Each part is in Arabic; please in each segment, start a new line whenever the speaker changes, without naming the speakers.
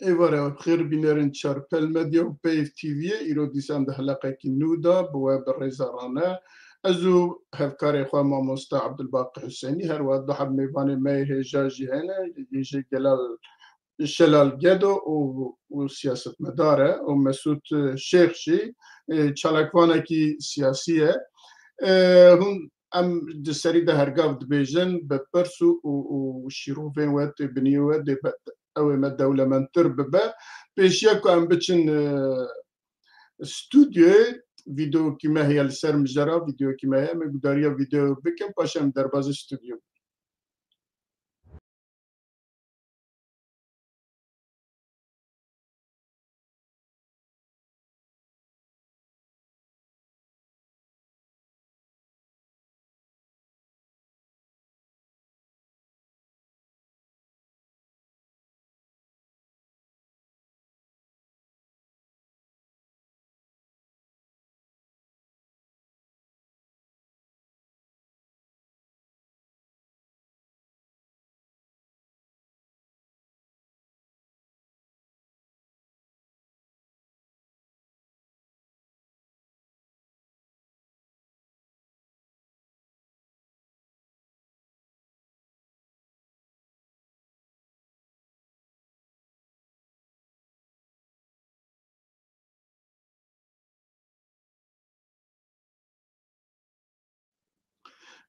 ایواره بخیر بینرین چارپل مدیا و پیف تیویه ایرو دیسان ده حلقه کی نودا بواب الرزارانه ازو هفکار خواه ماموستا عبدالباقی حسینی هر واد دو حب میوان میه جاجی هنه یجی جلال شلال گدو و سیاست مداره و مسعود شیخ شی چالکوانه کی سیاسیه هون ام دسری ده هرگاف دبیجن بپرسو و شیروفین وقت بنیوه ده او ما الدولة من ترببة بيشيكو ام بتشن استوديو فيديو كيما هي السر مجرى فيديو كيما هي مقدارية فيديو بكم باشم درباز استوديو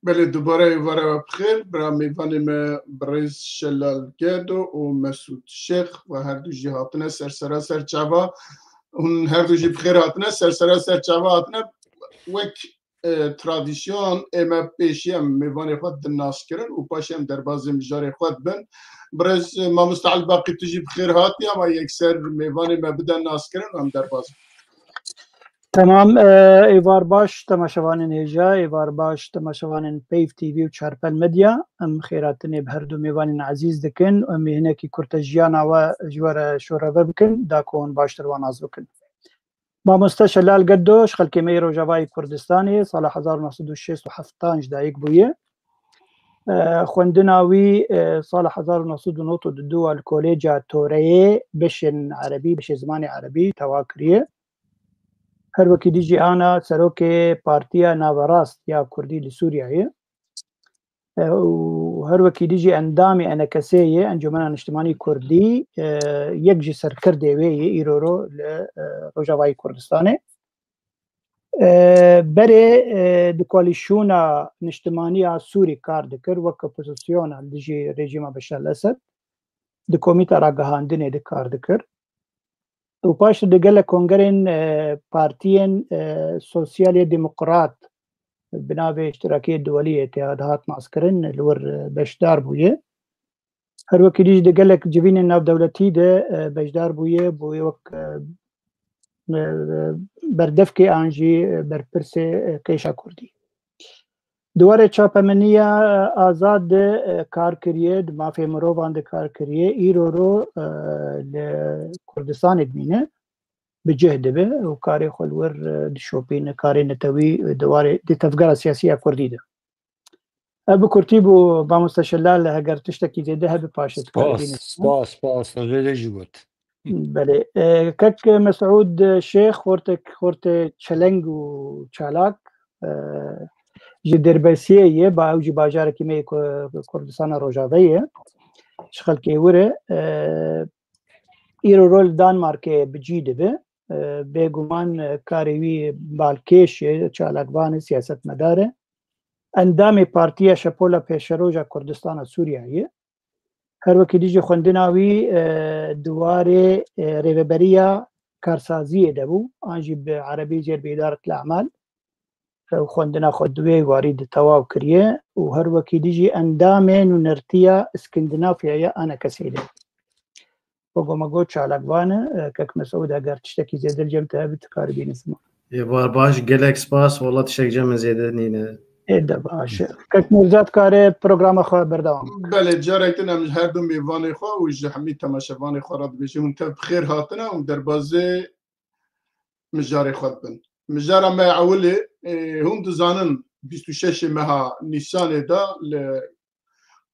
بله دوباره وارا بخیر برا میوانیم برز شلال گدو و مسعود شیخ و هر دو جی هاتنه سر چاوا اون هر دو جی بخیر هاتنه سر چاوا هاتنه وک ترادیسیون اما پیشی هم میوانی خود دناس کرن و پاشی هم در بازی مجاری خود بن برز ما مستعل باقی تجی بخیر هاتی اما یک سر میوانی ما بدن ناس کرن و هم در بازی
تمام ایوار باش تماشاوانین هجا ایوار باش تماشاوانین پیف تیوی و چارپل مدیا ام خیراتنی به هر دو میوانین عزیز دکن و مهنه کی کرتجیانا و جوار شوربه بکن دا کون باشتر واناز بکن با مستشفى لال قدوش خلقي ميرو جواي كردستاني صالح 1976 دايق بويه خوندناوي صالح 1990 دو الكوليجا توريه بشن عربي بش زماني عربي تواكريه هر وكي ديجي انا سروكي بارتيا نافراست يا كردي لسوريا هي وهر وكي ديجي اندامي انا كسيه انجمن اجتماعي كردي يكجي سركردي وي ايرورو لروجاواي كردستاني بري دكواليشونا اجتماعي سوري كار دكر وك بوزيسيون ديجي ريجيم بشار الاسد دكوميتا راغهاندني دكار دكر وباش دقل كونغرين بارتيين سوسيالي ديمقراط بناء اشتراكية دولية اتحادات معسكرين الور بشدار بويه هر وكي ديجي دقلك جبين الناف دولتي ده بشدار بويه وك بردفكي انجي برپرسي قيشا كردي دواره چاپمنية آزاد کار کریه مافی مروان ده کار کریه ایرو رو لکردستان دمینه بجهده به و کاری خلور دشوپین کاری نتوی دواره دی تفقار سیاسیه کردی ده ابو کرتی بو با مستشلال اگر تشتکی زیده هبه پاشت
باس غير جوت
بله کک مسعود شیخ خورت چلنگ و چالاک جي دربسيه با اوجي باجار كيمي كردستان روجاويه شخل كيوره ايرو رول دانمارك بجيده به بيغمان كاريوي بالكيش چالاكوان سياست مداره اندامي بارتيا شپولا پیشروجا كردستان سوريا هر وكي ديجي خوندناوي دواري ريبريا كارسازيه دبو انجي بعربي جير بإدارة الأعمال خوندنا خدوي وارد تواو كريه وهر وكي ديجي اندامين ونرتيا اسكندنافيا انا كسيده وقو مقو چالقوانه كك مسعود اگر تشتكي زيادة الجمتها بتكاربين اسمه
يبار باش جالكس باس والله تشتك جمع زيادة نينه
ايدا باش كك مرزات كاري بروغرام خواه بردوام
بله جاريتنا من هر دو ميواني خواه و جحمي تماشاواني خواه راد بيشي هم بخير هاتنا و در بازي مجاري خواه بن مجارة ما عولي هم دزانن 26 مها نيسان دا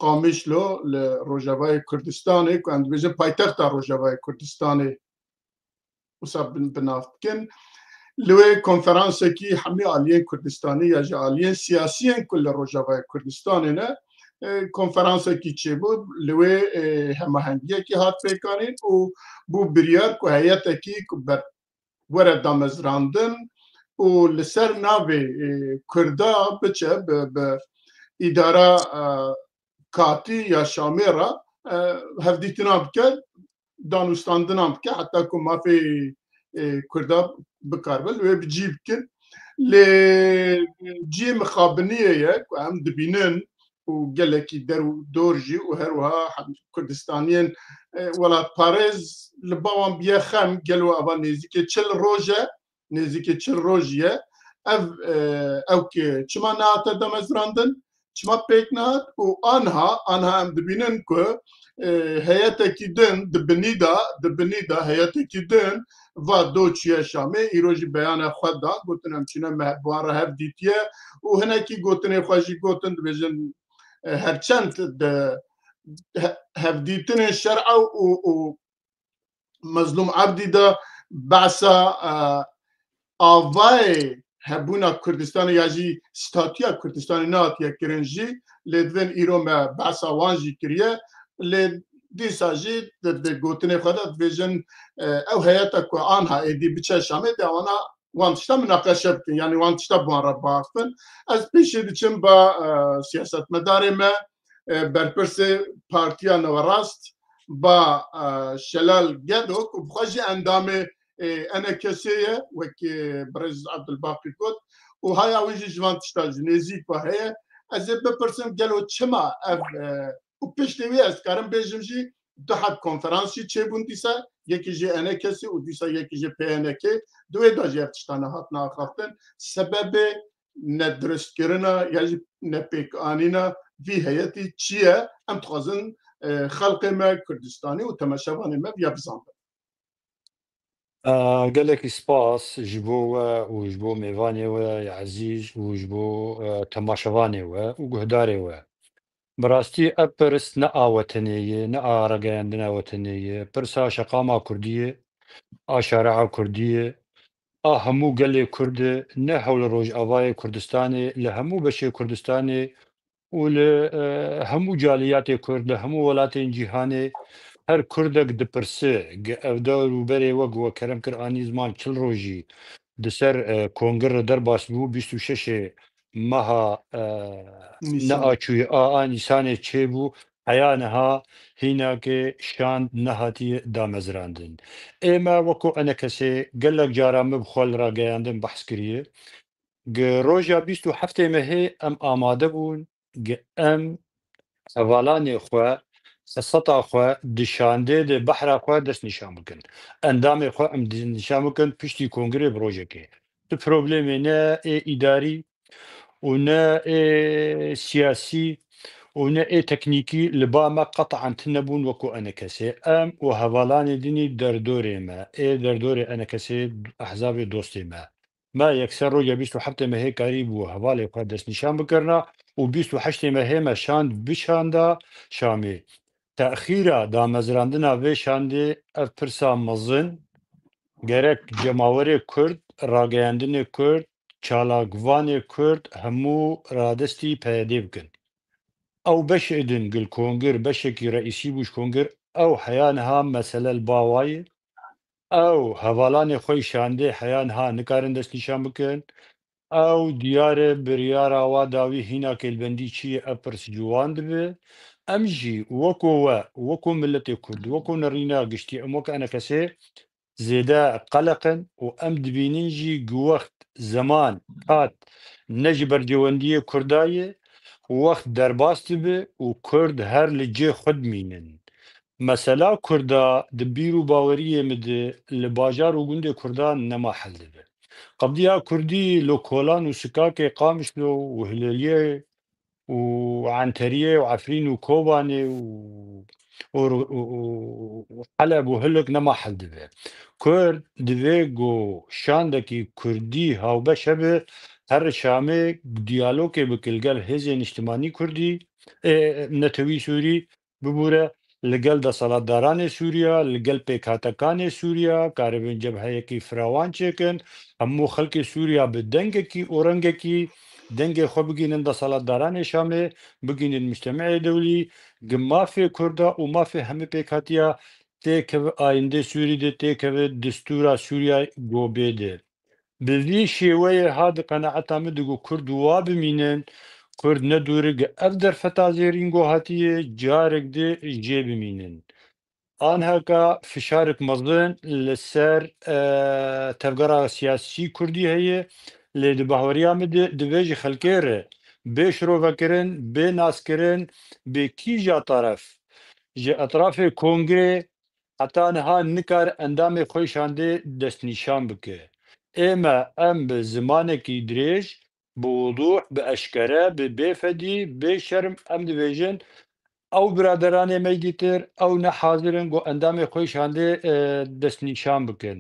قامشلو لروجاوای کردستاني كان بيجن بايتختا روجاوای کردستاني وصاب بنافتكن لوي كونفرنسكي حمي عليين كردستاني يا عليين سياسيين كل روجاوای کردستاني نه کنفرانسکی چه بود لوی هماهنگی هات پیکانین و بو بریار که هیئتی که بر ورد دامزراندن و لسر ناوی کردا بچه به اداره کاتی یا شامیرا هفدیتنا بکد دانوستاندنا بکد حتی که ما فی کردا بکاربل و بجیب کن لجی مخابنیه یک و هم دبینن وقالك يداروا دورجي وهروها كردستانيين ولا باريز لباوان بيا خام قالوا ابا نيزيكي تشل روجا نيزيكي تشل روجيا او كي تشما ناتا دمزراندن تشما بيكنات وانها ام دبينن كو هياتكي دن دبنيدا هياتكي دن va doçiye şamê îrojî beyana xwe da gotin em çîne mehbûran hev dîtiye û hinekî gotinê xwe jî gotin dibêjin herçend hevdîtinê şer'a û mezlûm Ebdî de behsa avayê hebûna Kurdistanê ya jî statiya Kurdistanê nehatiye kirin jî lê divên îro me behsa wan jî kiriye lê dîsa jî di gotinê xwe de dibêjin ew heyeta ku anha êdî biçe Şamê de wana wan tişta münaqeşe bikin yanî wan tişta bi wan re biaxivin ez pêşê diçim ba siyasetmedarê me berpirsê Partiya Newrast ba Şelal Gedok û bi xwe jî endamê NKSê ye wekî Birêz Ebdilbaqî got û haya wî jî ji van tişta ji nêzik ve heye ez ê bipirsim gelo çima ev û piştî wî ez karim bêjim jî du heb konferans jî çêbûn dîsa yekî jî NKSê û dîsa yekî jî PNK duê da jî ev tiştane hatine axaftin sebebê nedurustkirina ya jî nepêkanîna vî heyetî çi ye em dixwazin xelkê me Kurdistanî û temeşevanê me ya bizanbin.
قالك سباس جبو وجبو ميفاني يا عزيز وجبو تماشفاني وقهداري براستي أبرس نقا وطنية نقا رقاندنا وطنية برسا شقامة كردية شارعة كردية همو قلي كرد نحول روج أواي كردستاني لهمو بشي كردستاني ولهمو جالياتي كرد لهمو ولاتين جيهاني هر كردك دبرسي افدار وبري وقوة كرم كراني زمان كل روجي دسر كونغر درباس بو 26 مها ناچوي نيساني تشيبو حيانها هناك شان نهاتي دامزراندن اما وكو انا كسي قالك جارا مبخول راقياندن بحث كريه روجا 27 مهي ام آماده بون ام اولاني خوا سطا خوا دشانده ده بحر خوا دست نشان بکن اندام خوا ام نشان بکن پشتی کنگره بروژه که تو پروبلمی نه اداری و نه سیاسی و نه تکنیکی لبا ما قطعا تنبون وكو انا كسي ام وهفالان ديني دردوري ما دردوري انا كسي احزاب دوستي ما يكسر روجا بيستو حتى ما هي قريب وهفالي قدس نشان بكرنا وبيستو حشتي ما هي مشان بشاندا شامي تأخيرا دا مزراندنا في شاندي افرسا مزن gerek cemavarê Kurd, rageandinê Kurd, çalakvanê Kurd hemû radestî peyedê bikin. Ew beş edin gil kongir beşekî reîsî bû ji kongir ew heya niha meselel bawayê ew hevalanê xwe şandê heya niha nikarin dest nîşan bikin ew diyare biryara wa dawî hîna kêlbendî çi ye ev pirs ciwan dibe em jî wekû we wekû milletê Kurd wekû nirîna giştî em wek enekesê زێده قەلقن و ئەم دبینین jî وەخت zeman kat ne ji bercewendiyê Kurdayê wext derbas dibe û Kurd her li cê xwe dimînin. Mesela Kurda di bîr û baweriyê min de li bajar û gundê Kurdan nema hel dibe. Qebdiya Kurdî li Kolan û Sikakê Qamişlo û Hilêliyê û Enteriye û Efrîn û Kobanê û Heleb û Hilek nema hel dibe. Kurd divê got şandekî Kurdî hawbeş hebe هر شامه دیالوگ بکلگل هزین اجتماعی کردی نتوی سوری ببوره لگل دا سالاداران سوریا لگل پیکاتکان سوریا کاربین جبهه کی فراوان چکن همو خلق سوریا به دنگ کی اورنگ کی دنگ خو بگینن دا سالاداران شامه بگینن مجتمع دولی گمافی کردا و مافی همه پیکاتیا تیکو آینده سوری ده تیکو دستورا سوریا گوبه ده بذي شوية هذا قناعتها مدقو كرد وابمينن كرد ندورق أفدر فتازيرين هاتيه جارك دي جيب مينن آن هكا فشارك مظلن لسر تفقرا سياسي كردي هي اللي دبهوريا مد دبيج خلقيره بشرو فكرن بناس كرن بكيجا طرف جي أطراف كونغري حتى نها نكار اندام خوشانده دست نشان بكه اما ام بزمانكي دريج بوضوح بأشكره ببيفدي بشرم ام ديفيجن او برادران ميديتر او نحاضرن جو اندام خوشانده دست نشان بكن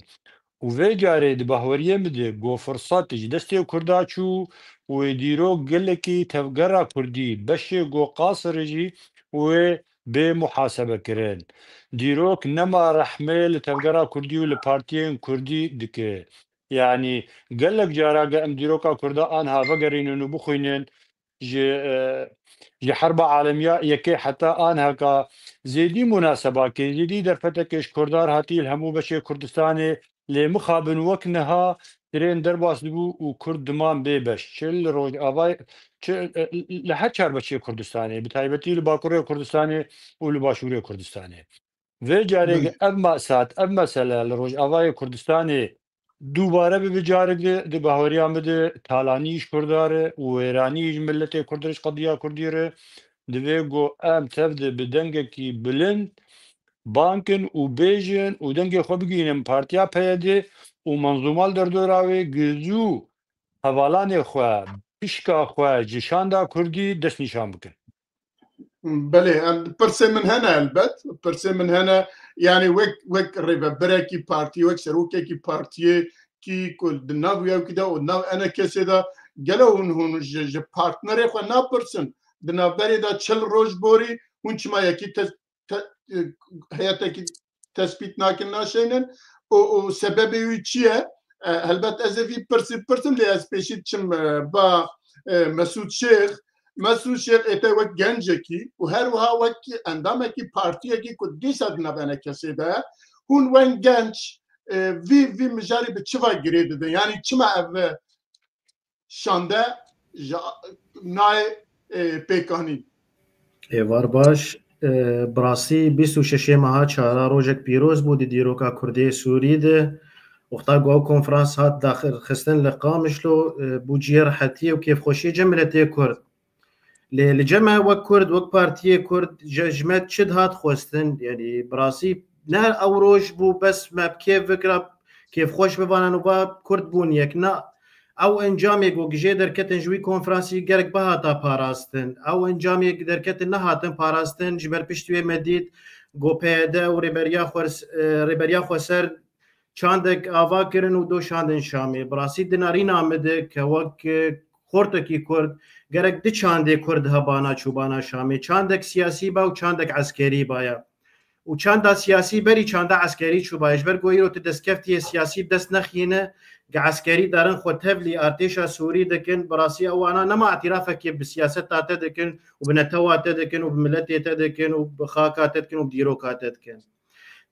و وی جاره د بهوریه مده گو فرصت جی دستی کردا چو و دیرو گلکی تفگرا کردی بشه گو قاصر جی و به محاسبه کرن دیروک نما رحمه لتفگرا کردی و لپارتیین کردی دکه يعني قال لك جارا ام ديروكا كردا انها فقرين بخوينين جي حرب عالمية يكي حتى انها كا زيدي مناسبة كي زيدي درفتكش كردار هاتي الهمو بشي كردستاني لمخابن وكنها ترين درباس دبو وكرد دمان بيبش شل روج افاي لحد شهر بشي كردستاني بتايبتي لباكوري كردستاني ولباشوري كردستاني في جاري اما سات اما سلا لروج افاي كردستاني دوباره به بجارگ ده بهاری آمده تالانیش کرداره و ایرانیش ملت کردش قضیه کردیره دوی گو ام تفده بدنگه کی بلند بانکن و بیجن و دنگه خو بگینم پارتیا پیده و منظومال در دوراوی گزو حوالان خواه پیشکا خواه جشانده کردی دست نشان بکن
بله برسه من هنا البت برسه من هنا يعني وك ريبا بريكي بارتي وك سروكي كي بارتي كي كل دناو ياو كده وناو انا كسيدا قالوا هون ج بارتنر خو نا برسن دنا بري دا تشل روج بوري ونش ما يكي حياتك تثبيت ناكن ناشينن و سببي چيه البت ازفي برسن لي اسبيشي تشم با مسعود شيخ مسعود شيخ ete وك جنجكي وهر وها وك اندامكي بارتيكي كديس ادنا بنا كسيدا هون وين جنج في مجاري بتشفا جريد يعني تشما اف شانده ناي بيكاني
ایوار باش براسی 26 ماه چهارا روزک پیروز بود دیروکا کردی سوری ده وقتا گو کنفرانس هات داخل خستن لقامش لو بوجیر حتی و کیف خوشی جملتی کرد لجمع وك كرد وك بارتيه كرد جمعت شد هات خوستن يعني براسي نه او روج بو بس ما بكيف فكرة كيف خوش بفانان وبا كرد بون يكنا او انجامي وك جي دركتن جوي كونفرانسي قرق بهاتا باراستن او انجامي دركتن نهاتن باراستن جبر بشتوي مديد گو پیده و ریبریا خوسر چاندك آوا کرن و دو شاندن شامي براسي دنارين آمده که وك خورتکی کرد گرک دی چانده کرد هبانا چوبانا شامی چاندک سیاسی با و چاندک عسکری بایا و چانده سیاسی بری چانده عسکری چوبایش بر گویی رو تدسکفتی سیاسی دست نخینه که عسکری دارن خود هفلی ارتشا سوری دکن براسی اوانا نما اعترافه که بسیاست تاته دکن و بنتواته دکن و بملتی دکن و بخاکات دکن و بدیروکات دکن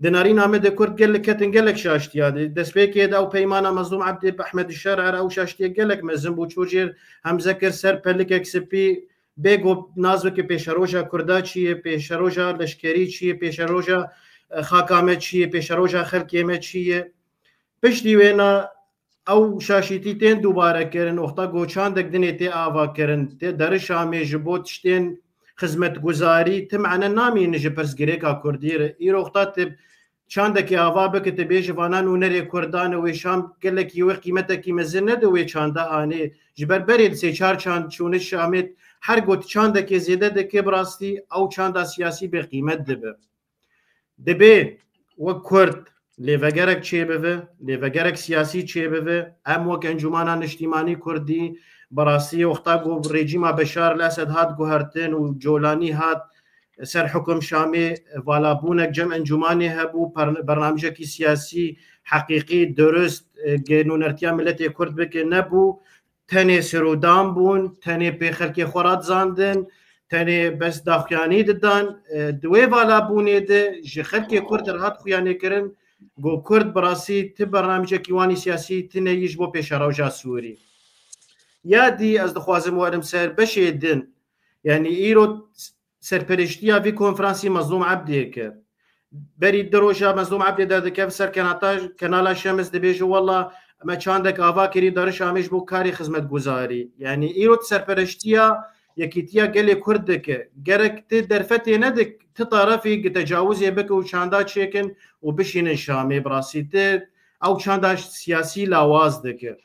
دناري نامد كرد قال لك كتن قال لك شاشتي هذه دسبيك يد او بيمانا مظلوم عبد احمد الشرع او شاشتي قال لك مزن بوچوجير هم ذكر سر بلك اكس بي بيغو نازوك بيشروجا كرداتشي بيشروجا لشكريتشي بيشروجا خاكامتشي بيشروجا خلكيمتشي بشتي وينا او شاشتي تين دوباره كرن وقتا گوچاندك دنيتي آوا كرن درش عمي جبوت شتين خدمت گزاری تمعنا نامی نجی پرسگریکا کردیره ایرو وقتا چاندکی آوا بکت بیش وانان و نری کردان و شام گلکی و قیمتکی مزن نده و چانده آنه جبر برید سی چار چاند چونه شامید هر گوت چاندکی زیده دکی براستی او چانده سیاسی به قیمت دبه و کرد لێڤەگەرێک چێ ببێ لێڤەگەرێک سیاسی چێ ببێ ئەم وەک ئەنجومانە نیشتیمانی کوردی بەڕاستی وەختا گۆ ڕێجیما بەشار لەسەد هات گوهرتن و جۆلانی هات سەر حکم شامێ ڤالابوونێک جەم ئەنجومانی هەبوو بەرنامجێکی سیاسی حەقیقی دروست گەنونەرتیا ملەتێ کورد بکە نەبوو تەنێ سرودان بوون تەنێ پێخەرکێ خۆرات زاندن تەنێ بەس داخویانی ددان دوێ ڤالابوونێدە ji خەرکێ کورد هات خویانێکردن گۆ کورد بەڕاستی ت بەرنامجێکی وانی سیاسی تنەیش بۆ پێشەڕەوژا سووری یادی ئەس دەخوازم وەرم سەر بەشێ دن یعنی ئیرۆ سەرپەرشتیا وی کۆنفرانسی مەزلوم عەبدێ کرد بەری دڕۆژە مەزلوم عەبدێدا دەکەف سەر کەنالا شەمس دەبێژە وەڵا ئەمە چاندێک ئاوا کردی دەڕش ئامێش بۆ کاری خزمەت گوزاری یعنی ئیرۆ سەرپەرشتیا یەکیتیا gelê Kurd dike gerek tê derfetê nedik ti tarafê tecawuzê bike û çanda çêkin û bişînin Şamê birasî tê ew çanda siyasî lawaz dike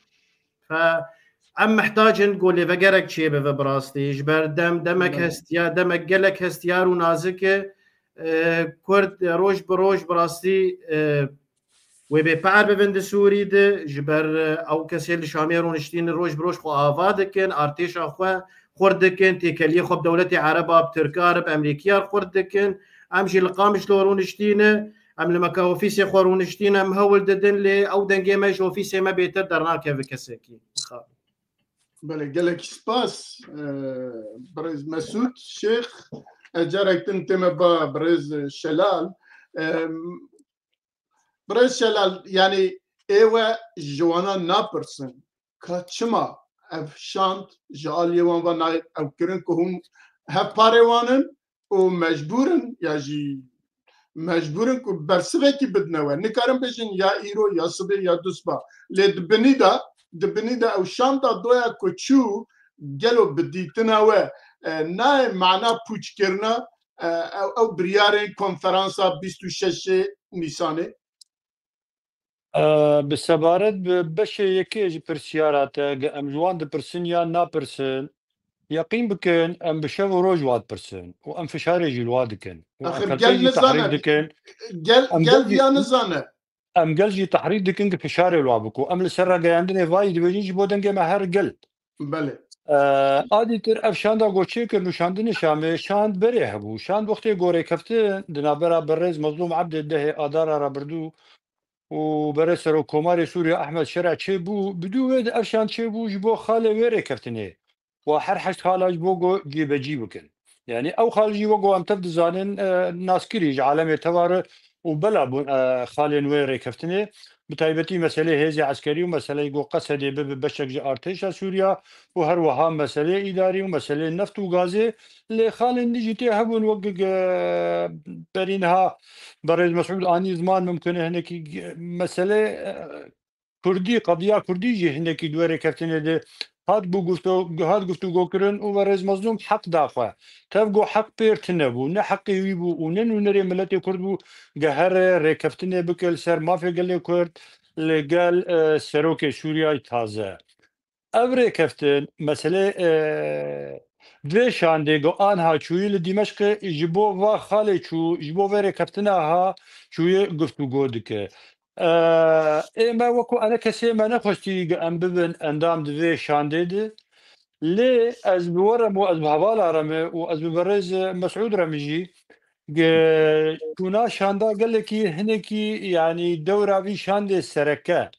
em mihtacin golêvegerek çê bive birastî ji ber demek hestiya demek gelek hestiyar û nazik e Kurd roj bi roj birastî wê bêpeer bibin di Sûrî de ji ber ew kesê li Şamê rûniştîn roj bi roj xwe ava dikin artêşa xwe خورد دکن تکلیه خب دولت عرب آب ترک عرب امریکیار خورد دکن ام جی لقامش لورونشتینه ام لمکا اوفیس خورونشتینه ام هول ددن لی او دنگه مش اوفیس ما بهتر در ناکه وکسکی
بله گلک سپاس برز مسعود شیخ اجارك تنتم با برز شلال برز شلال يعني ايوه جوانا نابرسن كاتشما اف شانت جالي وان وانا او كرن كهم هباريوانن ومجبورن ياجي مجبورن كو برسوكي بدنوا نكارم بيجن يا ايرو يا سبي يا دوسبا لد بنيدا او شانتا دويا كوتشو جلو بديتناوا ناي معنا بوچ كرنا او بريارين كونفرنسا 26 نيسانه
بسبارت بش یکی پرسیارات ام جوان دپرسن یا نپرسن یقین بکن ام بشو روج واد پرسن و ام فشاری جلواد کن
اخر گل نزانه گل یا نزانه
ام گل جی تحریک دکن که فشاری لوا بکو ام لسر گیاندن وای دیوژن جی بودن که هر گل
بله
عادی تر افشاندا گوچه که نشاندن شامه شاند بره هبو شاند وقتی گوره کفته دنابرا برز مظلوم عبد ده آدار را بردو وبرسر وكوماري سوريا احمد شرع تشيبو بدو ويد افشان تشيبو جبو خاله ويري كفتني وحرحش خاله جبو جيبكن يعني او خال جيبو ام تبد زانن ناس كريج عالمي توار وبلا خالين ويري كفتني بتايبتي مسألة هزي عسكري ومسألة يقو قصدي ببشك ارتيشا سوريا وهر وها مسألة اداري ومسألة نفط وغازي اللي خالين نجيتي هبون وقق برينها برز مسعود آنی زمان ممکن هناك مسألة كردي قضية كردي جي هناك دوره كفتنه ده هاد گفتو گو کرن و برز مظلوم حق دافع تبقو حق بيرتنه بو نه حقي ويبو ونن نري ملتي كرد بو جهر ركفتنه بكل سر ما في قال كرد لقال سروك سوريا تازه أبري كفتن مسألة دوشان ديگو آنها چوی لدمشق جبو و خاله چو جبو وره کفتناها چوی گفتگو دکه اما وكو انا كسي ما نخشتي ام ببن اندام دوشان ديد لي از بورم و از بحوالا رمي و از ببرز مسعود رمجي كونا شاندا قال لك هنكي يعني دورة في شاند سركه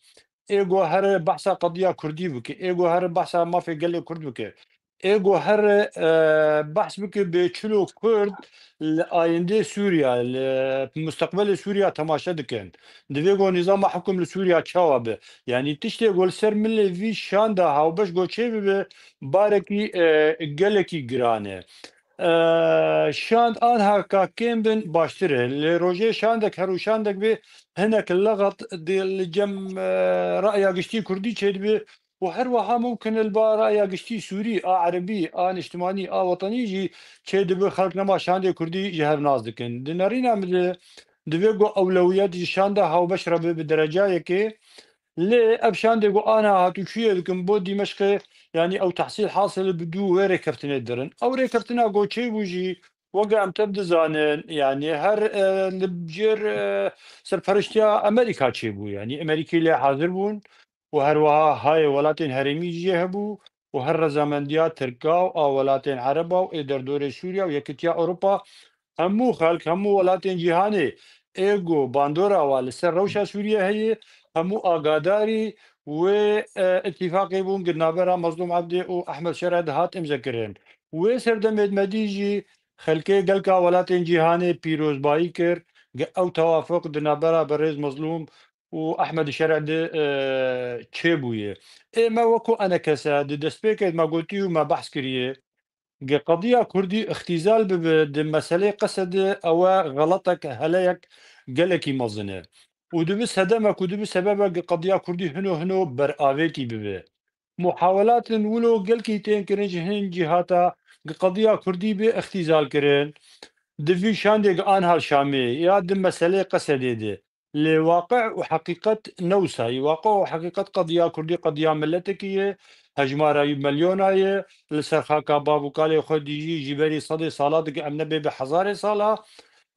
ايجو هر بحث قضيه كردي بك ايجو هر بحث ما في قال كرد بك ايجو هر بحث بك بتشلو كرد لايندي سوريا مستقبل سوريا تماشا دكن دفيجو نظام حكم لسوريا تشاوب يعني تشتي قول سر من في شاندا هاو باش قول شي باركي قالكي جرانه شاند آنها كاكين بن باشتره لروجي شاندك هرو شاندك بي هناك اللغط دي الجم رأي قشتي كردي تشيد بي وهر وها ممكن البا رأي قشتي سوري عربي اجتماعي وطني جي تشيد بي خلق نما شاندي كردي جهر نازدكن دينارينا من دفيقو أولويات شاندا هاو بشرة بدرجة يكي ليه أبشان ديقو أنا هاتو شوية لكن بود دمشق يعني أو تحصيل حاصل بدو ويري كفتنا الدرن أو ري كفتنا قو تشي بوجي وقع ام تبدو زانن يعني هر لبجير سرپرشتيا امريكا تشيبو يعني امريكي اللي حاضر بون وهر هاي ولاتين هرمي جيهبو وهر رزامنديات تركاو او ولاتين عربا و ادر دور سوريا ويكتيا اوروبا همو خلق همو ولاتين جيهاني ايجو باندورا والسر روشا سوريا هي همو اقاداري و اتفاقي بون قلنا برا مظلوم عبدي واحمد شرد هات مذكرين وسردمد مديجي خلقي قلقا ولاتين جيهاني بيروز بايكر او توافق دنابرا بريز مظلوم واحمد شرد تشيبويه ما وكو انا كسا دسبيكت ما قلتي وما بحث كريه قضية كردي اختزال بمسألة قصد أو غلطك هلايك قالك مظنة ودبس هدمك ودبس سببك قضية كردي هنو برآفيتي ببه محاولات ولو قالكي تين كرنج هن جهاتا قضية كردي باختزال كرن دفي شاندق آنها الشامي يا دم مسألة قصدي دي لواقع وحقيقة نوسا واقع وحقيقة قضية كردي قضية ملتكية هجمارة مليوناية لسرخا كابابو كالي خديجي جبري صدي صالات أم نبي بحزار صالة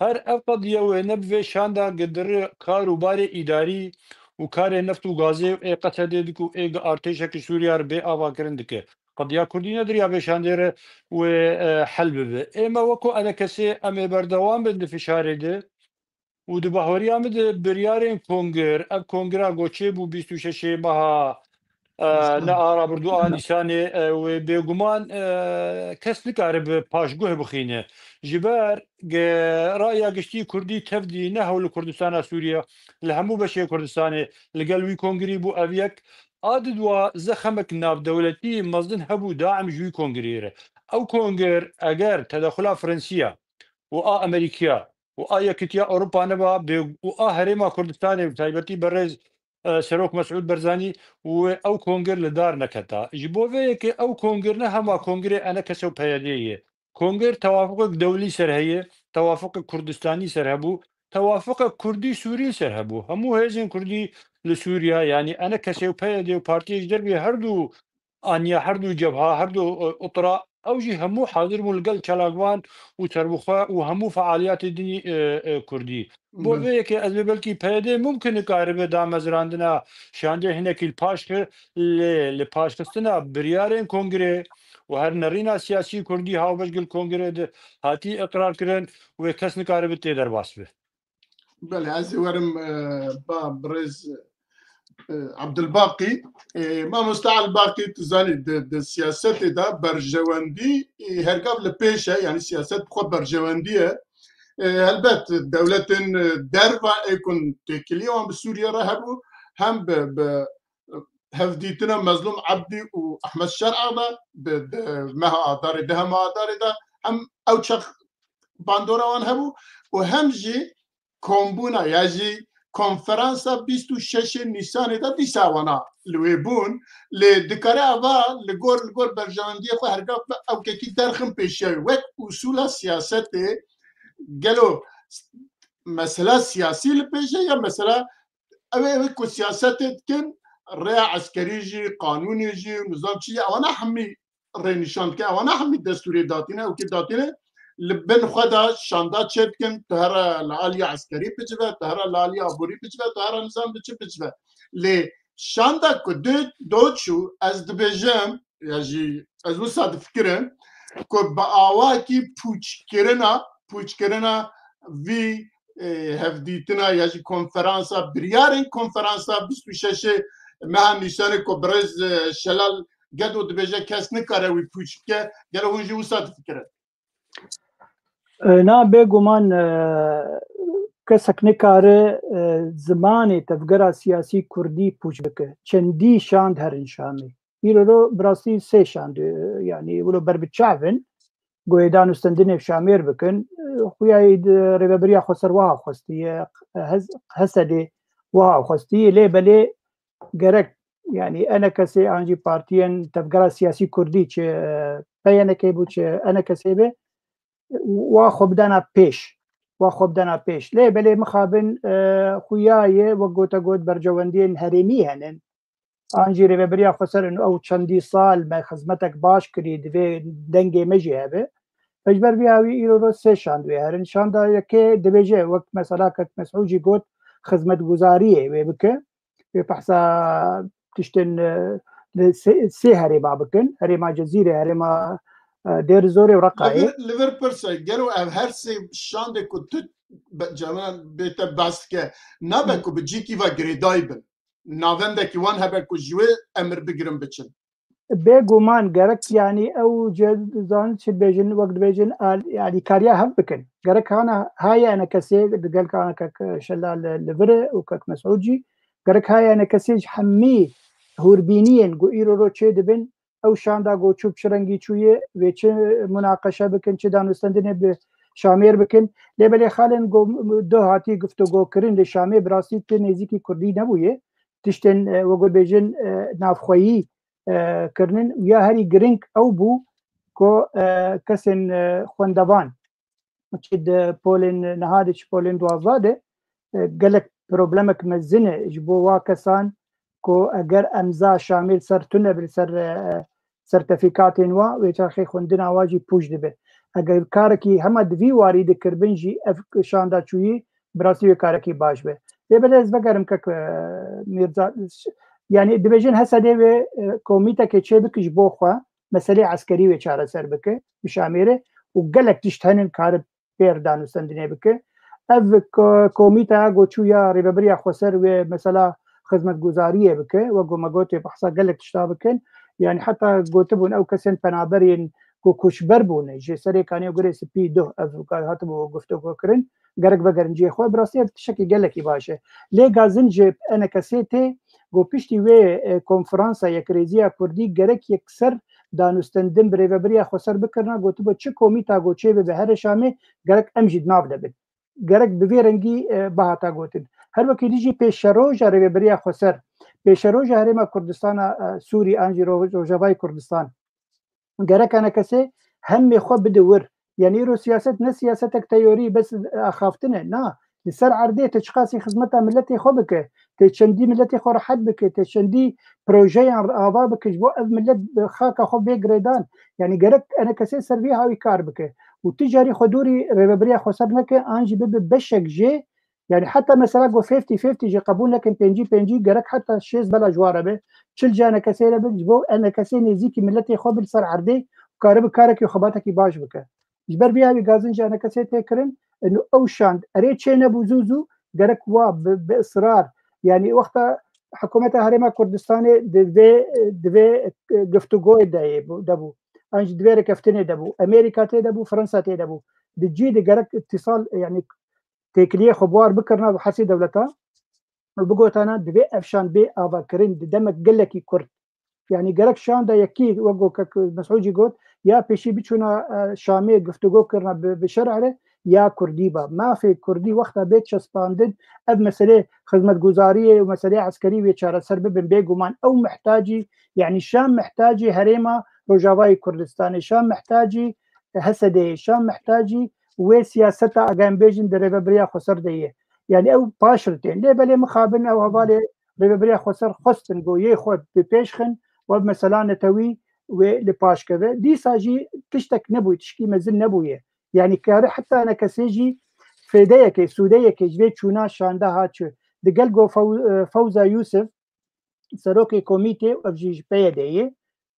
هر اف قضية ونبي شاندا قدر كارو باري إداري وكار نفط وغازي اي قتل ديكو اي ارتيشك سوريا ربي آوا كرندك قضية كردي ندري أبي شاندير وحل ببه اما وكو انا كسي امي بردوام بند في شارده ودبهوري امد بريارين كونغر اب كونغرا گوچه بو 26 ماها نارا بردو نيساني وبيغمان كس نكارب باشگوه بخينه جبار رأي قشتي كردي تفدي نهو لكردستان سوريا لهمو بشي كردستان لقلوي كونغري بو أبيك عدد وزخمك ناف دولتي مصدن هبو داعم جوي كونغريره او كونغر اگر تدخلها فرنسية امريكا يكتيا اوروبا نبا هريما كردستان تايبتي برز سروك مسعود برزاني او كونغر لدار نكتا جبوفي كي او كونغر نهما كونغري انا كسو بياديه كونغر توافق دولي سرهيه توافق كردستاني سرهبو توافق كردي سوري سرهبو همو هيزن كردي لسوريا يعني انا كسو بياديه بارتي دربي هردو انيا هردو جبهه هردو اطراء اوجي همو حاضر ملقل شلاقوان وتربخه وهمو فعاليات الدني كردي بو فيك از بلكي بيدي ممكن كاربه دا مزراندنا شانده هناك الباشخ لباشخستنا بريارين كونغري وهر نرينا سياسي كردي هاو بشكل كونغري هاتي اقرار كرن وكسن كاربه تيدر باسبه
بله عزي ورم برز عبد الباقي ما مستعد الباقي تزاني د سياسات دا برجواندي هرقاب لبيشة يعني سياسات خود برجواندية هلبت دولة درفا يكون تكليهم بسوريا رهبوا هم هفديتنا مظلوم عبدي واحمد شرع ما داري ده ما داري ده هم اوتشخ باندورا وان هبو وهم جي كومبونا يجي کنفرانسا 26 نیسان دا دیساوانا لویبون لدکاره آوا لگور برجاندی خو هرگاه او که درخم پیشی وک اصول سیاست گلو مسئله سیاسی لپیشه یا مسئله اوه کو سیاست کن ریا عسکری جی قانونی جی نظام چی اوانا همی رنشان که اوانا همی دستوری داتینه او که داتینه لبن خدا شاندا چت کن تهرا لالي عسكري بجبه تهرا لالي عبوري بجبه تهرا نظام بجبه ل شاندا کو دوچو از دبجم يعني از وساد فكرن کو باواكي پوچ کرنا وی هفديتنا يعني كونفرنسا بريارين كونفرنسا 26 مع نشان کو برز شلال قدو دبجه کس نکاره وی پوچکه گلو هنجي وساد فكرن
نا بێگومان کەسێک نکاره زمانی تەفگەرا سیاسی کوردی پوچ بکە چەندی شاند هەرن شامی ئیرۆ بڕاستی سێ شاند یعنی وڵۆ بەربچاون گۆیدان وستەندنێ شامێر بکەن خویای ڕێبەبریا خۆسەر وها خوستیە هەسەدێ وها خوستیە لێ بەلێ گەرەک یعنی ئەنە کەسێ ئانجی پارتیەن تەفگەرا سیاسی کوردی چ پەیەنەکەی بوو چ ئەنە کەسێ بێ وخبدنا پیش لی بله مخابن خویای و گوتا گوت برجواندین هرمی هنن آنجی رو بریا خسرن او چندی سال ما خدمتک باش کری دوی دنگی مجی هبه اجبر بیاوی ایرو سه شاندوی هرن شاندا که دبیجه وقت مثلا کت مسعوجی گوت خدمت گزاریه و بکه بحثا تشتن سه هرما بکن هرما جزیره هرما دير زوري ورقاي
ليفربول سيجرو او هر سي شاند كنت جمان بيت باسكه نابكو بجيكي و غريدايبن نافندك وان هبكو جوي امر بگرم بچن
بيگومان گرك يعني او جزان شي بيجن وقت بيجن يعني كاريا هم بكن گرك انا هاي انا كسي قال كان كك شلال ليفر وكك مسعودي گرك هاي انا كسي حمي هوربينين جو ايرو رو چه دبن او شاندا گو چوب شرنگی چویه و چه مناقشه بکن چه دانستندنه به شامیر بکن لیبلی خالن گو دو هاتی گفتگو کرن لی شامیر براسی که نزیکی کردی نبویه تشتن وگو بیجن نافخویی کرنن یا هری گرنگ او بو کو کسن خوندوان چه پولن نهادش پولن دوازاده گلک پروبلمک مزنه جبو واکسان کو اگر امزا شامل سرتونه بر سر سرتیفیکات وا و چاخی خوندنا واجی پوش دبه اگر کارکی همه دوی واری د کربنجی اف شاندا چوی براسی کارکی باش به بل از بگرم که میرزا يعني دبجن هسه دي كوميتا كيتشي بكش بوخوا مسألة عسكرية وشارة سر بك بشاميره وقالك تشتهن كارب بير دانو سندني بك اف كوميتا غوتشويا ريبريا خسر ومسألة خدمت گزاریه بکه و گومگوتی بحثا گلک تشتا بکن يعني حتى گوتبون او کسن پنابرین کو کشبر بونه جه سری کانی گره سپی دو افکار هاتبو گفتگو کرن گرک بگرنجی خو براستی شکی گلکی باشه لی گازن جه انا کسیته گو پشتی و کنفرانسا یک ریزیا کردی گرک یکسر دانستندن بری و بری خسر بکرنا گوتبو چه کومیتا گوچه به هر شامه گرک امجد ناف دبن گرک بویرنگی باهاتا گوتن هر وقت دیجی پیشروج اره بریا خسر پیشروج هرما کردستان سوری انجی روجاوای کردستان گرک انا کسی هم خو بدور یعنی رو سیاست نه سیاستک تیوری بس اخافتنه نه لسر عرضه تشخاصي خدمتها ملتي خبك تشندي ملتي خو راحت بك تشندي بروجي اضا بك جبو ملت خاك خو بيغريدان يعني جرك انا كسي سرفي هاوي كار بك وتجاري خدوري ربريا خسرنك انجي بشك جي يعني حتى مثلا جو 50 50 جي قبول لكن بنجي جرك حتى الشيز بلا جواره به تشل جانا كسي بجبو انا كسي نزيكي ملتي خو بالسر عرضه كارب كارك خباتك باش بك جبر بيها بغازن جانا كسي تكرن انه اوشاند اريتشينا بوزوزو جرك وا باصرار يعني وقتها حكومه هرما كردستان دبي گفتگو دبو انج دبي كفتني دبو امريكا دبو فرنسا دبو دجي جرك اتصال يعني تكليه خبوار بكرنا بحسي دولتها وبقوت انا دبي افشان بي ابا كرين دمك قلكي كرد يعني جرك شان دا يكي وقو مسعودي قلت يا بيشي بيتشونا شامي گفتگو كرنا بشرعه یا کردی با ما في کردی وقتا بیت شسپاندد اب مسألة خدمت گزاریه ومسألة عسكري ويشارة سر ببن بيگومان او محتاجي يعني شام محتاجي هريما روجاواي كردستان شام محتاجي هسده شام محتاجي وسياستا اگام بيجن در ربريا خسر ديه يعني او باشرتين ليه بلي مخابن او هبالي ربريا خسر خستن گو يخود بپیشخن وبمثلا نتوي ولپاش كذا دي ساجي تشتك نبوي تشكي مزل نبويه يعني كاره حتى انا كسيجي فديك سوديك جبت شونا شاندا هاتش دقلقو فوزا يوسف سروكي كوميتي افجيج بيدي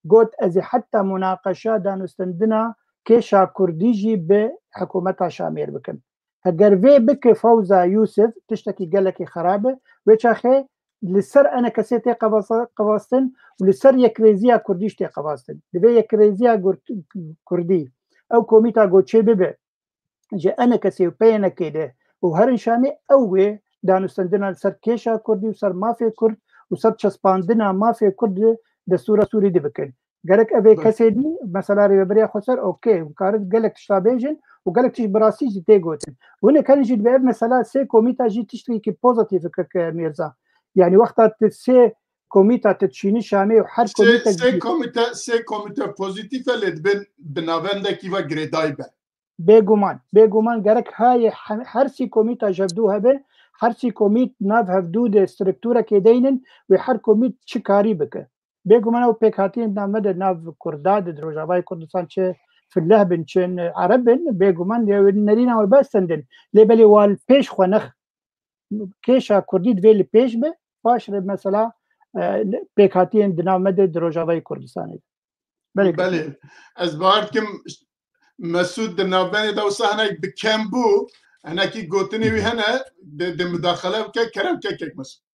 قلت ازي حتى مناقشه دانستندنا كيشا كرديجي بحكومتها شامير بكم هجرفي بك فوزا يوسف تشتكي قالك خرابه وشاخي لسر انا كسيتي قواستن ولسر يكريزيا كرديش تي قواستن دبي يكريزيا كردي او كوميتا گوچه ببه جه انا کسی پینا کده و هر شامي او دانستندنا سر کیشا کردی و سر مافی کرد و سر چسپاندنا مافی کرد دستور سوری دی بکن گرک اوی کسی دی مثلا ربریا خسر اوكي وكارت گلک تشتابيجن وگلک تش براسي جي تي گوتن وهنا كان جي بيب مثلا سي كوميتا جي تشتري كي بوزيتيف كميرزا يعني وقت سي كوميتا تتشيني شامي وحر كوميتا
سي كوميتا بوزيتيف اللي بنافندا كيفا غريدايبه
بيگومان گرك هاي هر سي كوميتا جبدوها به هر سي كوميت ناف هفدود ستركتورا كيدينن وحر كوميت چكاري بك بيگومان او پيكاتين نامد ناف كرداد دروجاوای كردستان چه في اللهب چن عربن بيجومان نرينا وبستندن لبلي والبيش خنخ كيشا كردي دويل بيش به باش مثلا بيكاتين دنامد دروجاوي كردستان
بله از باردكم مسعود دناباني دو صحنه بكامبو هنا كي قوتني وهنا د مداخله كرم كيك مسعود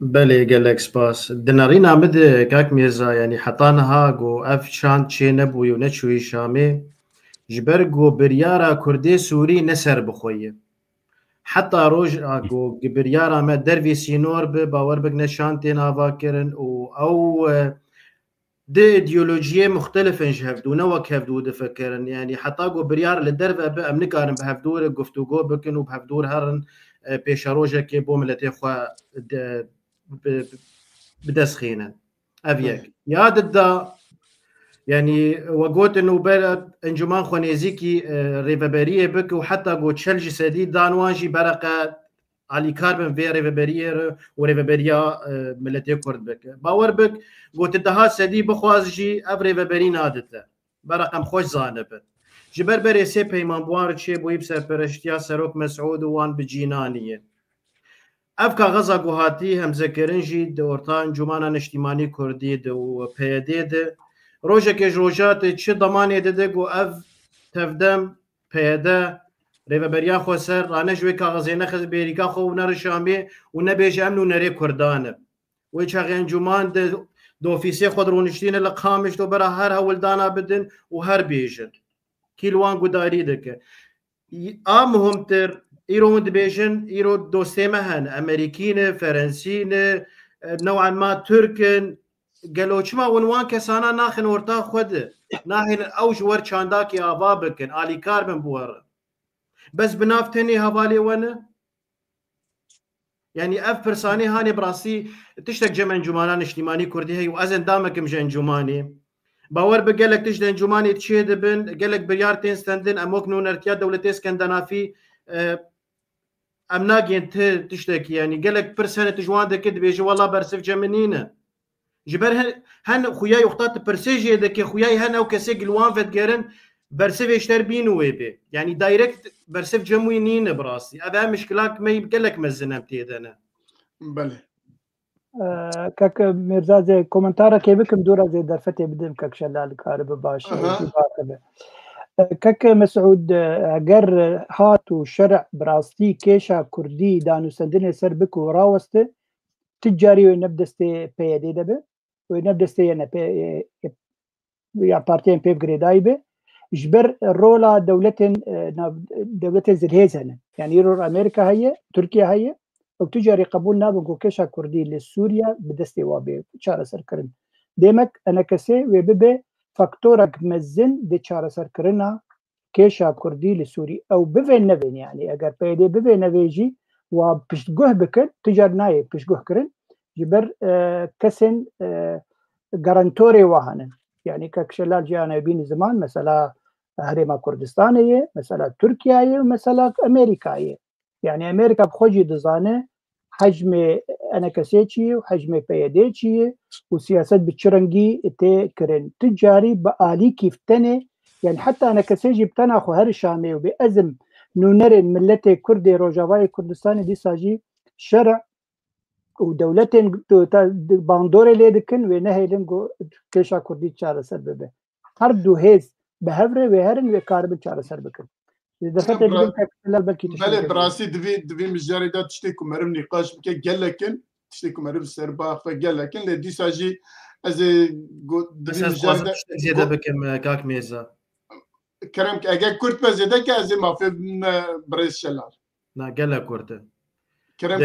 بله گلک سپاس دناری نامد کاک میرزا یعنی حتانها گو اف چاند چه نبوی و نچوی شامی جبر گو بریارا کرده سوری نسر بخویه حتی روش گو بریارا ما دروی سینور به باور بگ نشان تین آوا کرن او ده ایدئولوژی مختلف انش هفدو نوک هفدو دفکرن یعنی حتی گو بریار لدرو به امنکارن به هفدور گفتگو بکن و به هفدور هرن پیش روشه که بو ملتی خواه بدسخينا أبيك يا ددا يعني وقوت إنه بلد إنجمان خونيزيكي ريفابريه بك وحتى قوت شلج سديد دانوانجي برقة علي كاربن في ريفابريه وريفابريا ملتي كرد بك باور بك قوت الدهات سديد بخوازجي أب ريفابري نادته برقم خوش زانبت جبر بري سي بيمان بوار تشي بويب سرپرشتيا سروك مسعود وان بجينانيه افکا غزا گوهاتی هم ذکرنجی دورتان جمانا نشتیمانی کردی دو پیاده ده روژه که روژات چه ضمانه ده گو اف تفدم پیاده ریوبریا خو سر رانجوی کاغذی نخز بیریکا خو نر شامی و نبیج امن و نری کردانه و چاغ انجمان ده دو فیسی خود رونشتین لقامش دو برا هر هولدانا بدن و هر بیجن کیلوان گداری ده که مهمتر ایرو دبیجن ایرو دوستیمه هن امریکین فرانسین نوعا ما ترکن قالوا چما ونوان کسانا ناخن ورتا خود ناخن اوج ور چانداکی آوا بکن آلی کار من بوار بس بنافتنی حوالی ونه يعني اف برساني هاني براسي تشتك جمع انجمانان اجتماعي كردي هي وازن دامك مش انجماني باور بقالك تجد انجماني تشيد بن قالك بريارتين ستندن اموك نونرتيا دولتي اسكندنافي امناقي انت تشتكي يعني قالك برسنه تجوان دك بيجي والله برسف جمنينه جبر هن خوياي وقتات برسيجي دك خوياي هنا وكسي قلوان فت جيرن برسف يشتر بينو ويبي يعني دايركت برسف جموينين براسي هذا مشكلات ما يبقلك مزنم تيدنا
بله
كاك مرزا زي كومنتارا كيفكم دورا زي درفتي بدم كاك شلال كارب باش كاك مسعود اگر هاتو شرع براستي كيشا كردي دانو سندنه سر بكو راوسته تجاري ونبدستي بيدي دبه ونبدستي يعني يا بارتين بيف جريدايبه جبر رولا دولتين زلهيزن يعني يرور امريكا هي تركيا هي وتجاري قبول نابو كيشا كردي لسوريا بدستي وابي شارع سركرن ديمك انا كسي وبيبي فاكتورك مزن دي شارع سركرنا كيشا كردي لسوري او بفين نبين يعني اگر بيدي بفين نبيجي وبشتقه بكر تجار ناي بشتقه كرن جبر كسن غارانتوري وهن يعني كشلال جانا بين زمان مثلا هريما كردستانيه مثلا تركيا ومثلا امريكا يعني امريكا بخوجي دزانه حجم انكسيتشي وحجم بيديتشي وسياسه بتشرنجي تكرن تجاري بالي كيف تنه يعني حتى انكسيجي بتناخو هر شامي وبازم نونر ملتي كردي روجاواي كردستان دي ساجي شرع ودولتين باندوري ليدكن ونهيلن كيشا كردي تشار سببه هر دو هيز بهفره وهرن وكارب تشار سببه
بله براسي دبي مجاريدات تشتيكو مرم نقاش بك قالكن تشتيكو مرم سرباخ فقالكن لدي ساجي از دبي مجاريدات
زياده بكم كاك ميزا
كرم اجا كرت بزيده كازي ما في بريس شلال
لا قال كرت
كرم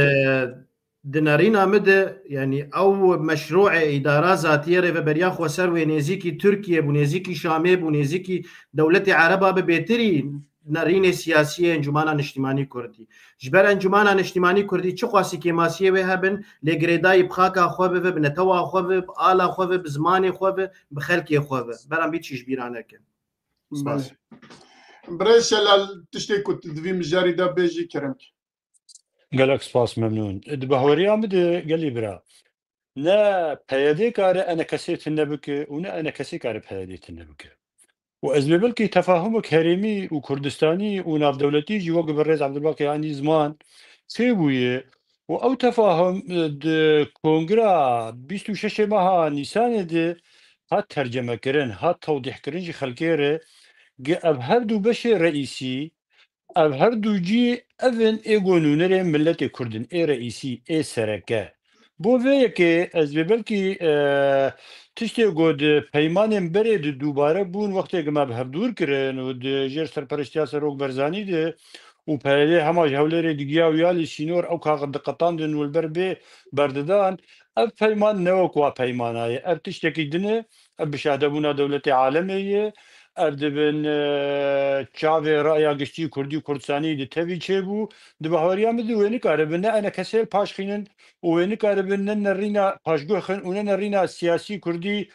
دنارينا مده يعني او مشروع اداره ذاتيه ريفبريا خوسر ونيزيكي تركيا بونيزيكي شامي بونيزيكي دولتي عربه ببيتري نارين سياسيه انجمانا اجتماعي كردي جبر انجمانا اجتماعي كردي چه خاصي كيماسيه وهبن لغريداي بخاكا خوبه بنتوا خوبه بالا خوبه بزمان خوبه بخلقي خوبه برام بيتشيش بيرانك
بريس شلال تشتيكو تدوي مجاريدا بيجي كرمك
قالك سباس ممنون دبهوريا مد قال لي برا نا بيادي كاري أنا كسيت النبكة ونا أنا كسي كاري بيادي النبكة وأزبابلكي تفاهمك هرمي وكردستاني وناف دولتي جي وقف الرئيس عبد الباقي يعني زمان سيبويه وأو تفاهم كونغرا بيستو شاشة ماها نيسان دي هات ترجمة كرن هات توضيح كرن جي خلقيري أب هردو بشي رئيسي أب هردو جي أذن إيغونو نري ملتي كردن إي رئيسي إي سركة بو ویکه از ببلکی تشتی گود پیمان برای دوباره بون وقتی که ما به هفدور کرن و جر سرپرستی سروک برزانی ده و پیاده همه جهولری دیگه و یالی سینور او کاغد دقتان دن والبر به برددان اب پیمان نوک و پیمانه اب تشتی که دنه اب بشهده بونا دولت عالمیه اردبن چاوی رأیا گشتی کردی کردستانی دی تبی چه بو دی بهاریا مدو وینی کاره بنه انا کسیل پاشخینن وینی کاره بنه نرینا پاشگو خن و نرینا سیاسی کردی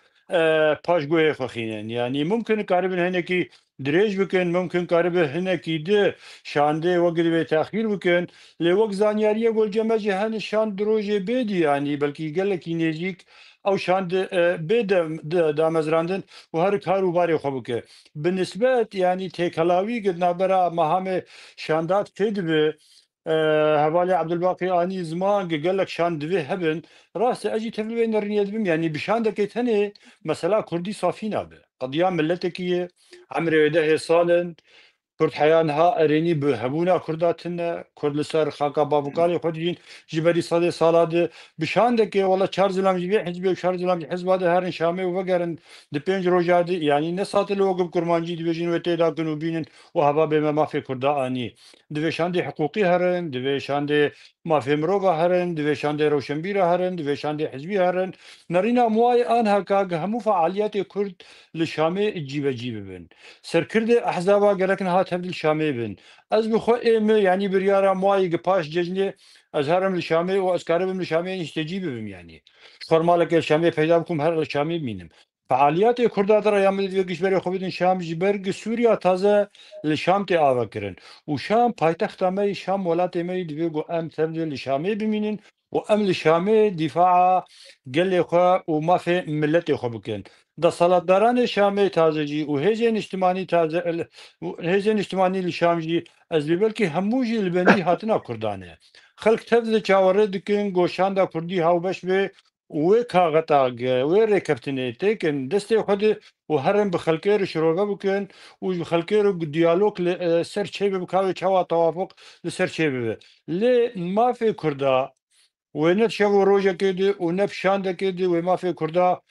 پاشگو خخینن یعنی ممکن کاره بنه هنه کی دریج بکن ممکن کاره بنه هنه کی ده شانده وقت به تأخیر بکن لوق زانیاریه گل جمعه هن شان دروجه بیدی یعنی بلکی گله کی نزیک او شاند بيد دامزراندن وهر كارو باري خبوكه بالنسبه يعني تيكلاوي قد نابرا مهام شاندات تدبي هوالي عبد الباقي اني زمان قال لك شان دبي هبن راس اجي تفلوين الرياض بم يعني بشاندك تاني مثلا كردي صافينا به قضيه ملتكيه عمري وده صالن كرد حيانها أريني بهبونا كرداتنا كرد لسر خاكا بابوكالي خدين جبري صدي صالاد بشاندك والله شهر زلام جبي حزبي وشهر زلام حزب هذا هرن شامي وفقرن دبينج روجادي يعني نسات الوقف كرمانجي دبيجين وتيدا كنو بينن وهبا بما ما في كردا اني دبي شاندي حقوقي هرن دبي شاندي ما في مروغا هرن دبي شاندي روشنبيرا هرن دبي شاندي حزبي هرن نرينا مواي انها كاغ همو فعاليات كرد لشامي جيبه بن سرکرد احزابا گرکن هات هفدل شامی بن از بخو ایم يعني بريارا مواي قباش ججني از هرم الشامي و از كاربم الشامي نشتجي بهم يعني فرمالك الشامي پیدا بكم هر الشامي بينم فعاليات كردات را يعمل ديگش بري خوبدن شام جبرگ سوريا تازه لشام تي آوا کرن و شام پایتخت مي شام ولات مي ديگو ام تبدل الشامي بمينن و ام الشامي دفاع قال خو وما في ملتي خو بكن ده سالتداران شامی تازجی و هیزن اجتماعی تازه هیزن اجتماعی لشامجی از بیبلکی هموجی لبندی هاتنا کردانه خلق تفضل چاوره دکن گوشان دا کردی هاو بش به و کاغتاگ و رکبتنه تکن دسته خود و هرم بخلقیر شروع بکن و بخلقیر دیالوگ سر چه بکاوی چوا توافق لسر چه ببه لی ما في کردا ونت شو روجا كده ونف شاندا كده وما في كردا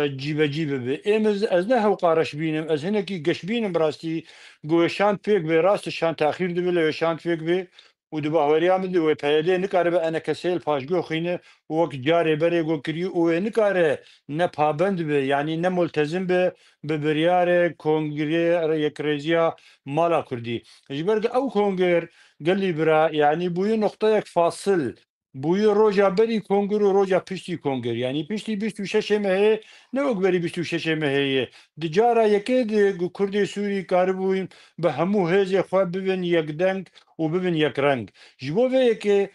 جيبه به امز از نه قارش بينم از هنا كي قش بينم براستي جو شان فيك براست شان تاخير دي ولا شان فيك به ودبا وريا من دي بيدي نكار انا كسيل فاش جو خينه وك جاري بري جو كري ونكار نبابند به يعني نملتزم به ببريار كونغري يكريزيا مالا كردي جبرك او كونغر قال لي برا يعني بوي نقطه فاصل بوی روزا بری کنگر و روزا پشتی کنگر یعنی پشتی 26 مهه نه وک بری 26 مهه دجارا یکی دی کرد سوری کار بوین به همو هزی خواه ببین یک دنگ و ببین یک رنگ جبو به که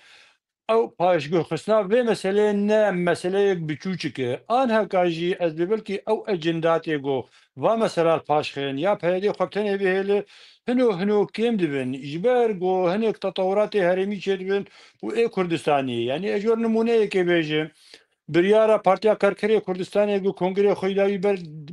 او پاشگو خصنا به مسئله نه مسئله یک بچوچکه آنها کاجی از ببلکی او اجنداتی گو و مسئله پاشخین یا پیدی خبتنه بهله هنو كيم دبن جبر جو هنيك تطورات هرمي دبن و كردستاني يعني اجور نمونه كي بيجي بريارا بارتيا كركري كردستاني جو كونغري خويداوي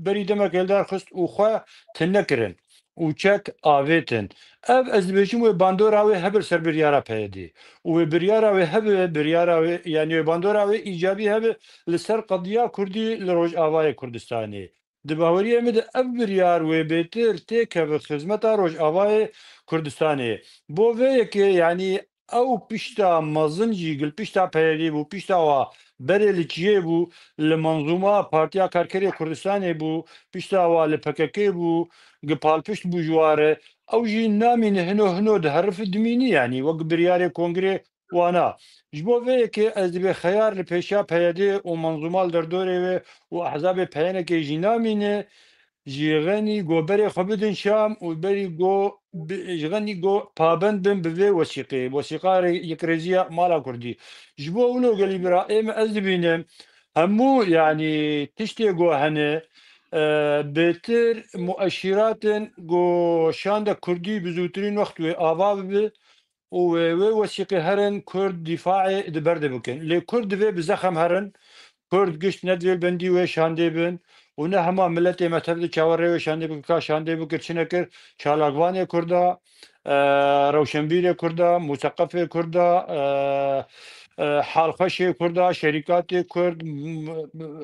بري دمك الدار خست و خو تنكرن و چك آويتن اب از بيجم و باندوراوي هبر سر بريارا پيدي و بريارا هبر بريارا يعني باندوراوي ايجابي هبر لسر قضيه كردي لروج آواي كردستاني دباوری امید ابریار و بهتر تک به خدمت روش آوای کردستانه بو وی که یعنی او پیشتا مازنجی گل پیشتا پیری بو پیشتا و برلی چیه بو لمنظومه پارتیا کارکری کردستانه بو پیشتا و لپککی بو گپال پیشت بو جواره او جی نامین هنو ده حرف دمینی یعنی وق بریار کنگره وانا جبو وی که از به خیار لپیشا پیاده و منظومال در دوره و احزاب پیانه که جینامینه جيغني جو بري خبدن شام وبري جو جغني جو بابن بن بفي وثيقة يكريزيا مالا كردي جبو ولو قال برا إما أزبينم همو يعني تشتي جو هنا بتر مؤشرات جو شاندا كردي بزوترين وقت وآباب ووثيقة هرن كرد دفاعي دبرد بكن لي كرد في بزخم هرن كرد قشت ندوي البندي وشاندي بن ونهما ملتي ما تبدو شاوري وشاندي بكا شاندي بكر شنكر شالاقواني كردا روشنبيري كردا مثقفي كردا حال خشي كردا شركات كرد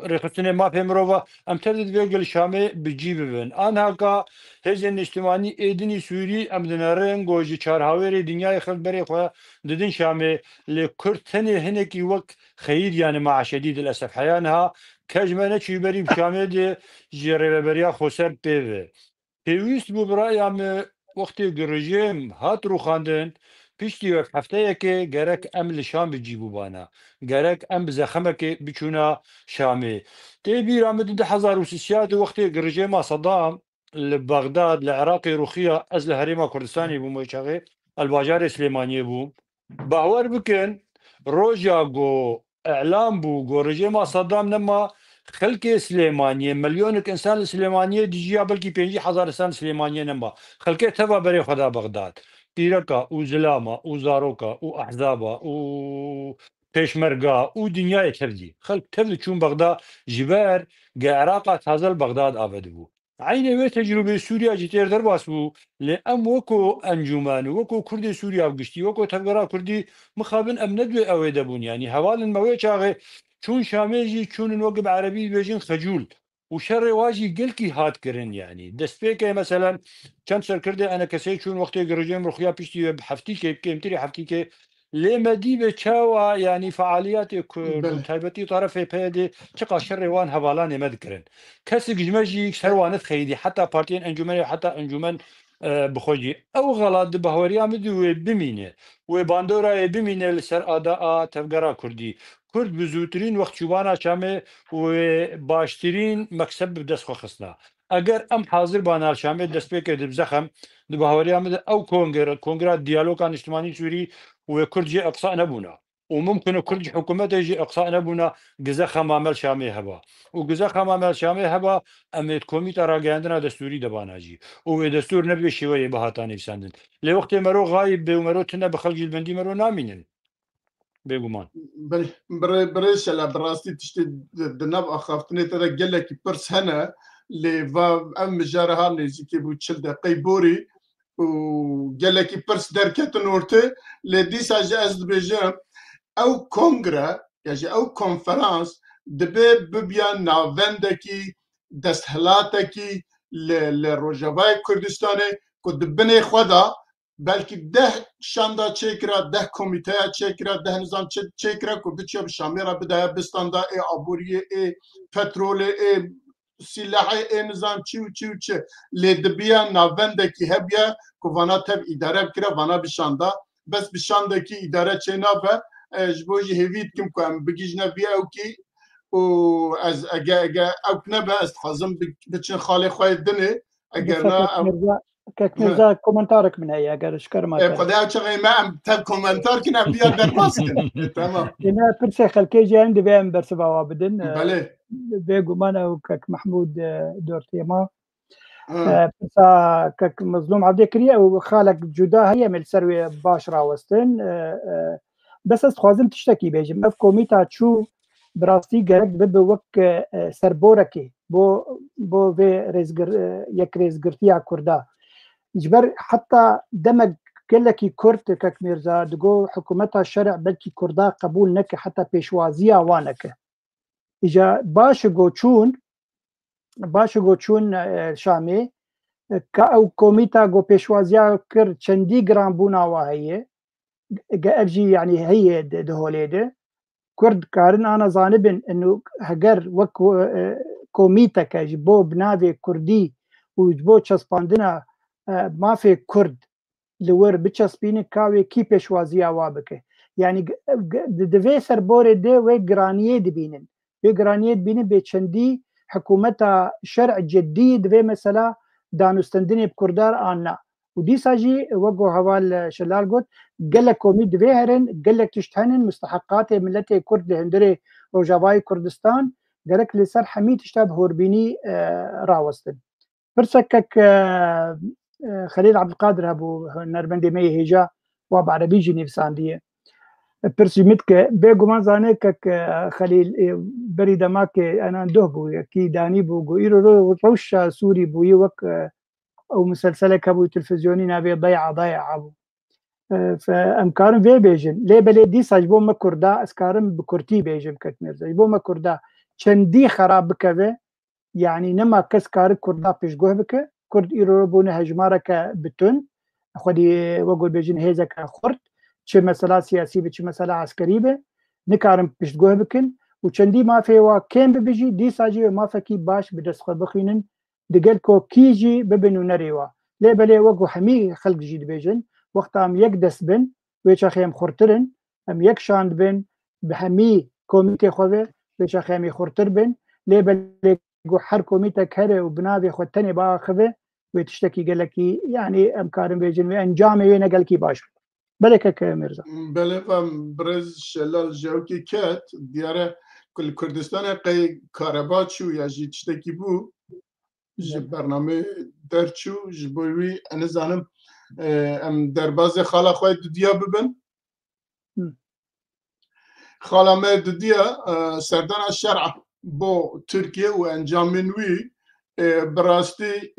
رخصتني ما في مروفا ام تبدو بيقل شامي بجيب بن انا هكا هزن اجتماعي ايدني سوري ام دنارين جوجي چارهاوري دنيا خلق بري خوا ددن شامي لكرد ثاني هنكي وك خير يعني مع شديد الاسف حيانها كجمانه چيبري بشامي دي جيري بريا خوسر بيفي پێویست بوو بڕایامە وەختی گڕژێم هات ڕووخاندن پشتی وەک هەفتەیەکێ گەرەک ئەم لە شام بجی بووبانە گەرەک ئەم بزەخەمەکێ بچوونە شامێ تێبیرامە 1960 وەختی گڕژێما سەدام لە بەغداد لە عێراقی ڕوخیە ئەس لە هەرێما کوردستانی بووم چاغێ ئەلباژارێ سلێمانیە بووم باوەڕ بکەن ڕۆژا گۆ ئەعلام بوو گۆڕژێما سەدام نەما خلق سليمانية مليونك إنسان سليمانية ديجيا بلكي 50,000 إنسان سليمانية نما خلقه تبا بري خدا بغداد بيركا وزلامة وزاروكا وأحزابا وبيشمرقا ودنيا كردي خلق تبدو تشون بغداد جبار عراقة هزل بغداد أبدو عيني وي تجربة سوريا جتير درباس بو لأم وكو أنجمان وكو كردي سوريا وقشتي وكو تبقرا كردي مخابن أم ندوي أوي دبون يعني هوالن موي شاغي چون شامێژی چونن وەگب عربی بێژین خەجول و شەڕێ واژی گەلکی هاتکردن یعنی دەست پێکە مەسەلەن چەند سەرکردێ ئەنە کەسەی چون وەختێ گەڕژێم ڕوخیا پشتی هەفتیکێ بکەمتری هەفتیکێ لێمەدی بێ چاوە ینی فعالیاتی کورد و تایبەتی طرفێ پێدێ چقا شەڕێوان هەواڵان ئێمە دکردن کەسێک ژمەژی سەروانت خەیدی حتا پارتیان ئەنجومەنێ حتا ئەنجومەن بخۆجی ئەو غەڵات بەهۆریان بدوێ بمینێ وێ باندۆرایە بمینێ لەسەر ئادا تەفگەرا کوردی كرد بزوترين وقت شوبانا شامي وباشترين مكسب بدس خصنا اگر ام حاضر بانال شامي دس بيك دبزخم دبهوريا مد او كونغرا ديالوج عن اجتماعي سوري وكرد جي اقصى نبونا وممكن كرد حكومات يجي اقصى نبونا جزخم عمل شامي هبا وجزخم عمل شامي هبا ام كوميتا راجعندنا دستوري دباناجي ودستور نبي شويه بهاتاني سندن لوقت مرو غايب ومرو تنا بخلق البندي مرو نامين بێگومان
برێشە لە بڕاستی تشتی دنەب ئاخافتنێ تەدە گەلێکی پرس هەنە لێ ئەم مژارەها نێزیکێ بوو چل دەقەی بۆری و گەلێکی پرس دەرکەتن ئۆرتێ لێ دیساژە ئەس دبێژم ئەو کۆنگرە یاژە ئەو کۆنفەرانس دەبێ ببیان ناوەندێکی دەستهەلاتێکی لە ڕۆژەڤای کوردستانê ku dibinê xwe da belkî 10 şanda çêkira 10 komîteya çêkira 10 nizam çêkira ku biçe bi şamêra bidaya bistanda ê aboriyê ê petrolê ê silahê ê nizam çi û çi û çi lê dibiya navendekî hebiye ku vana tev îdare bikire vana bi şanda bes bi şandekî îdare çê nabe ji bo jî hêvî dikim ku em bigîjne vî ewkî û ez ege ewk nebe ez dixwazim biçin xalê xwe dinê eger na
كميرزا كومنتارك من هي اگر اشكر ما
خدای چه ما ام تا کومنتار کنه بیا در باز کنه تمام
انا برسي خلكي جي عندي بهم برسبا وابدن
بله
بيغو مانا وكك محمود دورتيما برسا كك مظلوم عبد الكريم وخالق جدا هي من سروي باش راوستن بس خوازم تشتكي بيجم اف كوميتا تشو براستي گرك بوك سربوركي بو في رزقر يك رزقرتيا كردا جبر حتى دمج كلكي كرت كك ميرزا دقو حكومتها الشرع بلكي كردا قبول نك حتى بيشوازيا وانك اجا باش گوچون شامي كا او كوميتا جو بيشوازيا كر چندي جرام بونا وهي افجي يعني هي دهوليده كرد كارن انا زانبن انه هجر وك كوميتا كجبو بنافي كردي وجبو چسپاندنا ما في كرد لور بچسپینه کاوی کی پێشوازی ئاوا بکە یعنی دەوێ سەربۆرێ دێ وێ گرانیە دبینن وێ گرانیە دبینن بێ چەندی حكومتها شرع جديد في مثلا دانستندني بكردار آنا ودي ساجي وقو هوال شلال قلت قال لك كوميد فيهرن قال لك تشتهنن مستحقات ملتي كرد هندري روجافاي كردستان قال لك لسر حميد تشتاب هوربيني راوستن برسكك خليل عبد القادر ابو نربندي مي هيجا واب عربي جنيف سانديه برسيمتك بيجو ما زانك خليل بريد ماك انا ندهبو كي داني بو يرو روش سوري بو يوك او مسلسله كابو تلفزيوني نبي ضيع ابو فامكارم في بيجن لي بلدي ساجبو ما كردا اسكارم بكرتي بيجن كتمر بو ما كردا چندي خراب بكبه يعني نما كس كار كردا بيشگوه بك كرد ايروبون هجمارك بتون خدي وقول بيجن هيزك خرد چه مسألة سياسي بچه مسألة عسكري به نكارم بيشگوه بكن وچندي ما في وا كم بيجي دي ساجي ما فكي باش بدس بخينن دقل كو كيجي ببنو نريوا لي بلي وقو حمي خلق جيد بيجن وقتا ام يقدس بن ويش اخيام خورترن ام يكشاند بن بحمي كوميتي خوه ويش اخيام يخورتر بن لي بلي قو حر كوميتا كهره وبنابي خوتني با خوه ويتشتكي قالكي يعني ام كارم بيجن وانجامي وينا قالكي باش بلكك مرزا
بله برز شلال جوكي كات دياره كل كردستان قي كارباتشو يا جي تشتكي بو جي برنامه درچو جبوي انا زانم ام درباز خالا خوي دديا ببن خالا ما دديا سردان الشرع بو تركيا وانجام منوي براستي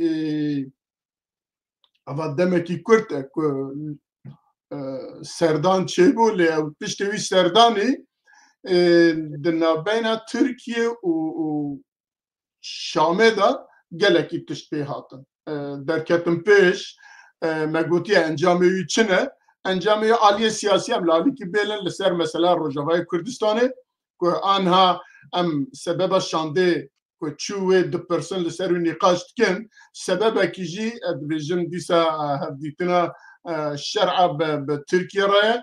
اما دمكي كرت سردان چيبو لي تشتوي سرداني دنا بين تركيا و شامه دا گلکی تشت هاتن درکتم پیش مگوتی انجامی چنه انجامی عالی سیاسی هم لالی که بیلن لسر مثلا روجاوای کردستانه که آنها ام سبب شانده که چوه دو پرسن لسر و نقاش کن سبب کی جی ادویژن دیسا هفدیتنا شرع بترکیه رای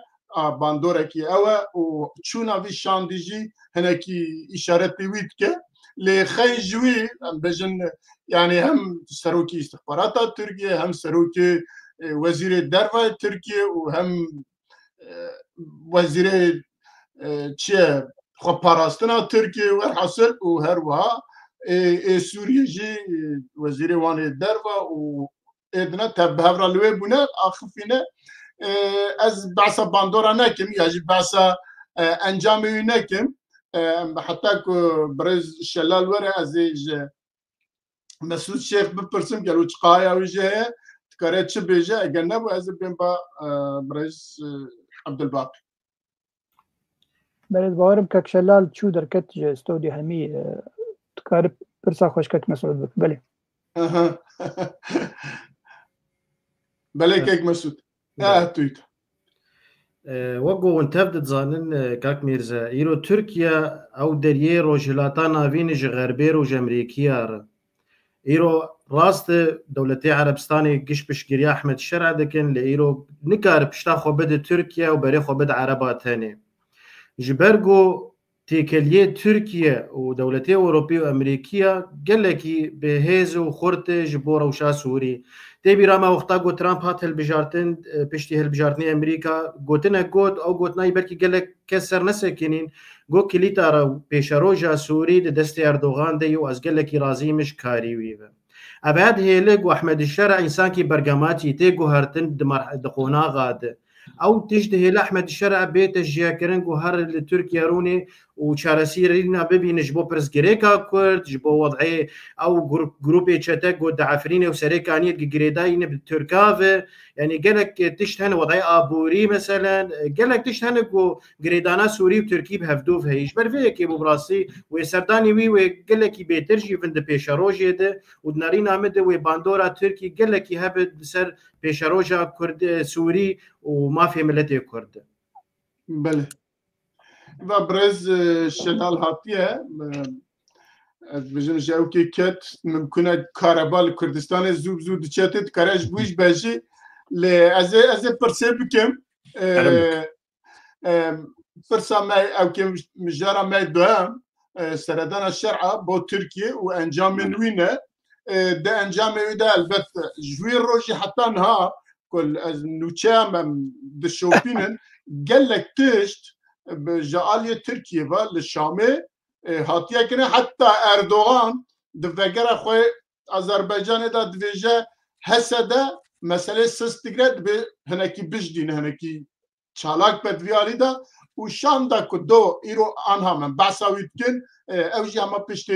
باندوره کی اوه و چونا وی شاندی جی هنکی اشارت بیوید که لخيجوي بجن يعني هم سروكي استخبارات تركيا هم سروكي وزير الدرفة تركيا وهم وزير تشي خبراستنا تركيا والحصل وهروها سوريا جي وزير وان الدرفة وإدنا تبهر الويبونا آخفينا از بعثة باندورا ناكم يجي بعثة أنجامي ناكم حتى برز شلال ورا ازيج مسعود شيخ بپرسم قالوا تقايا وجهه تكرت چه بيجه اجنب از بين با برز عبد الباقي
برز باورم كك شلال شو دركت استودي همي تكارب برسا خوشكت مسعود بك بلي
اها بلي كيك مسعود تويت
وقو انتبدت زانن كاك ميرزا ايرو تركيا او دريه روجلاتا نافينج غربير وجامريكيار ايرو راست دولتي عربستاني قش بشكريا احمد الشرع دكن لايرو نكار بشتا خوبد تركيا وبري خوبد عربات هاني جبرقو تيكليه تركيا ودولتي اوروبيه وامريكيه قالكي بهيزو خورته جبور وشا سوري تبي راما وقتا قو ترامب هات هالبجارتن بشتي هالبجارتني امريكا قوتنا قوت او قوتنا يبركي قالك كسر نسكنين قو كليتا را بيشاروجا سوري دستي اردوغان ديو از قالك رازي مش كاري ويبا ابعد هيلق واحمد الشرع انسان كي برقاماتي تيقو هرتن دقونا غاد او تجده لاحمد الشرع بيت الجياكرنج وهر لتركيا روني وشارسيرينا ببي نجبو برزجريكا كورد جبو وضعي او جروبي تشاتك ودعفريني وسريكانيت جريداين بالتركافه يعني قالك تشتهن وضعي ابوري مثلا قالك تشتهن جريدانا سوري وتركي بهفدوف هيش برفيك ابو براسي وسرداني وي وقالك بيترجي فند بيشاروجي ده ودنارينا مد وباندورا تركي قالك هبد سر بيشاروجا كرد سوري وما في ملتي كرد
بله و برز شلال هاتیه از بجن جاوکی کت ممکنه کاربال کردستان زوب زود چتت کارش بویش باشی ل از پرسه بکم پرسا ما او کم مجارا ما دوام سردان الشرعة بو تركيا وانجام نوينه ده انجام وده البته جوي روجي حتى نها كل نوتشام دشوبينن قال لك تشت بجاليه تركيا للشامي هاتيه كنا حتى اردوغان دفكر اخوي اذربيجان دا دفيجا هسدا مساله سستجرد به هناكي بجدين هناكي چالاک بدویالی دا و شام دا کدو ایرو آنها من بحثاوید کن اوجی اما پشت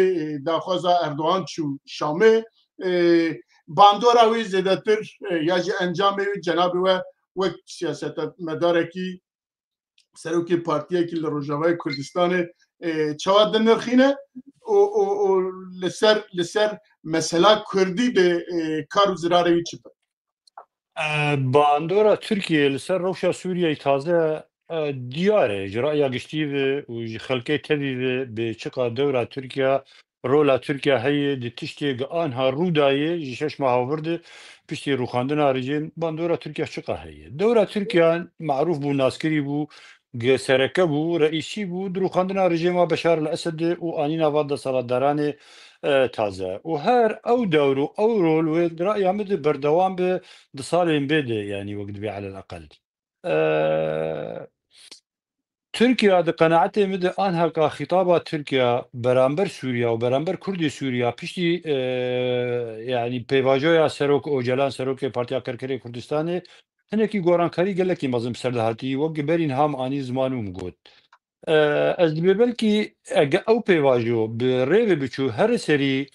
دا خوزا اردوغان چو شامه باندورا وی زیدتر یا جی انجام وی جناب و سیاست مدارکی سروکی پارتیه که لروجاوای کردستان چواد نرخینه و لسر مثلا کردی به کارو زراروی چی بود
باندورا تركيا لسر روشا سوريا تازه دياره جرأيا قشتي و خلقي تبي بشقا دورة تركيا رولا تركيا هي دي تشتي قانها روداية جيشش محاورد بشتي روخاندنا رجين باندورا تركيا شقا هي دورة تركيا معروف بو ناسكري بو سركه بو رئيسي بو دروخاندنا رجيم بشار الأسد وآنينا فادا سالاداراني تازه وهر او دورو او رول ورأي عمد بردوام به دصالين بيده يعني وقت بي على الأقل تركيا ده قناعتي مد انها كخطابات تركيا برامبر سوريا وبرامبر كردي سوريا بيشتي يعني بيواجويا سروك اوجلان سروك بارتيا كركري كردستاني هنكي گورانكاري قال لك مازم سردهاتي وقبرين هام اني زمانو مقود از بلكي او بيواجو بريفي بچو هر سري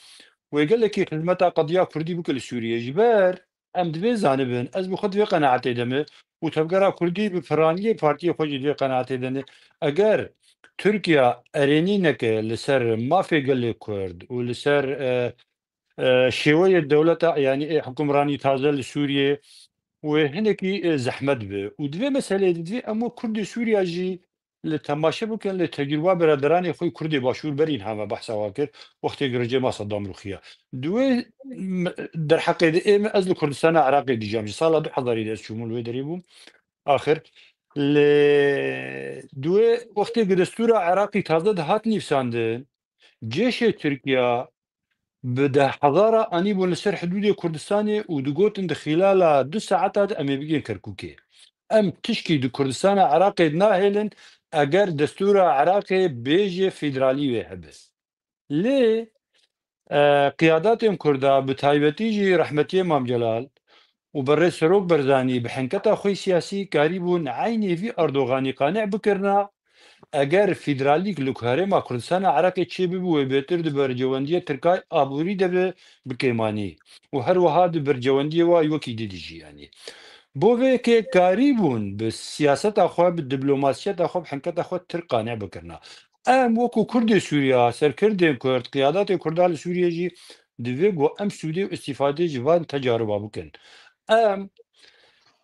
ويقول لك خدمتا قضيه كردي بكل سوريا جبار ام دبي زانبن از بخد في قناعتي دمه وتبقى كردي بفرانيه بارتي خوجي دي قناعتي دنه اگر تركيا ارينينك لسر ما في قال كرد ولسر شويه الدوله يعني حكمراني تازه لسوريا وهناكي زحمت به ودوي مسألة دوي أما كرد سوريا جي لتماشى بكن لتجربة برادراني خوي كردي باشور برين هما بحث واكر وقت يجرجي ما صدام رخيا دوي در حقيقة إيه أزل كردستان عراقي دي جامج صار دو حضاري ده شمول ويدريبهم آخر ل دوي وقت دستور عراقي تازه هات نفساندن جيش تركيا بده حضارة أني بون لسر حدود كردستان ودقوتن خلال 2 ساعات أمي بيجين كركوكي أم تشكي دو كردستان عراقي ناهلن أجر دستور عراقي بيجي فيدرالي وهبس ليه قياداتهم كردا بتايبتيجي رحمتي مام جلال وبرز سروك برزاني بحنكتا خوي سياسي قريبون عيني في أردوغاني قانع بكرنا اگر فیدرالیک لوکاره ما کردستان عراقی چی ببوه بهتر ده برجواندی ترکای آبوری ده بکیمانی و هر وها ده برجواندی و یوکی دیدیجی یعنی بوه که کاری بون به سیاست اخواه به دیپلوماسیت اخواه حنکت اخواه ترک قانع بکرنا ام وکو کرد سوریا سر کردیم کرد قیادات کردال سوریا جی دوه گو ام سودی و استفاده جوان تجاربه بکن ام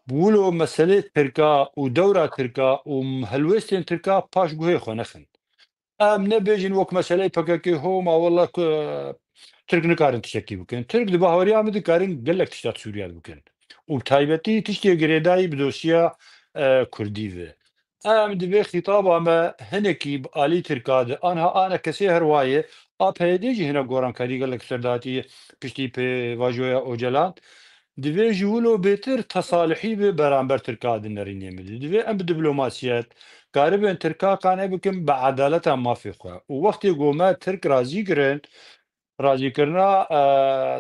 بقولوا مسألة تركا ودورة تركا ومهلوستين تركا باش قوي خونخن ام نبيجن وك مسألة بكاكي هو ما والله ترك نكارن تشكي بكن ترك دبا هوري عمد كارن قلك تشتات سوريا بكن وبتايبتي تشتي قريداي بدوسيا كردي في ام دبي خطاب اما هنكي بآلي تركا انا كسي هرواية اب هيديجي هنا قوران كاري قلك سرداتي بشتي بي واجويا اوجلان دوی جولو بهتر تصالحی به برانبر ترکا دنرین یمدی دوی ام دیپلماسیت قاربن ترکا قانع بکن به عدالت ما فی خوا و وقتی گوما ترک راضی کرنا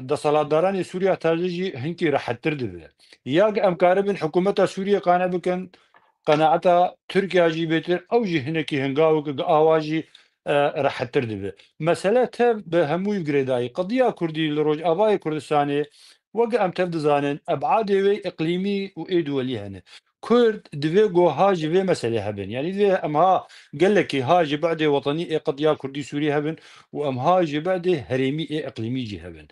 دسالتداران سوریا تاجی هنکی راحت تر دوی یا ام قاربن حکومت سوریا قانع بکن قناعتا ترکیا جی بهتر او جی هنکی هنگاو که آواجی راحت تر دوی مسئله ته به هموی گریدایی قضیه کردی لروج آبای کردستانی وقع ام تبدو زانن ابعاد وي اقليمي وايد ولي هنا كرد دوي جو هاجي في مسألة هبن يعني دوي ام ها قال لك هاجي بعد وطني قد يا كردي سوري هبن وام هاجي بعد هريمي اقليمي جي هبن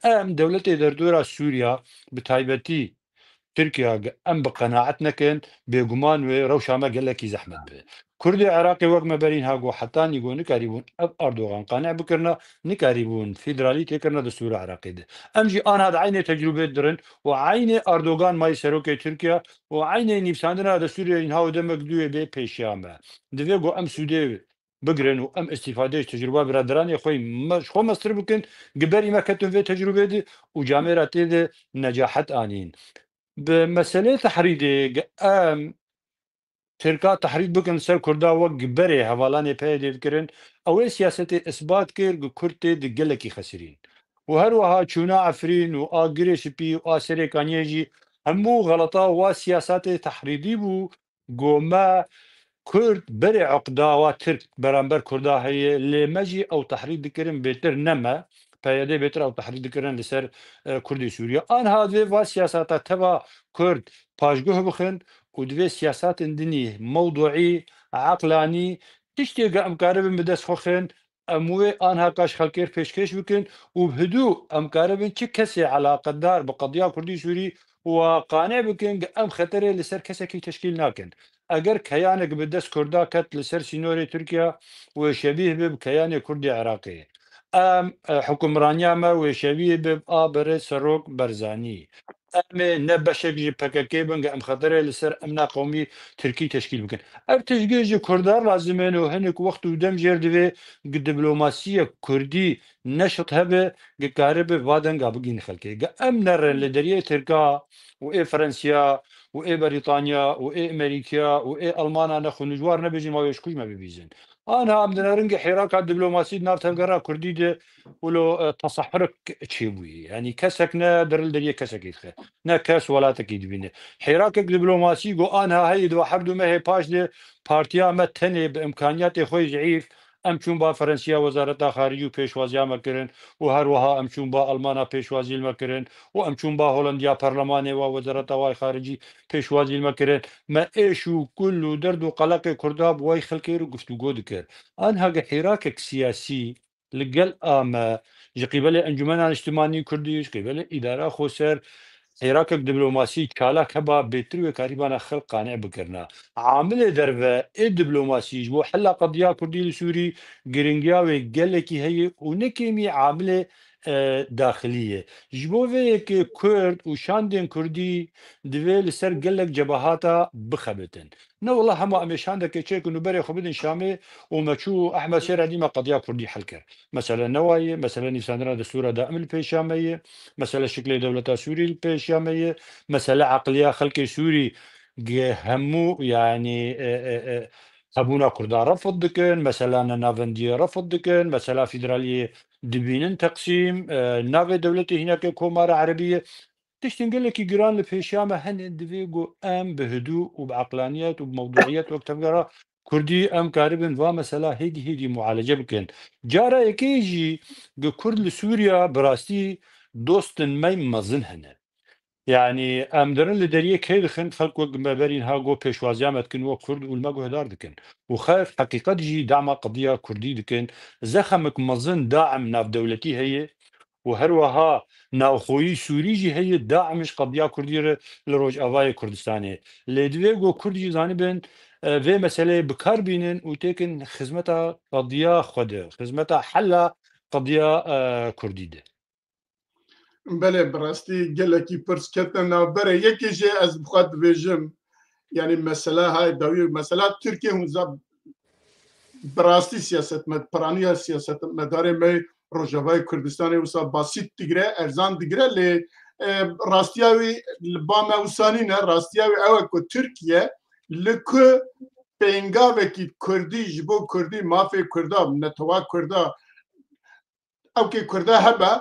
ام دولتي دردورة سوريا بتايبتي تركيا ام بقناعتنا كان بيجمان وروشا ما قال لك زحمت به كردي عراقي وقت ما برين هاجو حتى يقول نكاريبون اردوغان قانع بكرنا نكاريبون فيدرالي تكرنا دستور عراقي ده امجي انا هذا عيني تجربه درن وعيني اردوغان ما يسروك تركيا وعيني نفساندنا دستور ينهاو دمك دوي بي بيشامه دفيغو ام سودي بگرن و ام استفاده تجربه برادران خوی مش خو مصر بکن گبری ما کتون في تجربه دي و جامعه تيد نجاحت آنين بمسألة تحريدي ام تركا تحريد بكن سر كردا وجبري حوالاني بيدي ذكرن أول سياسة إثبات كير كرتي دقلكي خسرين وهروها شونا عفرين وآجريش بي وآسري كانيجي همو غلطة وسياسات تحريدي بو قوما كرد بري عقدا وترك برامبر كردا هي اللي مجي أو تحريد ذكرن بيتر نما بيدي بيتر أو تحريد ذكرن لسر كردي سوريا أن هذه وسياسات تبع كرد باجوه بخن ودوي سياسات دينية موضوعي عقلاني تشتي امكارب بدس خوخن اموي انها كاش خلكير فيشكيش بكن وبهدوء امكارب تشي كسي على قدار بقضيه كردي سوري وقانع بكن ام خطري لسر كسكي تشكيل ناكن اگر كيانك بدس كردا كت لسر سينوري تركيا وشبيه بكيان كردي عراقي ام حكمرانيا ما وشبيه بابر سروك برزاني ام نبشك جي بككي بنج ام خطره لسر امنا قومي تركي تشكيل بكن اب تشكيل جي كردار لازمين وهنك وقت ودم جردوي دبلوماسيه كردي نشط هبه قارب وادن قابقين خلكي ام نر لدريه تركا واي فرنسيا واي بريطانيا واي امريكا واي المانا نخو نجوار نبيجي ما يشكوش ما بيبيزن انا ام نرنج حراك الدبلوماسي نار تلقرا كردي دي ولو تصحرك تشيبوي يعني كسكنا درل دريه كسك يدخل نكاس ولا تكيد بينه حراك دبلوماسي جو انا هيد وحرد ما هي باش دي بارتيا ما تني بامكانيات خوي ضعيف ام چون با فرنسیا وزارت خارجه پیشوازی مکرن و هر وها ام چون با آلمان پیشوازی مکرن و ام چون با هلندیا پارلمان و وزارت وای خارجی پیشوازی مکرن ما ایشو كل درد و قلق کرداب وای خلکی رو گفتگو دکر آنها حراك سیاسی لقل آما قبل انجمن الاجتماعي كردي قبل اداره خسر حراك دبلوماسي كالا كبا بيتر وكاريبانا خلق قانع بكرنا عامل دربه الدبلوماسي جو حلا قضيه كردي السوري جرينجياوي قالكي هي ونكيمي عامله داخليه جبوه كي كرد وشاندين كردي دويل سر قالك جبهاتا بخبتن نو والله هم امشان كي تشيك انه بري خبدن شامي ومشو احمد شير ديما قضيه كردي حلكر مثلا نواي مثلا نيساندرا دستور دائم البيشاميه مثلا شكل دولة سوري البيشامية مثلا عقلية خلق سوري همو يعني هبونا كردا رفض دكن مثلا نافندي رفض دكن مثلا فيدرالية دبينن تقسيم نافي دولتي هناك كومارة عربية تشتنقل لك جيران البيشامة هن دفيقو ام بهدوء وبعقلانيات وبموضوعيات وقت تفقرا كردي ام كاربن ومثلا هيدي معالجة بكن جارة يكيجي كرد لسوريا براستي دوستن ماي مزن هنا يعني ام درن لدريه كيد خن خلق ما برين هاغو بيشوازيا متكن وكرد والماغو هدار دكن وخاف حقيقة جي دعم قضية كردي دكن زخمك مزن داعم ناف دولتي هي وهروها ناوخوي سوري جي هي داعمش قضية كردي لروج اواي كردستاني لدويغو كردي زانبن في مسألة بكار بينن وتكن خدمتها قضية خده خدمتها حلا قضية كردي ده
بله براستی گلکی پرس کتنا بره یکی جه از بخواد بجم یعنی مسئله های داوی مسئله ترکیه هنزا براستی سیاست مد پرانی سیاست مداره می روجاوای کردستان وسا باسیت دیگره ارزان دیگره لی راستیاوی با موسانی نه راستیاوی اوه که ترکیه لکه پینگاوه کی کردی جبو کردی مافی کردا نتوا کردا او که کردا هبه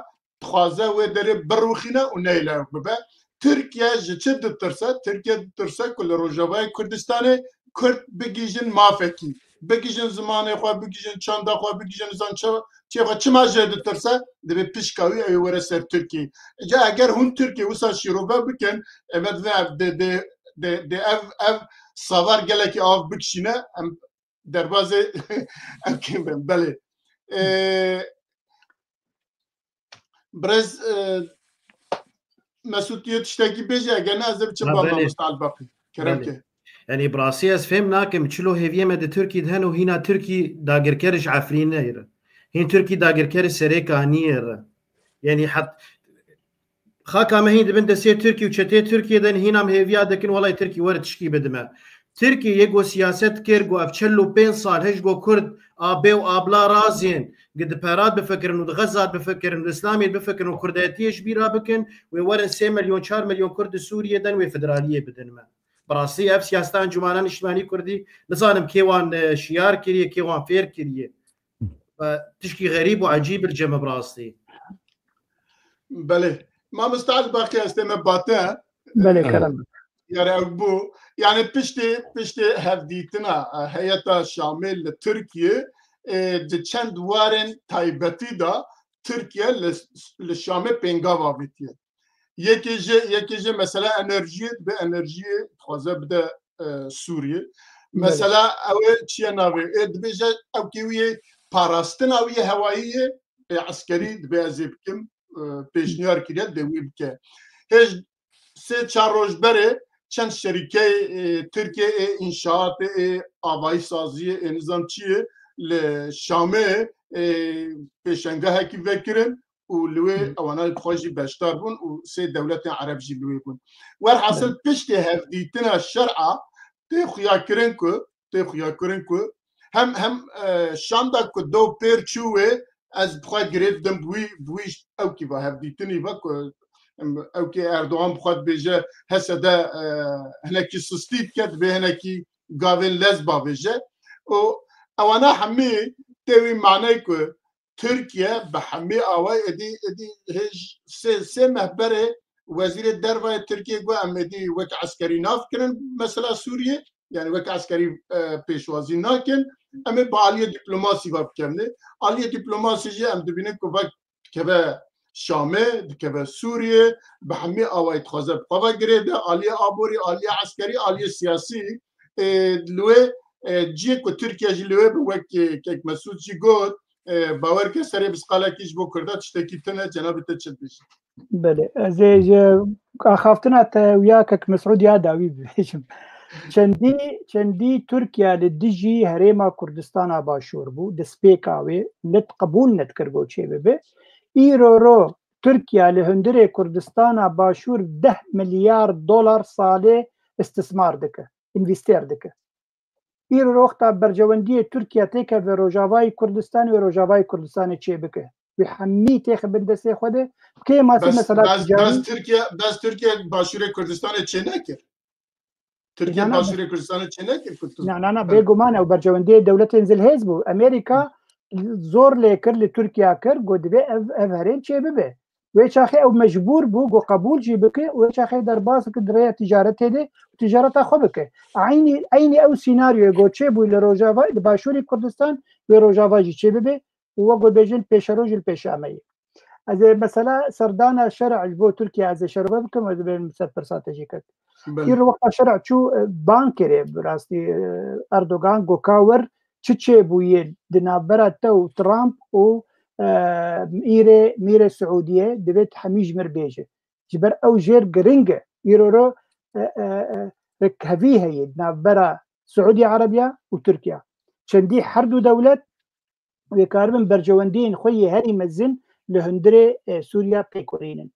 خوازه و داره بروخینه و نیله ببه ترکیه جچه دترسه ترکیه دترسه کل روجاوای کردستانه کرد بگیجن مافکی بگیجن زمانه خواه بگیجن چانده خواه بگیجن زن چه خواه چه ماجه دترسه دبه پیشکاوی ایوره سر ترکیه جا اگر هون ترکیه وسا شیروبه بکن امد ده اف سوار گلکی آف بکشینه دروازه ام کم بیم بله برز مسعودیت تشتاقي بيجي انا ازب تشبا ما مستعد باقي كرمك
يعني براسياس فهم ناكم تشلو هيفيه مد تركي دهنو هنا تركي داغر كرش عفرين نير هين تركي داغر كرش سريكا نير يعني حت خاكا ما هي بنت سير تركي وشتي تركي دن هنا هيفيا دكن والله تركي ورد تشكي بدما تركيا يجو سياسات كيرجو أفشلوا بين صار هجو كرد أبي وأبلا رازين قد بارات بفكر إنه غزة بفكر إنه الإسلامي بفكر إنه كرداتية شبيرة بكن ويورن 3 مليون 4 مليون كرد سوريا دن وفدرالية بدن ما براسي أف سياستان جمالان اجتماعي كردي نظام كيوان شيار كريه كيوان فير كريه تشكي غريب وعجيب الجمع براسي.
بله ما مستعد باقي استمع باتا
بله كلام
يعني أبو يعني بشتي هفديتنا هيئة شامل لتركيا چند وارن تایبتی دا ترکیه لشام پنگاوا بیتیه یکی جه مثلا انرژی خوازه بده سوریه مثلا اوه چیه ناوه دبیجه او کیویه پاراستن اویه هواییه عسکری دبیازه بکم پیشنیار کریه دوی بکه هیچ 3-4 روز بره چند شریکه ترکیه انشاءات آوایی سازی نظام چیه لشامه پیشنگاه کی وکرن و لوی اوانای بخوشی بشتار بون و 3 دولت عرب جی لوی بون ور حاصل پشتی هفدیتنا الشرعه تخیا کرن کو هم شام دا کو دو پیر چوه از بخواد گرفتم بوی او کی با هفدیتنی با او کی اردوغان بخواد بیجه هسده هنکی سستید کد به هنکی گاوین لزبا بیجه و اوانا همه توی معنی که ترکیه به همه آوای ادی هج سه محبره وزیر دربای ترکیه گو امدی وک عسکری ناف کرن مثلا سوریه یعنی وک عسکری پیشوازی ناکن اما با عالیه دیپلماسی واب کمنه عالیه دیپلماسی جی ام دبینه که وک که به شامه که به سوریه به همه آوای تخوازه بخواه گریده عالیه آبوری عالیه عسکری عالیه سیاسی لوه جی کو ترکیه جلوه به وقت که مسعود جی گفت باور که سری بسقاله کیش بو کرده تشتکی تنه جناب تشد بشه.
بله زی خافتنا تا ویا که مسعود یاد آوی بشم. چندی ترکیه لدیجی هرما کردستان باشور بو دسپیکاوی نت قبول نت کرگو چه ببه ایرو ترکیه لهندره کردستان باشور 10 میلیارد دلار ساله استثمار دکه انویستر دکه این روختا برجواندی ترکیه تیکه و روجاوای کردستان و روجاوای کردستان چه بکه و همی تیخ بندسه خوده که مثلا
بس ترکیه باشور کردستان چه نکر؟ ترکیه باشور کردستان چه نکر؟
نه بگمان او برجواندی دولت انزل حزب امریکا زور لیکر لترکیه کر گودوه هرین چه ببه و چاخه او مجبور بو گو قبول جی بکه و چاخه در باز که دریا تجارت هده تجارت خو بکه عینی او سیناریو گو چه بو لروجاوا باشوری کردستان و روجاوا جی چه ببه و گو بجن پیشروج الپیشامی از مثلا سردان شرع بو ترکیه از شربه بکم و بین مسافر استراتژیک این وقت شرع چو بانکره براستی اردوغان گو کاور چه بوی دنابرت و ترامپ و میره سعودیه دبیت همیج مر بیجه جبر او جیر گرینگه ایرو رکهوی هید نابرا سعودی عربیه و ترکیه چندی هر دو دولت وکاربن برجواندین خوی هری مزن لهندره سوریا پیکورینن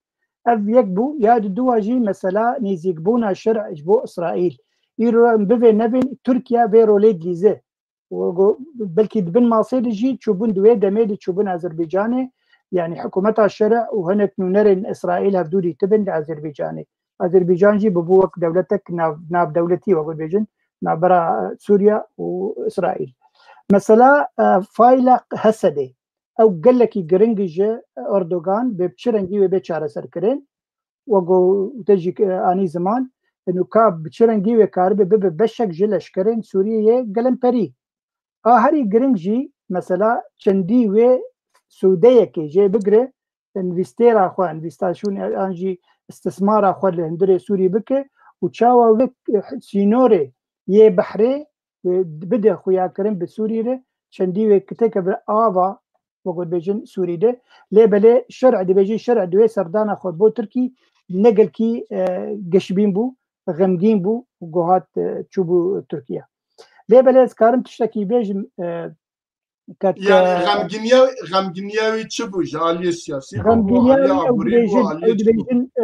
اف یک بو یاد دواجی مثلا نیزیک بونا شرع جبو اسرائیل ایرو بفه نفن ترکیه ویرولید لیزه بلكي دبن ماصير جي تشوبون دوي دميد تشوبون أذربيجاني يعني حكومتها الشرع وهناك نرى إسرائيل هفدوري تبن لأذربيجاني أذربيجان جي ببوك دولتك ناب دولتي وقول بيجن نابرا سوريا وإسرائيل مثلا فايلة هسدي أو قال لك جرينجي أردوغان ببشرنجي وبيتشارة سركرين وقو تجي آني زمان إنه كاب بشرنجي وكارب ببشك جلش كرين سوريا قلن بري هری گرنگی مثلا چندی و سودیه که جه بگره انویستر آخوا انویستاشون آنجی استثمار آخوا لهندره سوری بکه و چاوا وک سینوره یه بحره بده خویا کرن به سوری ره چندی و کته که بر آوا وقول بیجن سوری ده لیبله شرع دی بیجی شرع دوی سردان آخوا بو ترکی نقل کی گشبین بو غمگین بو و گوهات چوبو ترکیه لیبله کارم تشتکی بیجم
يعني غمجنياوي تشبوج عالية سياسي
غمجنياوي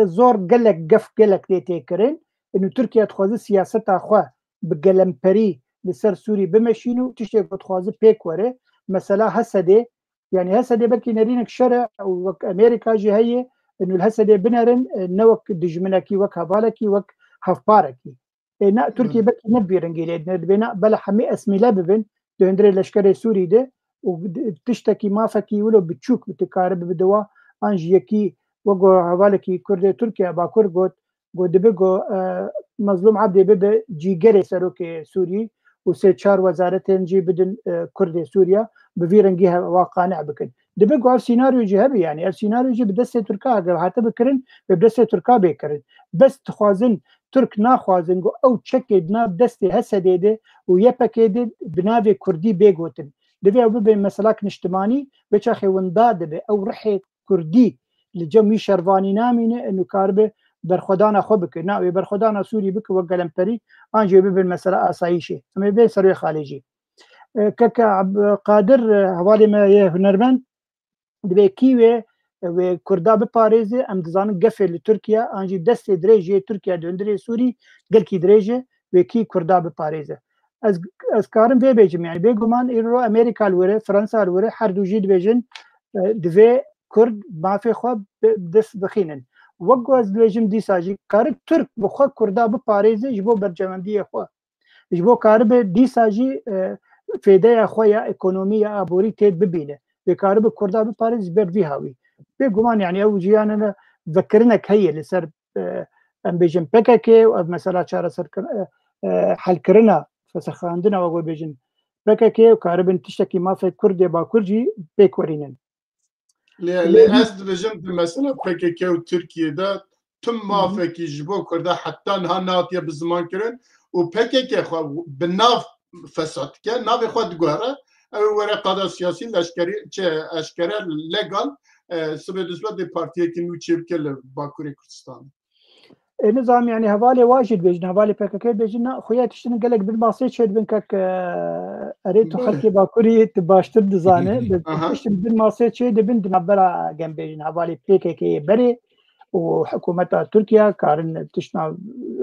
زور قلق قف قلق دي تيكرين انه تركيا تخوز سياستها خوا بقلمپري لسر سوري بمشين وتشتي بتخواز بيك وري مثلا هسدي يعني هسدي بكي نرينك شرع وك امريكا جي هي انه الهسدي بنرن نوك دجمنكي وك هفالكي وك هفباركي نا تركيا بكي نبي رنجيلي بنا بلا حمي اسمي لببن دهندري لشكري سوري ده وبتشتكي ما فكي ولو بتشوك بتكارب بدوا انجيكي وقو هفالكي كرد تركيا باكور قوت قو دبقو مظلوم عبدي ببه جيجري سروكي سوري وسي چار وزارتين جي بدن كرد سوريا بفيرنجيها واقانع بكن دبقو اف سيناريو جي هبي يعني اف سيناريو جي بدسي تركا اگر حتى بكرن بدسي تركا بكرن بس تخوازن ترك ناخوازن قو او تشكي بناب دستي هسه ديده ويبكي بنابي كردي بيقوتن دبي او ببه مسلاك نشتماني بچاخي ونداد به او رحي كردي لجمعي شرواني نامينه انه كاربه برخدانا خو بك نا برخدانا سوري بك وقلمپري انجي بالمساله اسايشي اما بين سروي خارجي كك قادر حوالي ما هنرمند دبي كيوي وكردا بباريز ام دزان قفل لتركيا انجي دست دريجي تركيا دندري سوري قال كي دريجي وكي كردا بباريز از كارم في بيجم يعني بيغمان ايرو امريكا الوره فرنسا الوره حردو جيد بيجن دفي كرد ما في خو دس بخينن وقوز لجم دي ساجي كارب ترك بخو كردا بباريز جبو برجمنديه خو جبو كارب دي ساجي فيديا خويا ايكونوميه ابوري تيد ببينه بكارب كردا بباريز بيرفي هاوي بيغمان يعني او جيانا ذكرنك هي اللي سر ام بيجن بككي او مثلا شهر سر حل كرنا فسخاندنا وقو بيجن بككي وكارب تشتكي ما في كردي باكورجي بيكورينن
لأسد بجم بمثلا PKK وتركيا ده تم ما فكي جبو كرده حتى نها ناتيا بزمان كرن و PKK خو بالناف فساد كان ناف خود جوهره او ورقه سياسي لشكري اشكره ليغال سبب دي بارتي كي نو تشيركل باكوري كردستان
النظام يعني هفالي واجد بيجن هفالي PKK بيجن خويا تشتن قالك بالماسي شد بنكك اريتو خلكي باكوري تباشتر دزانه تشتن بالماسي شد بنت نبرا جنب بيجن هفالي PKK بري وحكومه تركيا كارن تشنا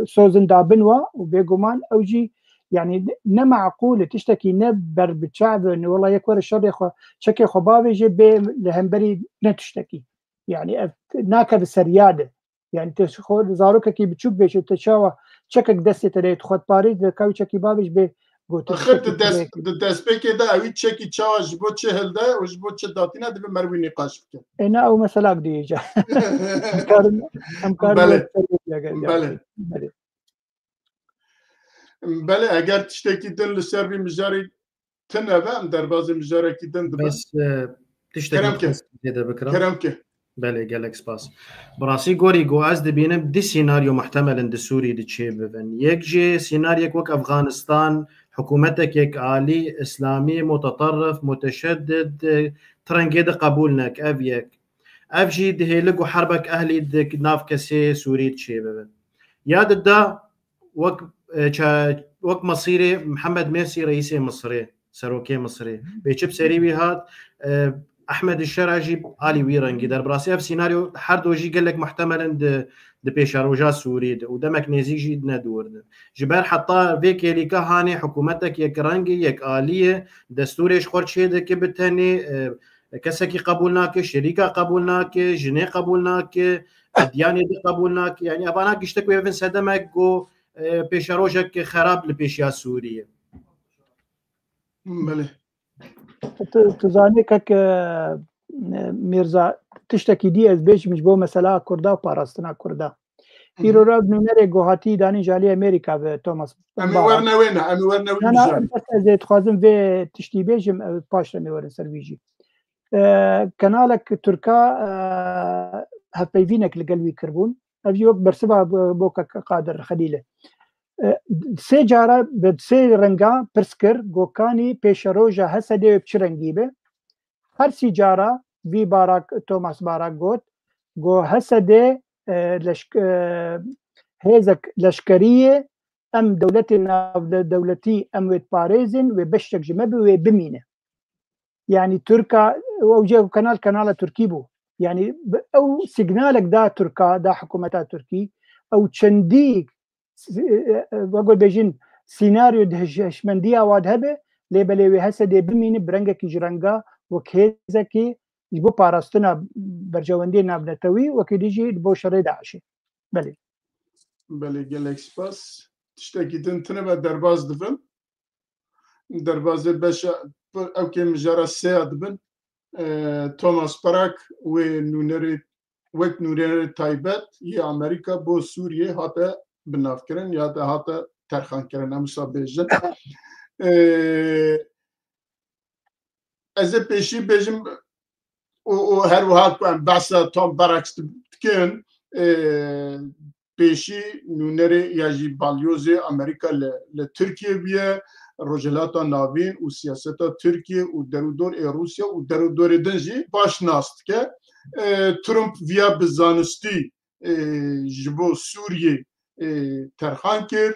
سوزن دابنوا وبيغمان اوجي يعني نمعقول تشتكي نبر بالشعب انه والله يكور الشر شكي خبابي جيب لهمبري نتشتكي يعني ناكب السرياده يعني تشخور زاروك كي بتشوف بيش تشاوا شكك دستي تري تخوت باريس كاوي شكي بابش بي
اخرت دست بكي ده اوي تشكي تشاوا جبو تشهل ده وجبو تشداتينا دبي مروي نقاش بك
انا او مثلا بدي اجا امكار
بله اگر تشتكي دن لسربي مجاري تنبا ام درباز مجاري كي دن
بس تشتكي كده بكره
كرمك
بله جالك سباس براسي غوري جو از دبينه بدي سيناريو محتمل عند سوري دتشي بفن يكجي سيناريو وك افغانستان حكومتك يك عالي اسلامي متطرف متشدد ترنجد قبولنك افيك افجي دهيلق حربك اهلي دك ناف كسي سوري دتشي بفن ياد دا وك مصيري محمد مرسي رئيس مصري سروكي مصري بيشب سريبي هاد احمد الشرعجي علي ويرنجي در براسي اف سيناريو حردو جي قال لك محتمل عند بيشاروجا سوري ودمك نيزيجي ندور جبال حطا فيك ليكا هاني حكومتك يك رنجي يك آلية دستوريش خورشي دك بتاني كسكي قبولناك شريكا قبولناك جني قبولناك ادياني دي قبولناك يعني اباناك اشتكوا يفن سدمك جو بيشاروجك خراب لبيشيا سوريا
ملي
تزاني كك ميرزا تشتكي دي از بيش مش بو مسألة كردا وباراستنا كردا إيرو راب نمرة جوهاتي داني جالي أمريكا بتوماس
أمي ورنا وينا
أنا بس إذا تخازن في تشتي بيجم باش أمي ورن سرويجي كنالك تركا هبيفينك لقلبي كربون أبي وقت برسبها بوكا قادر خليله سه جارا به سه رنگا پرسکر گوکانی پیشروجا هسده بچ رنگی به هر سی جارا وی باراک توماس باراک گوت گو هسده هزك لشکریه ام دولتی ام ويت باريزن وبشك جمبي وبمينه يعني تركا وجه كنال تركي بو يعني او سيجنالك دا تركا دا حكومتها تركي او تشنديك بقول بيجين سیناریو دهشمندی واد هبه لێبەلێوێ هەسە دێ بمینی برەنگێکی ژرەنگا وەک هێزێکی بۆ پاراستنا بەرژەوەندی نابنەتەوی وەکی دیژی بۆ شەڕێ داعشی بەێ
بەێ gelek spas tiştekî din tune ve derbas dibin derbazê beşa ew kê mijara seya dibin Thomas Parak wê nûnerê wek nûnerê taybet yê Amerîka bo Sûriyê hate binavkirin ya da hate terxankirin em wisa bêjin ez ê pêşî bêjim û her wiha ku em behsa Tom Parak dikin pêşî nûnerê ya jî balyozê Amerîka li Tirkiye bûye Rojhilata navîn û siyaseta Tirkiye û derûdor ê Rûsya û derûdorê din jî baş nas dike Trump viya bi zanistî ji bo Sûriyê terxan kir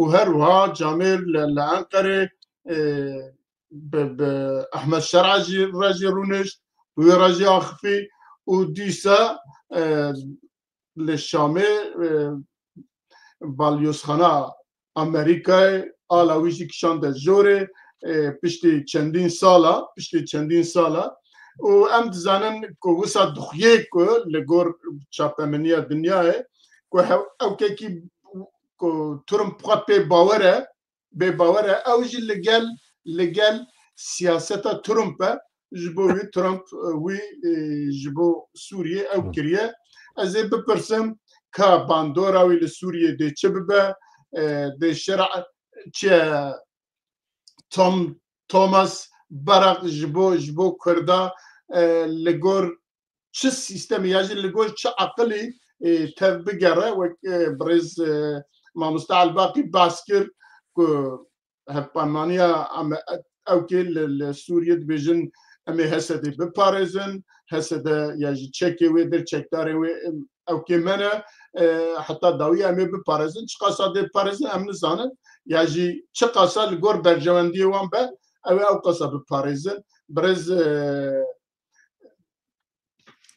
û her wiha Camêr li Enqerê bi Ehmed Şer'a jî rejê rûnişt wê rejê axivî û dîsa li Şamê balyozxana Amerîkayê ala wî jî kişande zorê piştî çendîn sala û em dizanin ku wisa dixuye ku li gor çapemeniya dinyayê ku ewkekî ku Trump xwe pê bawer e ew jî li gel siyaseta Trump e ji bo wî Trump wî ji bo Sûriyê ew kiriye ez ê bipirsim ka bandora wî li Sûriyê dê çi bibe dê şer'a çi Thomas Parak ji bo Kurda li gor çi sîstemî ya jî li gor çi aqilî tev bigere wek birêz Mamoste Elbaqî bas kir ku hevpêmaniya ewkê li Sûriyê dibêjin em ê Hesedê biparêzin Hesede ya jî çekê wê dir çekdarê wê ewkê me ne heta dawî em ê biparêzin çi qasa dê biparêzin em nizanin ya jî çi qasa li gor bercewendiyê wan be ew ê ew qasa biparêzin birêz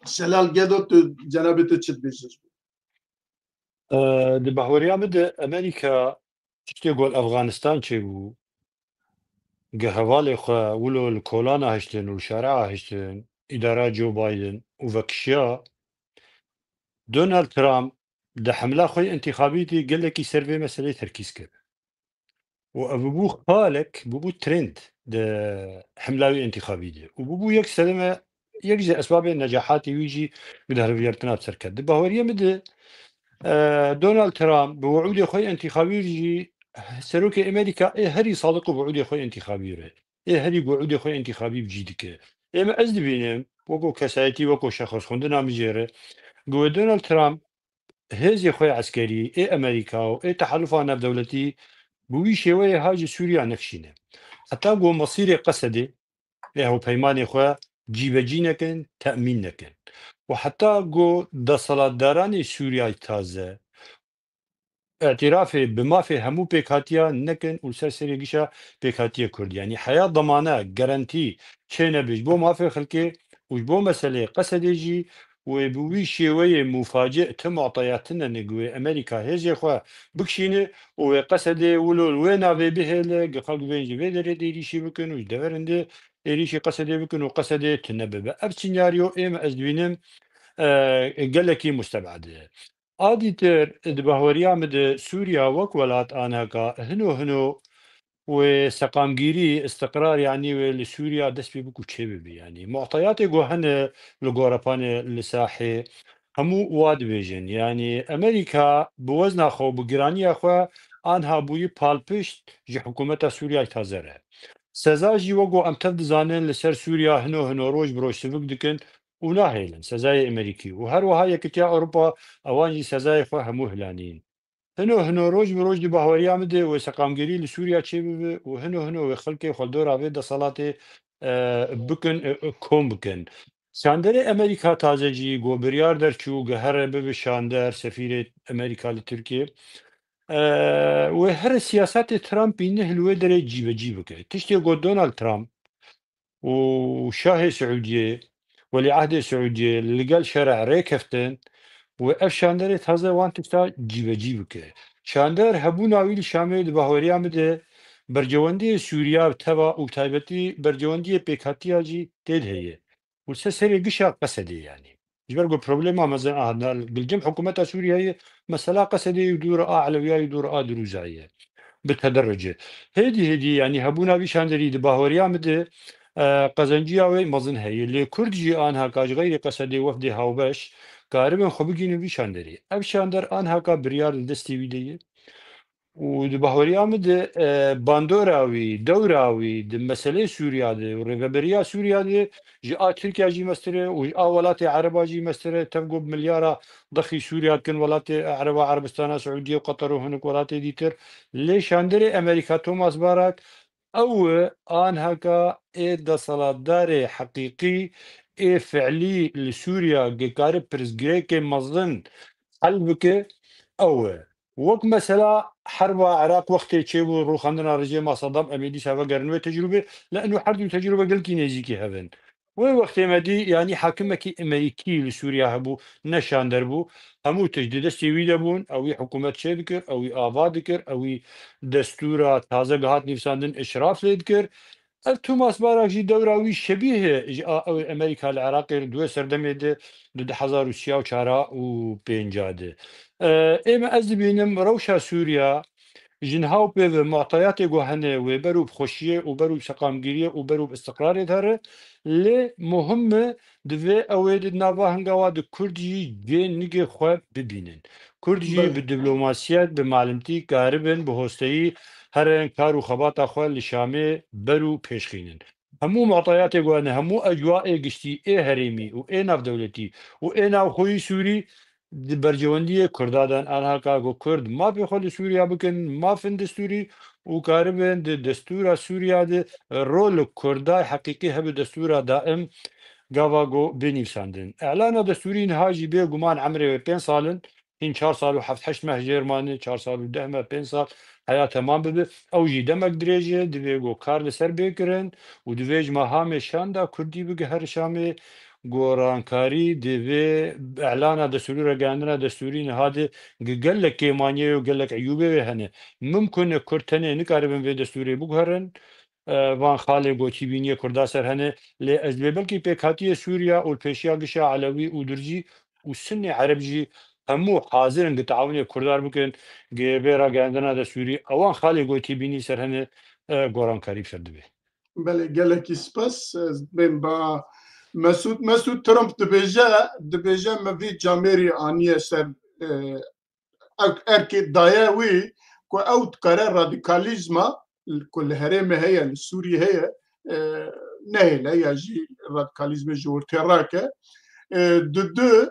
Şelal Gedo tu cenabê tu çi dibêjî
Di bahweriya min de Amerîka tiştê gol Efganistan çêbû gehevalê xwe wilo li kolana hiştin û li şer'a hiştin îdara Joe Biden û vekişiya Donald Trump di hemla xwe intîxabî de gelekî ser vê meseleyê terkîz kir û ev bû xalek bû trend di hemla wê intîxabî de û bû yek sedeme yek ji esbabên necahatê wî jî bi derheviyartina ser ket. Di bahweriya min de Donald Trump bi weûdê xwe intîxabî jî serokê Amerîka ê herî sadiq û weûdê xwe intîxabî re ê herî weûdê xwe intîxabî bicî dike ême ez dibînim wekû kesayetî wekû şexs xwendina min jê re ku Donald Trump hêzê xwe eskerî ê Amerîka û ê tehelûfa navdewletî bi wî şêweyê ha ji Sûriya nexşîne heta ku mesîrê Qesedê ê hewpeymanê xwe cîvecî nekin temîn nekin û heta ku desaladdaranê Sûriyayê taze اعترافê bi mafê hemû pêkhatiya nekin û ser serê gişa pêkhatiya Kurd yanî heya demane garantî çê nebêj bo mafê xelkê û ji bo meselê Qesedê jî wê bi wî şêweyê mûfacî ti muatayatine ne wê Amerîka hêzê xwe bikişîne û wê Qesedê wilo wê navê bihêle xelk bên jî vê derê de êrişî bikin û ji deverên de êrişî Qesedê bikin û Qesedê tune bibe ev senaryo ême ez dibînim gelekî mustebed e Adîtir di bahweriya min de Sûriya wek welat aneka hino wê seqamgirî istiqrar yanî wê li Sûriya dest pê bikû çê bibe yanî muatayatê ku hene li gorepanê li sahê hemû wa dibêjin yanî Amerîka bi wezna xwe bi giraniya xwe anha bûyî palpişt ji hikûmeta Sûriyayê taze re seza jî wekû em tev dizanin li ser Sûriya hino roj bi roj sivik dikin û nahêlin sezayê Amerîkî û her wiha Yekîtiya Ewropa ewan jî sezayê xwe hemû hilanîn hino roj bi roj di bahweriya min de wê seqamgirî li Sûriya çê bibe û hino wê xelkê xweldora vê desalatê bikin kom bikin şanderê Amerîka taze jî gobiryar derçû gehere bibe şander sefîrê Amerîka li Tirkiye wê her siyasetê Trumpî ne li wê derê cîvecî bike tiştê ku Donald Trump û şahê Siûdiyê Welîehdê Siûdiyê li gel şerع rêkeftin wê ev şanderê taze wan tişta cîvecî bike شاندەر هەبوو ناویلی شامێ دباهۆریا بدە بەرجەوەندی سووریا تەوا و تایبەتی بەرجەوەندیە پێکهاتیاجی تێد هەیە وسە سەرێ گشا قەسەدێ یانی جبرگو پروبلما مثلا بالجمع حكومتها سوريا هي مسألة قصدي يدور أعلوية يدور دروزاية بالتدرج هدي يعني هبونا بيشان دريد باهوريا مده قزنجيا وي مزن هي اللي كردجي آنها كاج غير قصدي وفد هاوبش قاربا خبقين بيشان دري أبشان در آنها كا بريار دستي ويديه ودبهوريا مده باندوراوي دوراوي د مسألة سوريا ده ورغبريا سوريا ده جاء تركيا جي مستره وجاء ولات عربا جي مستره تبقوا بمليارة ضخي سوريا كن ولات عربا عربستان سعودية وقطر وهنك ولات ديتر ليش عندري أمريكا توماس باراك أو آن هكا إيدا صلادار حقيقي إيه فعلي لسوريا قارب برزقريك مظن قلبك أو وەک مەسەلا حربا عراق وەختێ چێبوو ڕووخاندنا ڕژێما سەدام ئەمێدی ساوە گەرنوێ تەجروبێ لەئەنو هەردوو تەجروبە گەلکی نێزیکی هەبن وی وەختێمەدی ینی حاکمێکی ئەمریکی لە سووریا هەبوو نەشان دەربوو هەموو تەج دەستی وی دەبوون ئەوی حکوومەت چێ دکرد ئەوی ئاوا دکرد ئەوی دەستورە تازە گەهات نیفساندن ئشراف لێ دکرد توماس باراکجی دەوراوی شەبیه ئەو ئەمریکا لە عراقی دوێ سەردەمێدە 2045 ئێمە ئەس دبینم ڕەوشە سووریا ژنها و پێ معتایاتێک هەنێ وێ بەروب خۆشیە و بەروب سەقامگیریە و بەروب استقرارێت هەرە لێ مهمە دوێ ئەوێ ناوا هەنگاوا د کوردجی گێ نیگێ خۆ ببینن کوردجی بە دیبلۆماسیەت بە معلمتی کاربن بە هۆستایی هەرن کار و خەباتە خۆ لە شامێ بەر و پێشخینن هەموو معتایاتێک وانە هەموو ئەجواء گشتی ئێ هەرێمی و ئێ ناودەولەتی و ئێ ناوخۆی سووری بەرجەوەندیە کوردادان ئاها کاگۆ کورد ما پێخۆ لە سووریا بکەن مافن دەستوری و کاربن دەستورە سووریا ڕۆل کوردای حقیقی هەبێ دەستورە دائم گاواگۆ بنیوساندن ئەعلانە دەستوری نهاژی بێ گومان عمرێ 5 ساڵن این 4 سال و 7 ماه جێرمانێ 4 سال و 10 5 سال حیا تەمان ببێ ئەوژی دەمەک درێژێ دوێ گۆ کار لەسەر بێکردن و دوێژ مەهامێشاندا کوردی بگە هەر شامێ گۆڕانکاری دەوێ ئەعلانە دەستوری ڕێگەاندنە دەستوری نەهادێ گەل لە کێمانیە و گەلک عیوبێ هەنێ ممکنە کورتەنێ نکاربن بێ دەستوری بگەڕن وان خاڵێ گۆچی بینیە کووردا سەر هەنێ لێ ئەس بێ بەلکی پێکهاتیە سووریا و پێشیا گشە عەلەوی و درجی و سنی عەرەبجی هەموو حازرن گتەعاونێ کوردار بکەن گێبێ ڕاگەاندنە دەستوری ئەوان خاڵێ گۆتی بینی سەر هەنێ گۆڕانکاری سەر دەبێ
بەڵێ گەلێکی سپەس بێن بە مسعود ترامپ dibêje me vî camerî aniye ser erkê daye wî ku ew dikare radikalizma ku li herêmê heye li Sûriyê heye nehêle ya jî radikalizmê ji ortêrake di du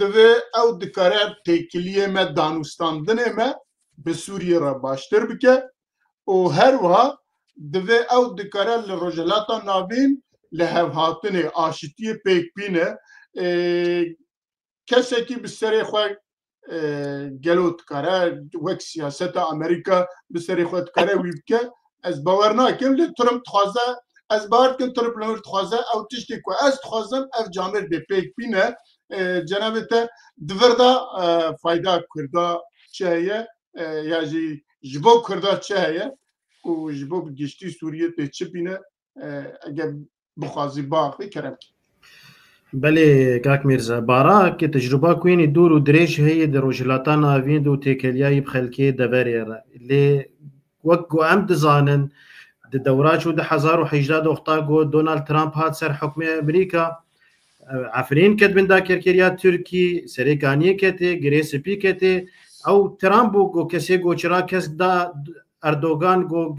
divê ew dikare têkiliyê me danûstandinê me bi Sûriyê re baştir bike û her wiha divê ew dikare li Rojhilata Navîn li hevhatinê aşitiyê pêk bîne kesekî bi serê xwe gelo dikare wek siyaseta Amerîka bi serê xwe dikare wî bike ez bawer nakim lê Trump dixwaze ez bawer dikim Trump li wir dixwaze ew tiştê ku ez dixwazim ev camer bê pêk bîne cenabê te di vir da fayda Kurda çi heye ya jî ji bo Kurda çi heye û ji bo giştî Sûriyê tê çi bîne eger بخوازی باقی کرم
بله کاک میرزا بارا که تجربه کوینی دور و دریش هی در روجلاتا ناوین دو تکلیای بخلکی دبری را لی وقو ام دزانن د دوراچو د 1018 وقتا گو دونالد ترامپ هات سر حکم امریکا عفرین کد بندا کرکریا ترکی سریکانی کته گریسپی کته او ترامپ گو کسی گو چرا کس دا اردوغان گو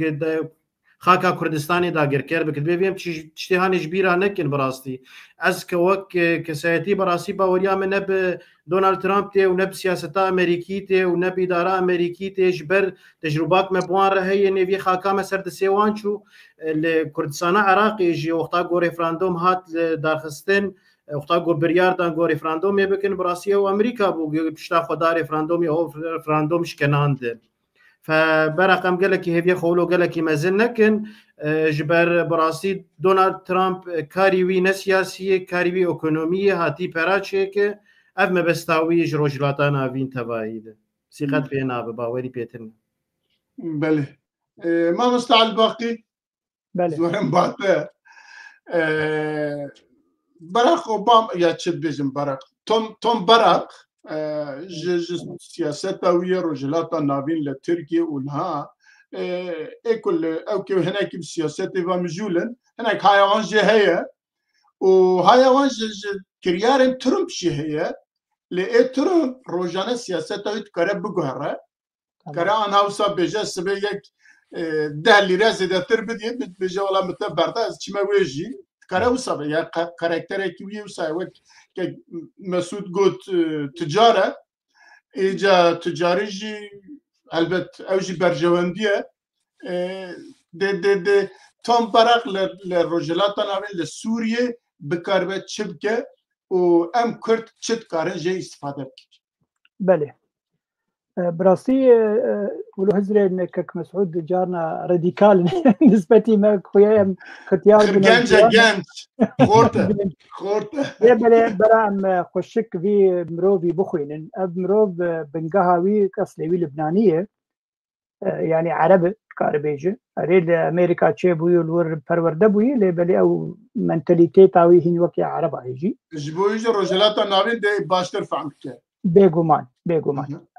خاکا کردستانی داگر کرد بکرد ببینم چتیهانش بیرا نکن براستی از که وقت کسایتی براستی باوریا من نب دونالد ترامپ ته و نب سیاستا امریکی ته و نب اداره امریکی ته جبر تجربات مبوان رهی نوی خاکا مسر دسیوان چو لکردستان عراقی جی وقتا گو ریفراندوم هات دارخستن وقتا گو بریار دان گو ریفراندوم بکن براستی و امریکا بو پشتا خدا ریفراندومی او ریفراندومش کنانده فبرقم قالك هي خولو قالك مازال لكن جبر براسي دونالد ترامب كاريوي نسياسية كاريوي ايكونومية هاتي براتشيك اف ما بستاوي جروجلاتانا فين تبايد ثقت پێ نابێ باوەری پێتر
بله ما مستعد باقي
بله
زورم باته براق اوباما یا چه بيجم براق توم براق سياسات ويا رجلات نابين لتركيا ونها اكل او كي هناك بالسياسات مجولا هناك حيوان جهيه وحيوان كريار ترمب شهيه لي ترمب روجانا سياسات تكرب بقهره كرا انا وصا بيجا سبيك ده ليره زياده تربدي بيجا ولا متبرتا چما ويجي كرا وصا يا كاركتر كي وصا مسعود قلت تجاره ايجا تجاري جي البت اوجي برجوانديه د توم براق للرجلات ناوي لسوريا بكاربه تشبكه وام كرت تشد كارن جي استفاده بك
بله براسي ولو هزري انك مسعود جارنا راديكال نسبتي ما خويا ختيار
جنج خورته
بله برام خوشك في مروفي بخوين اب مروف بنقهاوي اصلي لبنانيه يعني عرب كاربيجي اريد امريكا تشيبوي الور پرورده بوي لبلي او منتاليتي تاوي هين وقت عرب هيجي
جبويج رجلات ناوي دي باشتر فهمك
بيغومان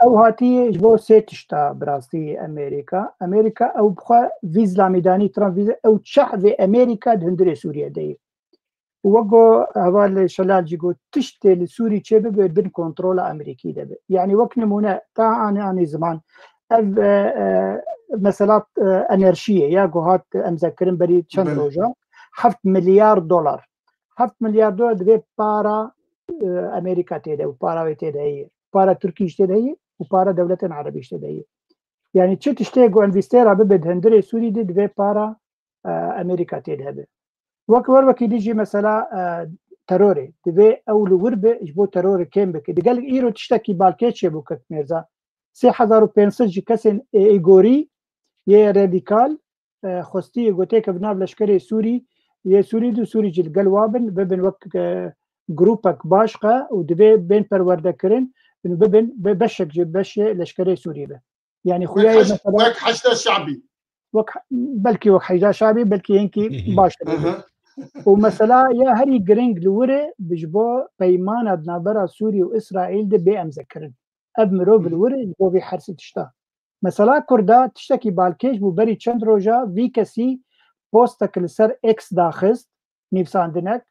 او هاتي جبو سيتشتا براسي امريكا او بخا فيزلا ميداني ترام فيزا او تشعب امريكا دهندري سوريا دي وقو هوال شلال جيغو تشتي لسوري تشيبه بين كنترول امريكي ده يعني وقت نمونه تا انا زمان مسألة انرشيه يا جوهات امذكرين بري چند روجا 7 مليار دولار 7 مليار دولار دبي بارا امريكا تيده وبارا تيده هي بارا تركيا تيده هي وبارا دولة عربية تيده هي يعني تشي تشتيجو انفستيرا ببد هندري سوري دي دبي بارا امريكا تيده هبه وكور وكي ديجي مثلا تروري دبي اول وربه جبو تروري كم بك دي قال ايرو تشتكي بالكيتش بوكت ميرزا 3500 كسن ايغوري يه راديكال خوستي غوتيك بناب لشكري سوري يه سوري دو سوري جل قلوابن ببن وك جروبك باشقه ودبي بين پرورده كرن ببن بشك بش لشكري سوري به يعني خويا
مثلا وك حشد شعبي
بلكي وك حشد شعبي بلكي ينكي باش ومثلا يا هري جرينج لوري بجبو بيمان ادنا برا سوري واسرائيل ده بي امذكرن ابمرو بالوري بو في حرس تشتا مثلا كردا تشتكي بالكيش بو بري چند روجا في كسي بوستك لسر اكس داخست نيفساندنك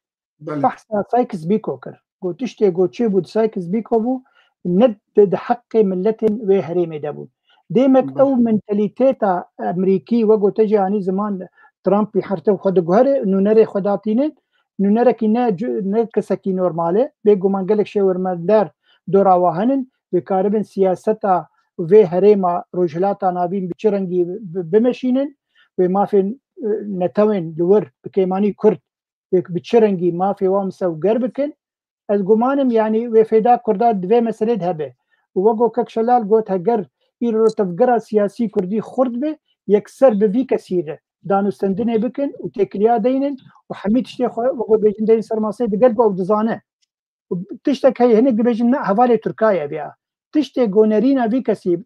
فحص سايكس بيكوكر قو تشتي قو تشيبو سايكس بيكوبو ند حق ملتن وهريمي دابو ديمك او منتاليتيتا امريكي وقو تجي عني زمان ترامب يحرتو خد جوهر انه نري خداتينن انه نرى كنا نكسكي نورماله بيجو من قالك شي ورمدار دورا واهنن بكاربن سياستا وفي هريما رجلاتا نابين بچرنگي بمشينن وما في نتوين لور بكيماني كرد بچرنگي ما في وامسا وقربكن الجمانم يعني وفيدا كردات دوي مسألة هبه ووقو كك شلال قوت هجر إيرو تفجر سياسي كردي خرد به يكسر بفي كثير دانو سندنه بكن وتكليا دينن وحميد شتي وقو بيجن دين سرماسي بقلب او دزانه تشتك هي هنك بيجن حوالي تركيا بيا تشتي جونرينا في كسي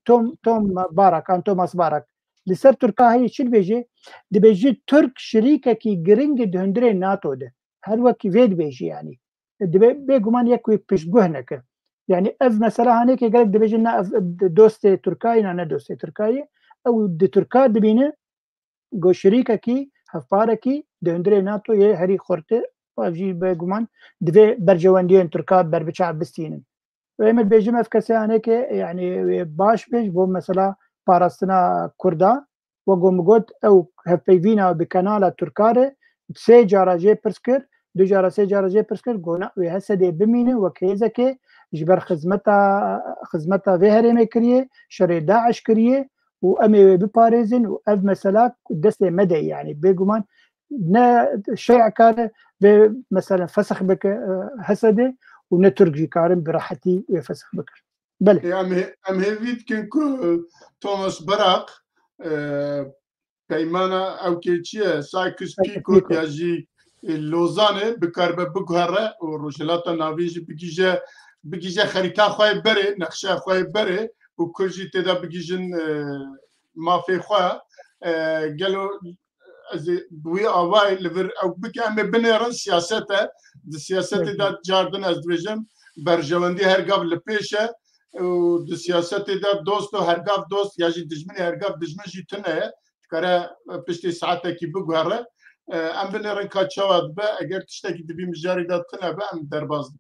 توم بارك ان توماس بارك لسر تركيا هي شل بيجي دي بيجي ترك شريكه كي جرينج دهندري ناتو ده هر وقت فيد بيجي يعني دي بيجمان يكوي بيشغهنك يعني اف مثلا هنيك قال دي بيجن دوست تركيا انا دوست تركيا او دي تركيا دبينه گو شریکه کی هفپاره کی دهندره ناتو یه هری خورته وافجی بگمان دوی برجواندیان ترکا بربچع بستینن و ایمت بیجم اف کسی آنه که يعني باش بیج بو مثلا پاراستنا کردا و گمگود او هفپیوینا بکنال ترکاره سه جاراجه پرسکر دو جارا سه جاراجه پرسکر گونا و هسده بمینه و کهیزه که جبر خزمتا وهره میکریه شر داعش کریه وامي بباريزن واف مثلا دست مدى يعني بيجمان نا شيء كان مثلا فسخ بك هسده ونترجي كارم براحتي وفسخ بك بله
يعني ام هيفيت كنكو توماس براق بيمانا او كيتشي سايكس بيكو ياجي لوزانه بكاربه بكهره ورجلاتا نافيج بيجي خريطه خوي بري نقشه خوي بري وكل تدا بجيجن ما في خوا قالوا بوي اواي لفر او بكام بنيرن سياسته السياسه دا جاردن از بجم برجوندي هر قبل لبيشه والسياسه دا دوست هر قبل دوست يجي دجمني هر قبل دجمن جي تنه كره بشتي ساعته كي بغره ام بنيرن كاتشواد با اگر تشتكي دبي مجاري دا تنه با ام درباز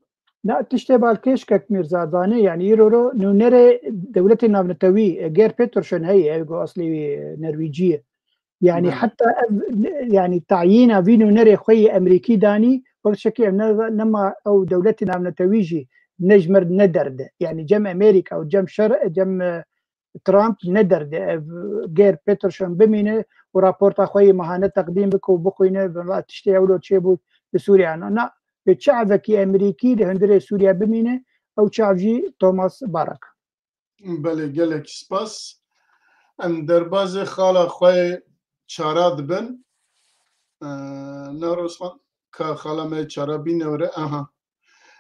لا تشتي بالكيشكك ميرزاداني يعني يرورو نونري دولة نافنتوي غير بيترشن هي اصلي نرويجيه يعني حتى يعني تعيينها فينو نري خوي امريكي داني وبشكل نما او دولتنا من تويجي نجمر ندرد يعني جم امريكا او جم شرق جم ترامب ندرد غير بيترشن بمينه ورابورت اخوي مهانه تقديم بك وبخوينه تشتي اولو تشيبو بسوريا انا بتشعبك امريكي لهندري سوريا بمينه او تشعبجي توماس بارك
بله جالك سباس ام درباز خاله خوي چارا دبن نروسمان که خالم چارا بینوره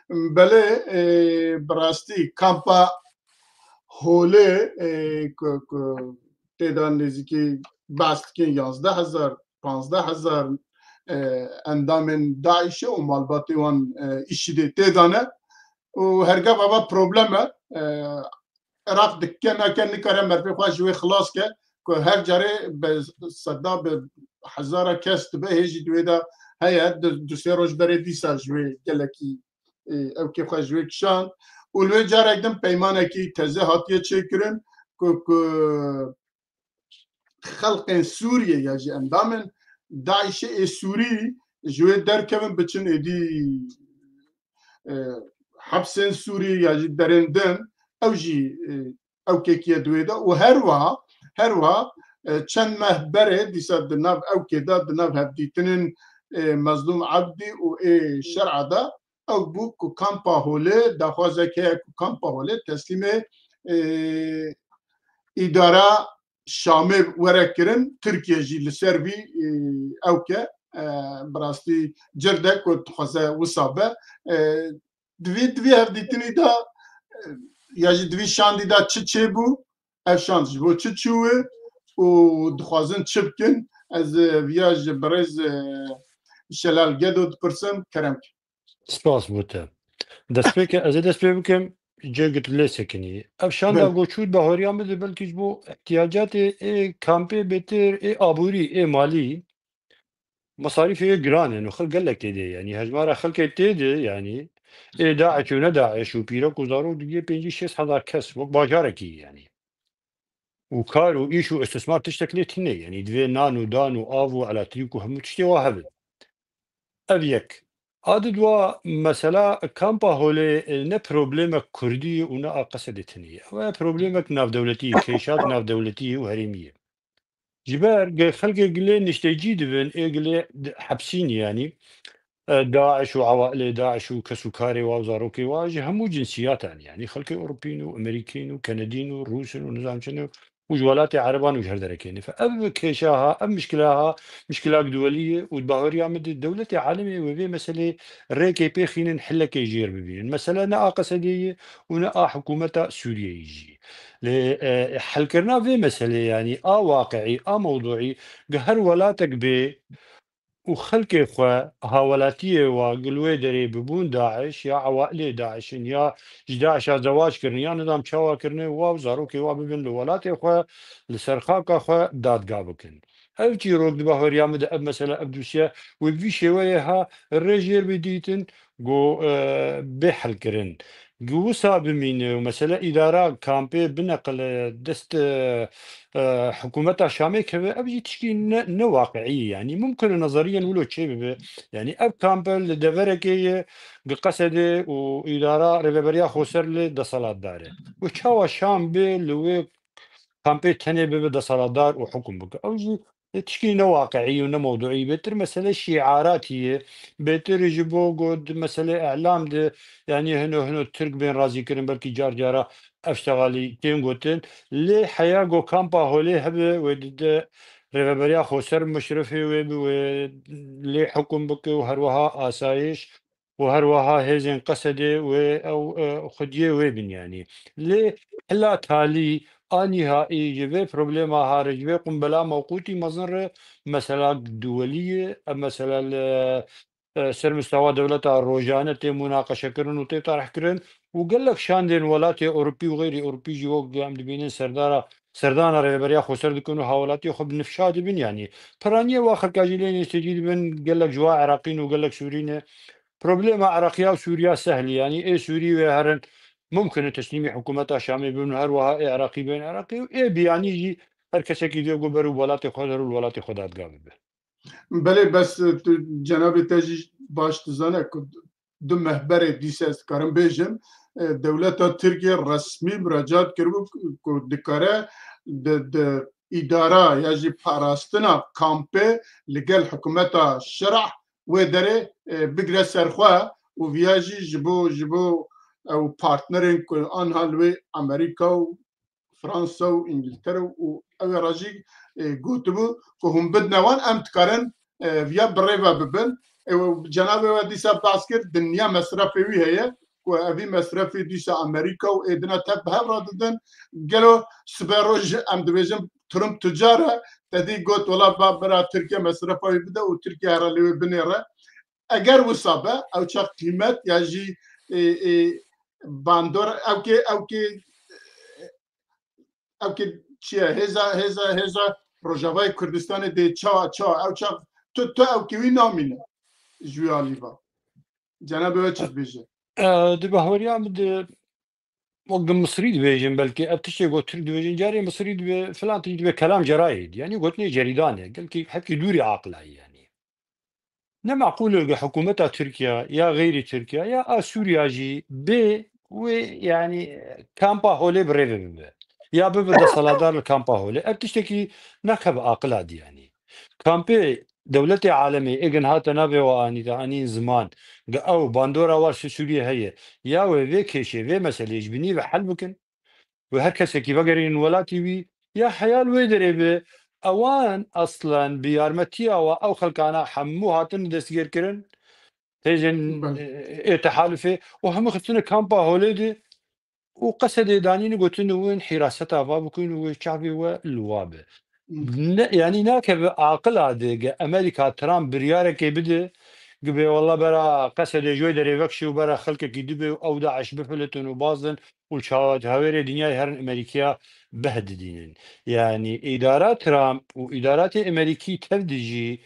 بله براستی کامپا هوله تعداد نزدیکی باست که 11,000 15,000 اندام داعش و مالباتی وان ایشیده تعدانه و هرگاه بابا پروبلمه عراق دکه نکنی کاره مرفی خواه جوی خلاص که هر جاره به صدا به هزار کس به هیچ دویدا هیات دو سه روز بره دیسا جوی گلکی او که خواه جوی کشان و لوی جاره اکدم پیمانه کی تزه هاتیه چه کرن که خلق سوریه یا جی اندامن داعش سوری جوی در کمن بچن ایدی حبس سوری یا جی درندن او جی او که کیه دویدا و هروا چند ماه بره دیسا دناب او که دا دناب هبدیتنین مظلوم عبدی و شرع دا او بو که کامپا هوله دخوازه که کامپا هوله تسلیم اداره شامل وره کرن ترکیه جی لسر بی او که براستی جرده که تخوازه وصابه دوی هبدیتنی دا یا جی دوی شاندی دا چه بو افشانش بو چوه و دخوازن چه بکن از ویاج برز شلال گدو دپرسم کرم که
سپاس بوده دست بکم جگت لسکنی افشان دا گوچود به هوریان بده بلکه بو احتیاجات کامپی بهتر آبوری مالی مصاريف جرانه نو خلق لك تيدي يعني هجمارة خلق تيدي يعني داعش ونداعش وبيرك وزارو دقيقة بيجي 6,000 كس وك باجاركي يعني وكارو ايشو استثمار تشتكلي تني يعني دوي نانو دانو افو على تريكو هم تشتي واهبل ابيك هذا دوا مسألة كامبا هولي نه بروبليمك كردي ونا قصد تني هو بروبليمك ناف دولتي كيشات ناف دولتي وهريمية جبار خلق قلي نشتيجي دبن قلي حبسين يعني داعش وعوائل داعش وكسوكاري ووزاروكي واجه همو جنسيات يعني خلق أوروبيين وأمريكيين وكنديين وروسين ونظام شنو وجوالات عربان وجهر دركيني فأب كيشاها أب مشكلها مشكلات دولية وتباوريا مد الدولة عالمية وبي مسألة ريكي بيخين نحل كيجير ببين المسألة نقا قصدية ونقا حكومة سوريا يجي حل كرنا في مسألة يعني واقعي موضوعي قهر ولاتك بي وخلق إخوة هاولاتية وقلوة دري ببون داعش يا عوائل داعش يا داعش زواج كرن يا نظام شوا كرن وزاروكي وابن الولات إخوة لسرخاك إخوة داد قابكن أوتي روك دبا ريامد أب مثلا أبدوسيا وفي شوية الرجير بديتن جو بحل كرن جوسا بمين مثلا إدارة كامبي بنقل دست حكومتها الشامية كذا أبي تشكي نواقعية يعني ممكن نظريا ولو شيء يعني أب كامبل دفركي بقصد وإدارة ريفريا خسر لدصالات داره وشوا شام بلو كامبي تاني بدصالات دار وحكم بك أو تشكيلة واقعية وموضوعية بتر مسألة شعارات هي بتر يجيبوا قد مسألة إعلام ده يعني هنا الترك بين رازي كريم بلكي جارة أشتغالي تيم قلتن لي حياة جو كامبا هولي هبه ودد ريفابريا خسر مشرفي ولي حكم بك وهروها آسايش وهروها هيزن قصده أو خديه ويبن يعني ليه هلا تالي نهائي جبه بروبليما هارج جبه قنبلة موقوتي مظنر مثلا دولية مثلا سر مستوى دولتها الروجانة تي مناقشة كرن وتي طرح كرن وقال لك شان دين ولاتي أوروبي وغير أوروبي جوك قام دبينين سردانا ريبريا خسر دكونو حوالاتي خب نفشاد بن يعني برانية واخر كاجلين يستجيد بن قال لك جوا عراقيين وقال لك سوريين بروبليما عراقية وسوريا سهل يعني إيه سوري وهرن ممكن تسليم حكومتها شامل بين هروها عراقي بين عراقي إيه بيعني يجي هر کسی که دیگه برو ولات خود رو ولات خودت گاوی به
بله بس جناب تاجی باش تزانه که دو محبر دیسست کارم بیجم دولت ترکیه رسمی مراجعات کرد که دکاره د اداره یا جی پاراستنا کامپه لگل حکومت شرع و داره بگره سرخواه و ویاجی جبو او پارتنرین که آنها لوی امریکا و فرنسا و انگلترا و او راجی گوتبو که هم بدنوان ام تکارن ویا بريفا ببن جناب وديسا باسكر دنيا مصرفي هي وابي مصرفي ديسا امريكا وادنا تبها رددن قالوا سبروج ام ديفيجن ترامب تجاره تدي قلت والله برا تركيا مصرفي بدا وتركيا رالي بنيره اگر وصابه او تشا قيمه يجي باندور او كي تشي هزا روجاوي كردستان دي تشا او تشا تو او كيوي نامينه جوي اليفا جناب وجه بيجي
دي بهوريا مد وقت مصري دبيجن بلكي اتشي قلت دبيجن جاري مصري دبي فلان تجي كلام جرايد يعني قلت لي جريدانه قال كي حكي دوري عاقله يعني لا معقول حكومتها تركيا يا غير تركيا يا سوريا جي بي ويعني كامبا هولي بريفي يا ببدا صلادار الكامبا هولي ابتشتكي نكب عقلاد يعني كامبي دولتي عالمي اجن هاتا نابي واني تاني زمان او باندورا واش سوريا هي يا وي كيشي في مسألة يجبني بحل ممكن وهكذا كيف قرين ولاتي بي يا حيال ويدري اوان اصلا بيارمتيا او خلقانا حمو هاتن دسير كرن تيجن تحالفه وهم خصنا كامبا هوليدي وقصد دانين قلت له وين حراستها بابكون وشعبي والوابه يعني ناكب عاقل هذا امريكا ترامب بريارك بده قبل والله برا قصد جوي دري بكشي وبرا خلق كيدبه او داعش بفلتون وبازن والشهوات هاويري دنيا هرن امريكا بهددين يعني ادارات ترامب وادارات امريكي تبدجي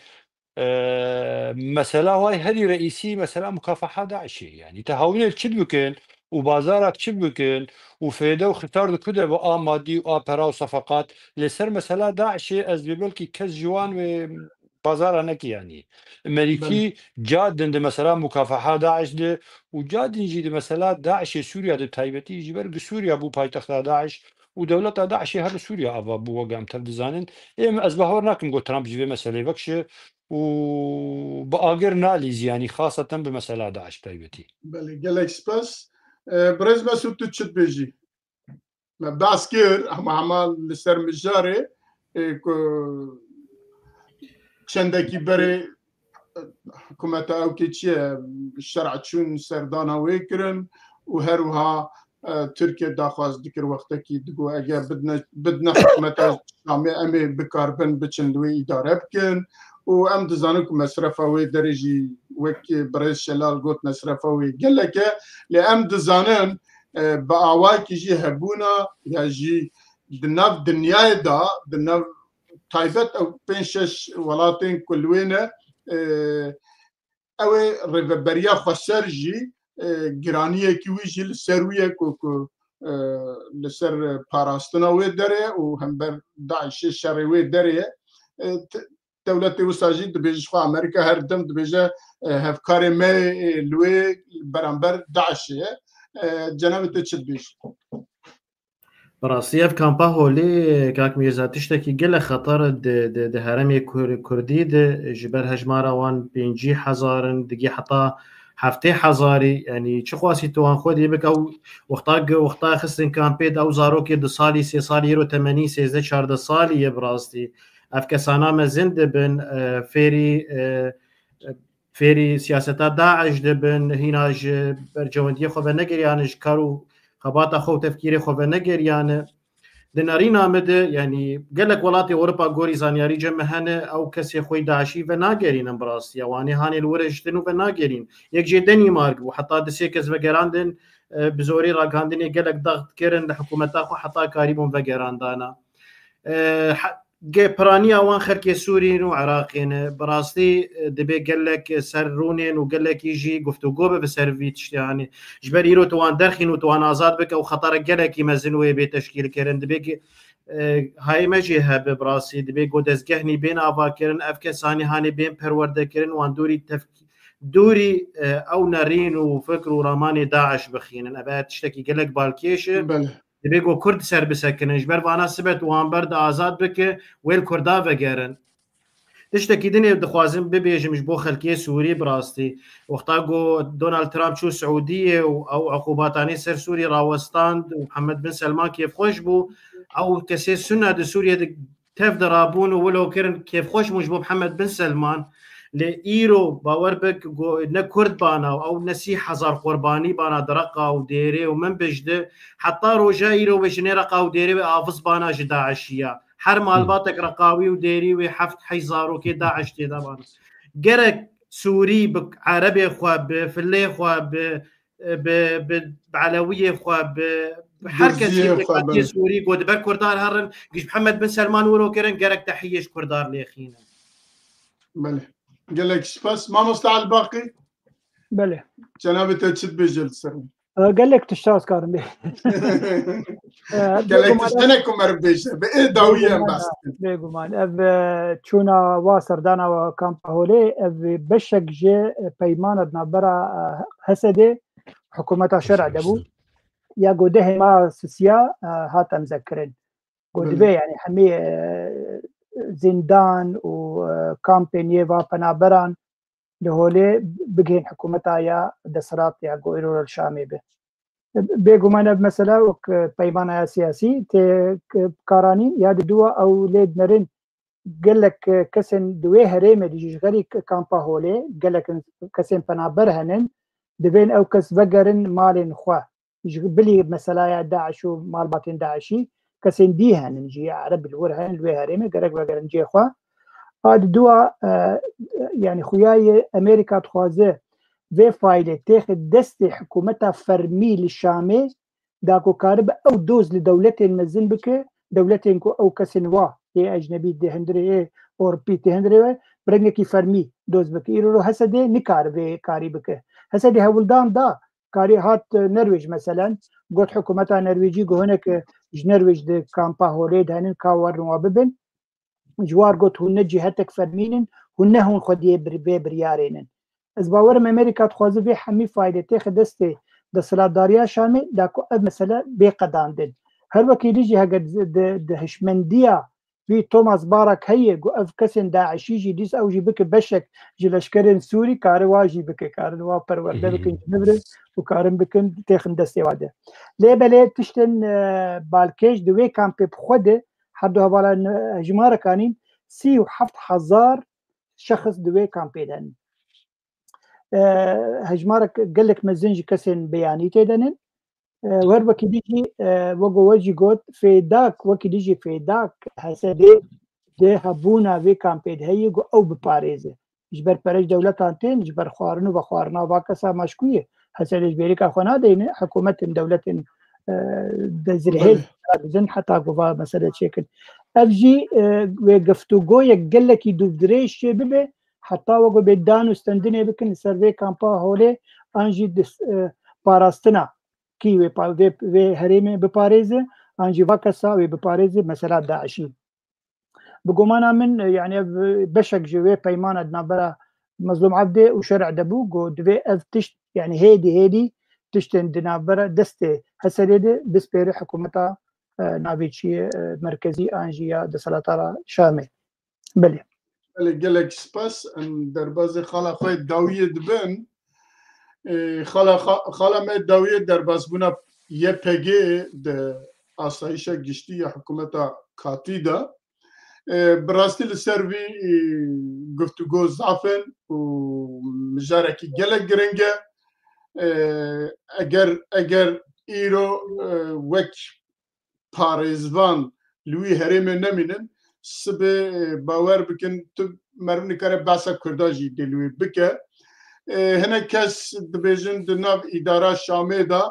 مثلا هاي هذه رئيسي مثلا مكافحة داعش يعني تهاون تشبكن وبازارك تشبكن وفيدا وختار كده بقى مادي وآبرا وصفقات لسر مثلا داعش أزبيبلكي كز جوان وبازار هناك يعني أمريكي جاد عند مثلا مكافحة داعش ده وجاد يجي مثلا داعش سوريا ده تايبتي يجي برق سوريا بو بايتخت داعش ودولة داعش هذا سوريا أبا بو وقام تبدزانن إيه أزبهور ناكم قلت ترامب جيبه مسألة بكش وبآجر ناليز يعني خاصة بمسألة داعش تايبتي.
بله جالكس بس برز ما سوت تشد بيجي ما باسكير هم عمال لسر مجاري چندکی بره حکومت او که چیه شرع چون سردانا ویکرن و هروها ترکیه داخواست دکر وقتا کی دگو اگر بدنا حکومت شامی امی بکاربن بچندوی اداره بکن و ام دزانو که مصرفاوی درجی وکی برای شلال گوت مصرفاوی گله که لی ام دزانن با آوائی که جی هبونا یا جی دناف دنیای دا دناف تایبت او پنشش ولاتین کلوینه او ریوبریا خسر جی گرانیه کی ویجی لسرویه کو لسر پاراستنا وی داره و هم بر داعش شری وی داره دولت وساجی دبیج خو امریکا هر دم دبیج هفکار می لوی برانبر داعشه جناب تشبیش
براسية في كامبا هولي كاك ميزاتشتا كي قل خطر د هرمي كردي د جبال هجمارا وان بينجي حزارن دقي حطا حفتي حزاري يعني تشخواسي توان خود يبك او وقتا خسن كامبيد او زاروكي د صالي سي صالي يرو 80 سيزده 14 صالي براستي افكسانا مزند بن فيري فێری سیاسەتا داعش دەبن هیناژ بەرجەوەندیە خۆ بە نەگەریانش کار و خەباتە خۆ تەفکیری خۆ بە نەگەریانە دنەرینا مدە ینی gelek welatê Ewropa gorî zaniyarî cem hene ew kesê xwe daişî ve nagerînin bi rastî wanê hanê li we jîtin û ve nagerîn yek jê denî mar bû heta di sê kes vegerandin bi zorî ragihandinê gelek dax dikirin li hikûmeta xwe heta karî bûn vegerandana Piraniya wan xerkê Sûrîn û Iraqê ne bi rastî dibe gelek ser rûnên û gelekî jî guftûgo be bi ser vî tiştî ji ber îro tu wan derxîn û tu wan azad bike û xetara gelekî mezin wê bê teşkîlkirin dibe hayê me jî hebe bi rastî dibe got dezgehnî bên avakirin ev kesanî hanê bên perwerdekirin wan dûrî ew nerîn û fikr û ramanê Daeş bixînin ev tiştekî gelek balkêş e dibe got Kurd ser bisekinin ji ber vana sibet wan ber de azad bike wêl Kurda vegerin tiştekî dinê dixwazim bibêjim ji bo xelkê Sûrî bi rastî wexta got Donald Trump çû Siûdiyê û ew eqûbatanê ser Sûrî rawestand û Mihemed bin Selman kêfxweş bû ew kesê Sunna di Sûriyê de tev de rabûn û wilo kirin kêfxweş bûn ji bo Mihemed bin Selman li îro bawer bik ne Kurd bana ew nesî hezar qurbanî bana di Reqa û Dêrê û min bijde heta roja îro ve ji nê Reqa û Dêrê ve aviz bana ji Daişiya her malbatek Reqawî û Dêrî wê heft heyz zarokê Daeş têda bana gerek Sûrî bi Erebê xwe bi filê xwe bi Alewiyê xwe bi her kesî Sûrî got diber Kurdar herin giş Mihemed bin Selman wilo kirin gerek tehiyê ji Kurdar lêxînin
gelek spas Mamosta Elbaqî
بله
cenab-ı te çi bêje li ser
gelek tiştas karim bê
gelek tiştene ku me bêje bi ê dawiyê em behs
bêguman ev çûna wa serdana wa kampa holê ev beşek ji peymana navbera Hesedê hikûmeta şerع debû ya godehê ma sisiya hat em zekirin got divê yani hemî zindan û kampên yê va penaberan li holê bigihên hikûmeta ya deshilat ya goîro li Şamê be bêguman ev mesela wek peymana ya siyasî tê karanîn ya diduwa ew lê dinerin gelek kesên di wê herêmê de ji xerî kampa holê gelek kesên penaber henin divên ew kes vegerin malên xwe bilî mesela ya Daeş û malbatên Daeşî kesên dî henin jî Ereb li wir henin li wê herêmê gerek vegerin cê xwe duwa yani xuyayê Amerîka dixwaze vê faîlê têxi destê hikûmeta fermî li Şamê da ku karibe ew doz li dewletên mezin bike dewletên ku ew kesên wa yê ecnebî dê hindirê yê Ewropî tê hindirê we bi rengekî fermî doz bike îro Hesedê nikare vê karî bike Hesedê hewildan da karî hat Nerwêj meselen got hikûmeta Nerwêjî guhinek ji Nerwêj di kampa holê de henin ka werin wa bibin ji war got hûn ne cîhetek fermînin hûn ne hûn xwediyê vê biryarênin ez bawerim Amerîka dixwaze vê hemî faîlê têxi destê desthilatdariya Şamê da ku ev mesele bêqedandin her wekî jî heger di hişmendiya wî Thomas Barak heye got ev kesên Daişî jî dîs ew jî bike beşek ji leşkerên Sûrî kari wa jî bike karin wa perwerde bikin ji nivrin û karin bikin têxin destê wa de lê belê tiştên balkêj di wê kampê bi xwe de her du hevala hejmarekanîn 37,000 şexs di wê kampê de henin hejmarek gelek mezin ji kesên beyanî tê de henin wer wekî dijî we jî got fêdak wekî dijî fêdak Hesedê dê hebûna vê kampê de heye got ew biparêze ji ber perej dewletan tên ji ber xwarin û vexwarina va kesa meşkû ye Hesedê ji bêrîka xwe nadeyne hikûmetên dewletên dezirhê bizin heta gova mesele çêkin ev jî wê giftûgoyek gelekî dûvdirêj şê bibe heta we got bê dan û stendinê bikin li ser vê kampa holê an jî parastina kî wê herêmê biparêze an jî va kesa wê biparêze mesela Daişî bi gumana min yani ev beşek ji wê peymana di navbera Mezlûm Ebdê û şerع debû got divê ev tişt yani hêdî tiştên di navbera destê Hesedê de bispêre hikûmeta navêçiyê merkezî an jî ya deshilatara Şamê belê
gelek spas em derbasê xala xwe dawiyê dibin xala me dawiyê derbasbûna YPG di asayişa giştî ya hikûmeta katî da براستی لسروی گفتگو زعفن و مجارکی گلک گرنگه اگر ایرو وک پارێزوان لوی هەرێمێ نەمینن سبێ باوەر بکن تو مەرونی کارە باسە کورداژی دلوی بکە هەنێک کەس دەبێژن di nav îdara Şamê da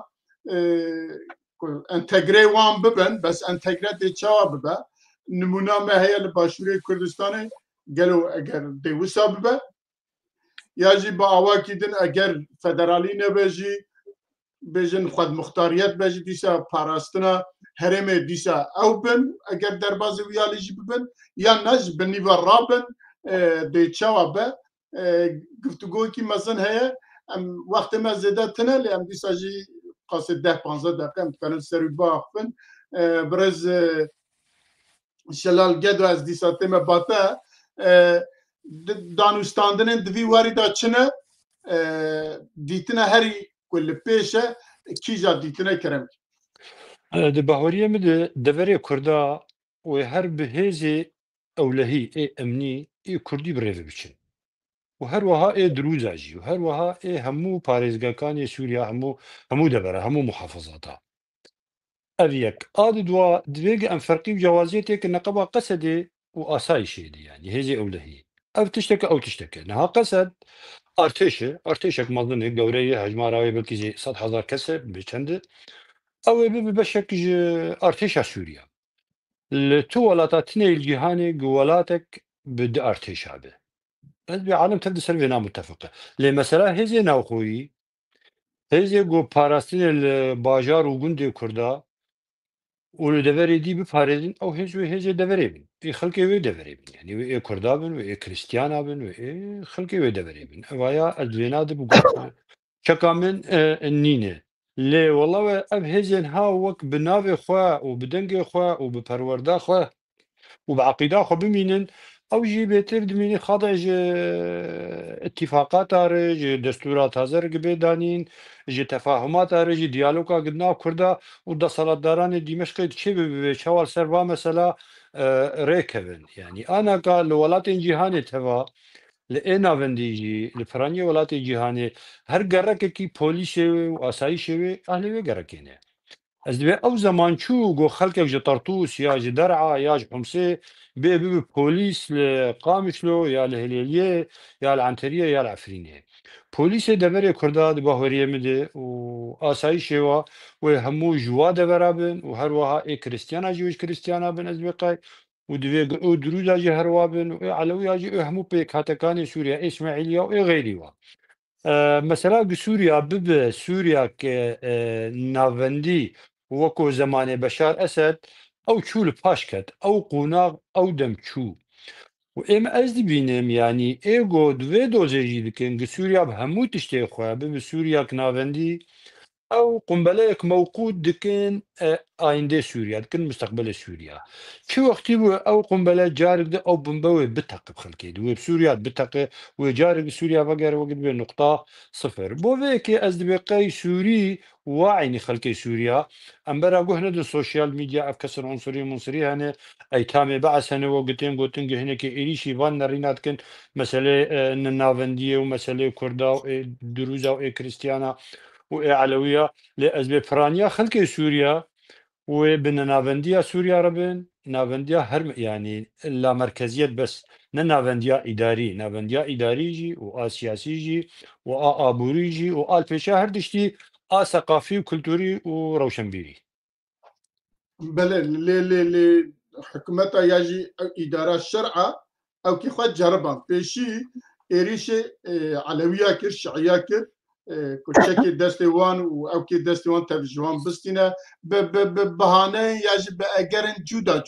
entegrê wan bibin bes entegre tê çawa bibe nimûna me heye li Başûrê Kurdistanê gelo eger dê wisa bibe ya jî bi awakî din eger federalî nebe jî bêjin xwedmuxtariyet be jî dîsa parastina herêmê dîsa ew bin eger derbasê wiyalî jî bibin yan ne ji bi nîva rabin dê çawa be guftugokî mezin heye em wextê me zêde tune lê em dîsa jî qasê 10-15 deqe em dikarin ser wî biaxivin birêz Şelal Gedo ez dîsa tê me bate danûstandinên di vî warî da çi ne dîtina herî ku li pêş e kîja dîtine kerem
Di baweriyê min de deverê Kurda wê her bi hêzê ewlehî ê emnî ê Kurdî birêve biçin û her wiha ê dirûza jî û her wiha ê hemû parêzgekanê Sûriya hemû devera hemû muhafezata ev yek a di dwa divêge em ferqî û cewaziyê têkin neqeba Qesedê û asayişê de yani hêzê ewlehî ev tişteke ew tişteke niha Qesed artêşek mezin ê gewre ye hejmara wê belkî jî 100,000 kes e bê çend e ew ê bibe beşek ji artêşa Sûriya li tu welata tinê li cîhanê gu welatek bi di artêşa be ez bê alem tev di ser vê namutefeqe lê mesela hêzê navxwî hêzê gu parastinê li bajar û gundê Kurda û li deverê dî biparêzin ew hêz wê hêzê deverê bin ê xelkê wê deverê bin yani wê ê Kurda bin wê ê Kristiyana bin wê ê xelkê wê deverê bin ev aya ez vê nadim çeka min nîne lê wela we ev hêzên ha wek bi navê xwe û bi dengê xwe û bi perwerda xwe û bi eqîda xwe bimînin ew jî bêtir dimînî xade ji itîfaqata re ji destûra taze re gibê danîn ji tefahumata re jî diyaloga nav Kurda û desalatdaranê Dîmeşqê çê bibe çawa ser va mesela rêkevin yani anaka li welatên cîhanê teva li ê navendî jî li piraniyê welatê cîhanê her gerekekî polîsê wê û asayişê wê ehlê wê gerekê ne ez divê ew zemançû got xelkek ji Tartûs ya ji Der'a ya ji Homsê bê bibe polîs li Qamişlo ya li Hilêliyê ya li Enterîyê ya li Efrînê polîsê deverê Kurda di baweriyê min de û asayişê wa wê hemû ji wa devera bin û her wiha ê Kristiyana jî wê ji Kristiyana bin ez bê qay û divê û dirûza jî her wa bin û ê Elewiya jî ê hemû pêkhatekanê Sûriya ê İsmaîliya û ê xêrî wa mesela Sûriya bibe Sûriyake navendî wekû zemanê Beşar Esed ew çû li paş ket ew qûnaq ew dem çû û êm ez dibînim yanî ê got vê dozê jî dikin gi Sûriya bi hemû tiştê xwe bibe Sûriyak navendî ew qumbeleyek mewqût dikin ayîndê Sûriya dikin müsteqbelê Sûriya çi wextî bû ew qumbele carek di ew binbe wê biteqe bi xelkê di wê bi Sûriya biteqe wê carek bi Sûriya vegere wekî dibe nuqta sıfır bo vêkê ez dibê qey Sûrî waînî xelkê Sûriya em bera guh nedin sosyal medya ev kesin unsuri hene eytamê be'es hene we gotin gi hinekî êrişî van nerîna dikin meselê navendiyê û meselê Kurda û ê dirûza û ê Kristiyana û ê Elewiya lê ez bê piraniya xelkê Sûriya wê bi navendiya Sûriya re bin navendiya her yanî la merkeziyet bes ne navendiya îdarî jî û a siyasî jî û a aborî jî û a pêşa her tiştî a seqafî û kulturî û rewşenbîrî
bele lê hikûmeta ya jî îdara şer'a ew kî xwe ceriban pêşî êrişê Elewiya kir Şiiya kir çekê destê wan û ew kê destê wan tev ji wan bistîne bi bihaneyên ya jî bi egerên cuda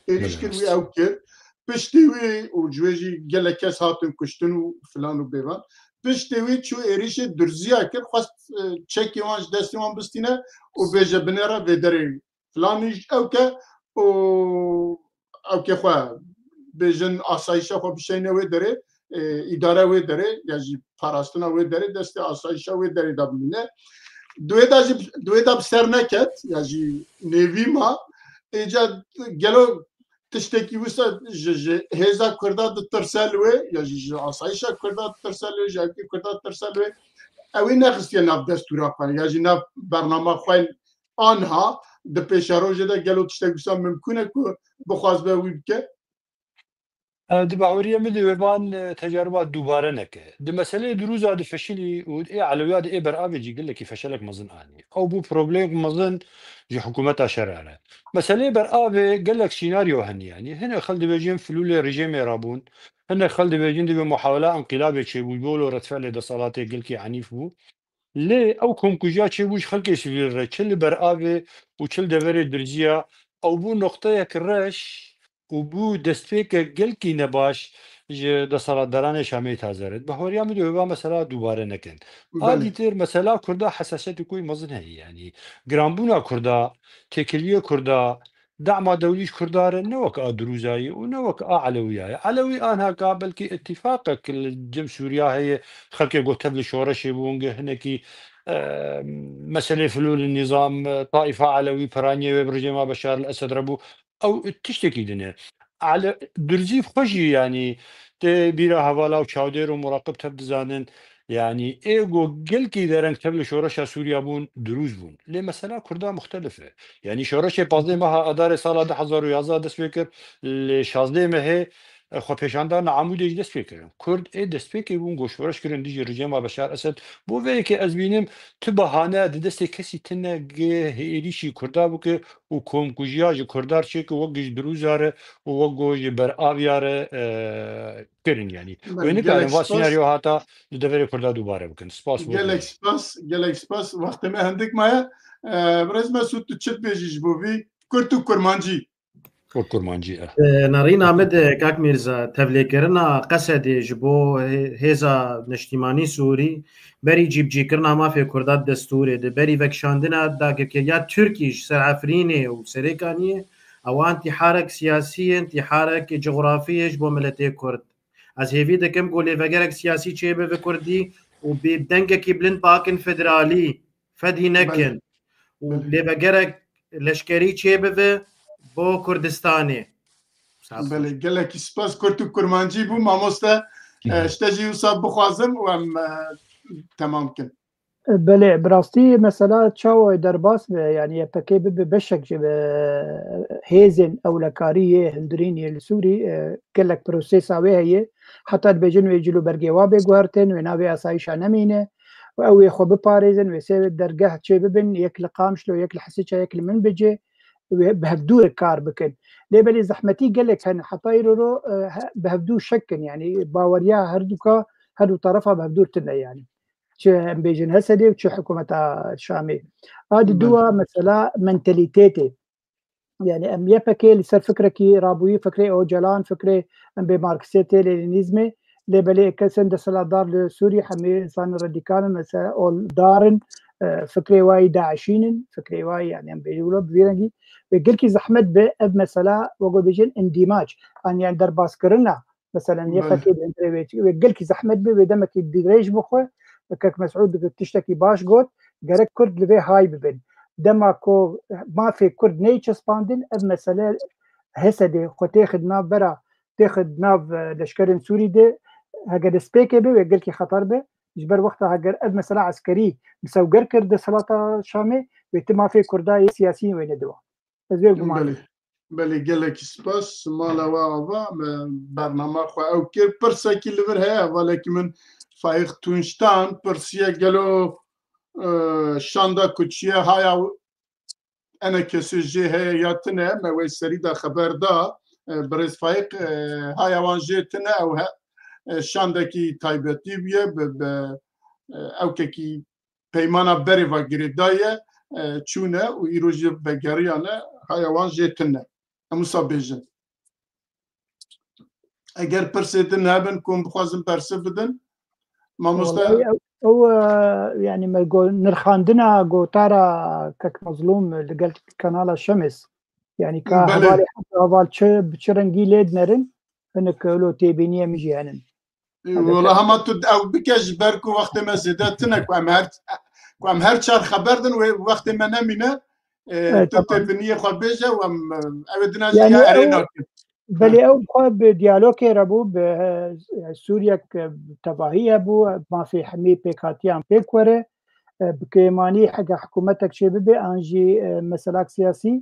êriş kir wî ew kir piştî wî û ji wê jî gelek kes hatin kuştin û filan û bêvan piştî wî çû êrişê dirziya kir xwest çekê wan ji destê wan bistîne û bêje binêre vê derê filanî ew ke û ew kê xwe bêjin asayişa xwe bişeyne wê derê îdare wê derê ya jî parastina wê derê destê asayişa wê derê da bimîne duwê da bi ser neket ya jî nêvîma êca gelo تشتكي وسط هذا كردات الترسلوي يا عصايشة كردات الترسلوي جاكي كردات الترسلوي اوی نخست یا ناف دستورا کنی یا جی ناف برنامه خواه آنها ده پیش روژه ده گلو تشتک بسان ممکنه که بخواست به وی بکه
دي باوريه مدي ويبان تجاربات دوباره نكه دي مساله دروز هذا فشلي وايه علويات ايه برافج يقول لك يفشلك مظن اني او بو بروبليم مظن جي حكومتها شرعنا مساله برافي قال لك سيناريو هني يعني هنا خلد بيجين فلول ريجيم يرابون هنا خلد بيجين دي محاوله انقلاب شي بيقولوا رد فعل ده صلاته قال لك عنيف بو ليه او كم كجا شي وش خلق سيفير تشل برافي وتشل دفري درجيا او بو نقطه كراش وبو دستفيك قلكي نباش ده صلاة درانه شامي تازرد بهوريا مدو با مثلا دوباره نكن آدي تير مثلا كردا حساسيت كوي مزن هي يعني جرامبونا كردا تكليه كردا دعم دوليش كردار نوك دروزاي ونوك علوياي علوي انها قابل كي اتفاقك الجم سوريا هي خلك قلت لي شورش بونج هنكي مسألة فلول النظام طائفة علوي برانية برجما بشار الأسد ربو او تشتكي دنيا على درزيف خشي يعني تبيرا هوالا وشاودير ومراقب تبدو زانن يعني ايجو قلكي دارن كتب شورشا سوريا بون دروز بون ليه مسألة كردها مختلفة يعني شورشا بازدي مها ادار سالة 2011 دست فكر لشازده مه خو پیشاندار عمودش دست فکر کرد ای دست فکر بون گوشورش کردن دیجی رژیم بشار اسد بو وی که از بینم تو بهانه دست کسی تنه هیریشی کردا بو که و کم کجیا ج کردار چه که وگش دروزاره و وگوج بر آبیاره کرن يعني وين كان سيناريو هاتا دفري كردا دوباره بكن سباس
گلک سپاس وقت ما هندك مايا برز ما سوت تشت بيجيش بوفي كرتو كرمانجي
كرمانجي
نارين عمد كاك ميرزا تفليكرنا قصد جبو هيزا نشتيماني سوري بري جيب جيكرنا ما في كردات دستوري ده بري فكشاندنا داك يا تركيش سر عفريني وسريكاني او انتي حرك سياسي انتي حرك جغرافي جبو ملتي كرد از هيفي دكم قولي فقرك سياسي چيبه بكردي وبدنگكي بلند باكن فدرالي فدي نكن وبلفقرك لشكري چيبه بو كردستاني
بله گلکی سپاس کرتو کرمانجی بو ماموستا اشتجي وصاب بخوازم وام تمام كن
بله براستي مثلا تشاو درباس يعني يبكي بشك هيزن او لكاريه هندريني السوري كلك بروسيس هي حتى بيجن ويجلو برجوا بغورتن وناوي اسايشا نمينه او يخو بباريزن ويسوي درجه تشي ببن يكل قامشلو يكل حسيتشا يكل من بيجي بهبدو كار بكن ليبلي زحمتي قال لك هن حطايرو بهبدو شكن يعني باوريا هردوكا هدو طرفها بهبدو تنا يعني شو بيجن هسدي وشو حكومة الشامي هذه دوا مثلا منتاليتيتي يعني ام يبكي لسر فكره كي رابوي فكره او جلان فكره ام بماركسيتي لينيزمي ليبلي كسن دسلادار لسوريا حمي انسان راديكال مثلا او دارن فكره واي داعشين فكره واي يعني ام بيقولوا بفيرنجي بيقول كي زحمت باب مثلا وقو بيجن اندماج ان يعني درباس كرنا مثلا يبكي بيقول كي زحمت بدمك ديريج بخو كك مسعود تشتكي باش قوت قالك كرد لبي هاي ببن دما كو ما في كرد نيتش سباندن مثلا هسدي خو تاخذ ناف برا تاخذ ناف لشكرين سوري دي هاجر سبيكي بي ويقول كي خطر به جبر وقتها هاجر مثلا عسكري مسوقر كرد سلطه شامي ويتم في كرداي سياسيين وين دوا
بله گلک سپاس مالا واوا برنامه خو او که پرسا کی لور هيا ولكن من فايق تونشتان پرسيه گلو شاندا کوچیه هایا انا كسجي هي ياتنا ما ويسريدا خبر دا بريز فايق هایا وانجيتنا او شاندكي تايبتي بيه او كي پیمانا بری و گریدایه چونه و ایروژی بگریانه هایوان جیتنه اموسا بیجن اگر پرسیدن هبن کن بخوازم پرسه بدن ما مستا
هو يعني ما يقول نرخاندنا قوتارا كك مظلوم اللي قلت كنال الشمس يعني كهوالي حوال بشرنجي ليد نرن انك لو تيبينيه مجي هنن
والله ما تد او بكاش بركو وقت ما زدتنا كوام هر شهر خبردن وقت ما نمينا تتبنيه خو بيجا وام أودنا
يعني
جيا أرينا
بلي أو بديالوج ربو بسوريا تباهية بو ما في حمي بيكاتيان بيكورة بكيماني حق حكومتك شي ببي أنجي مسلاك سياسي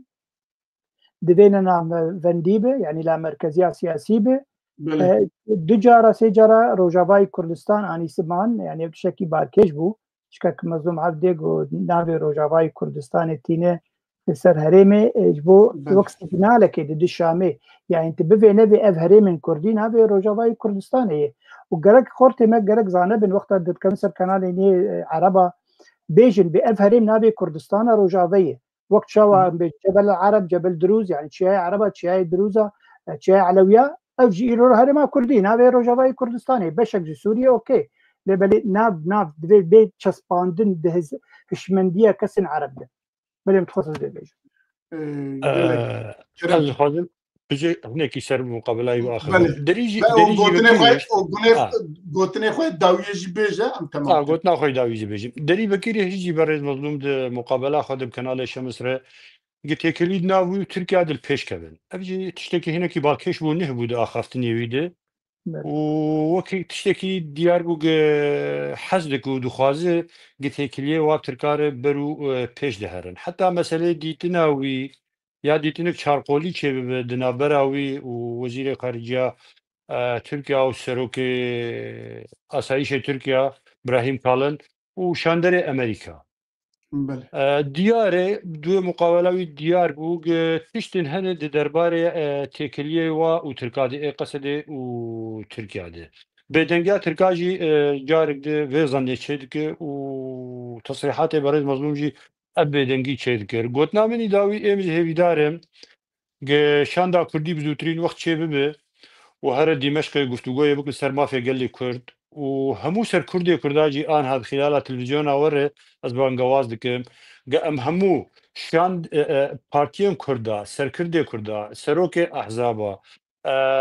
دبينا نعم فنديبة يعني لا مركزية سياسية به دو جارة سي جارة روجافاي كردستان أني سمان يعني بشكل باركيش بو شكاك مظلوم عبدك ونابي روجافاي كردستان تينه سر هرمي جبو وقت سيجنالك دي الشامي يعني انت بفي نبي اف هرمي كردين هذه روجافاي كردستان هي وقالك خورتي ما قالك زانب وقت دت كنسر كانال ني عربه بيجن باف هرم نبي كردستان روجافيه وقت شوا جبل العرب جبل دروز يعني شيعي عربه شيعي دروزه شيعي علويه او جي هرم كردين هذه روجافاي كردستان بشك سوريا اوكي لبل ناب بيت تشسباندن دهز هشمنديه كسن عرب ده. بلي متخصص دي بيجي
از خادم بجي هناك يسر مقابله واخر دريجي
قوتني خوي داويجي بيجا ام تمام
قوتنا خوي داويجي بيجي دري بكيري هيجي برز مظلوم ده مقابله خادم كنال شمس ره قلت كليد ناوي تركيا دل بيش كبن ابجي تشتكي هنا كي باكيش بو نه بود اخفتني ويده وكي تشتكي ديار بوغ حزدك ودخوازه قلت هيكليه واب تركاره برو بيش دهرن حتى مسألة ديتناوي يا ديتنك شارقولي چه دنابراوي ووزير خارجية تركيا وسروك أسايش تركيا إبراهيم كالن وشاندر أمريكا دیاره دو مقابله دیار بوگ تشتن هنه درباره تکلیه و ترکیه قصده و ترکیه به دنگا ترکاجی جارک ده وزنده چید که و تصریحات برای مظلوم جی اب دنگی چید کرد گوتنامنی داوی امز هیوی دارم که شاندا کردی بزودترین وقت چه ببه و هر دمشق گفتگوی بکن سر مافیا گلی کرد و همو سر کردی کرداجی آن هاد خلال تلویزیون آوره از بانگواز دکم ام همو شان پارتیان کردا سر کردی کردا سروک احزابا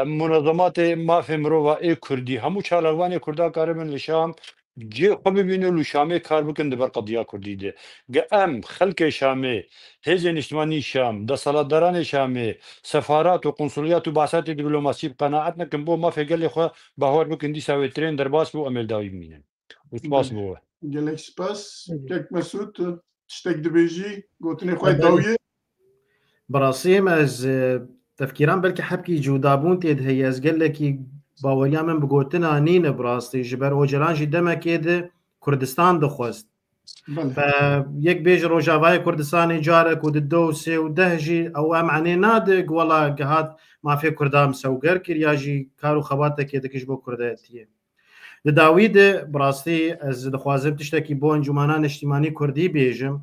منظمات مافیا مروه ای کردی همو چالوانی کردا کارمن لشام جي قبل بينو شامي كار بكن دبر قضيه كرديده ام خلق شامي هيزن اجتماعي شام ده صلادران شامي سفارات وقنصليات وبعثات دبلوماسيه بقناعتنا كن بو ما في قال لي خو باور بكن دي ساوي ترين درباس بو امل داوي مينن وسباس بو
قالك سباس كيك مسعود تشتك دبيجي قلتني خويا داويه
براسيم از تفكيران بلكي حبكي جودابون تيد هي از قال لك باوریا من بگوتنا نین براستی جبر اوجلان جی دمه کده کردستان دخواست ف یک بیج روجاوای کردستان جارک و دو سه و ده جی او ام عنی نادق ولا جهات ما في كردام سوگر کریا جی کارو خباته کده کش بو کردایتیه داوید براستی از دخوازم تشتکی بو انجمنان اجتماعی کردی بیجم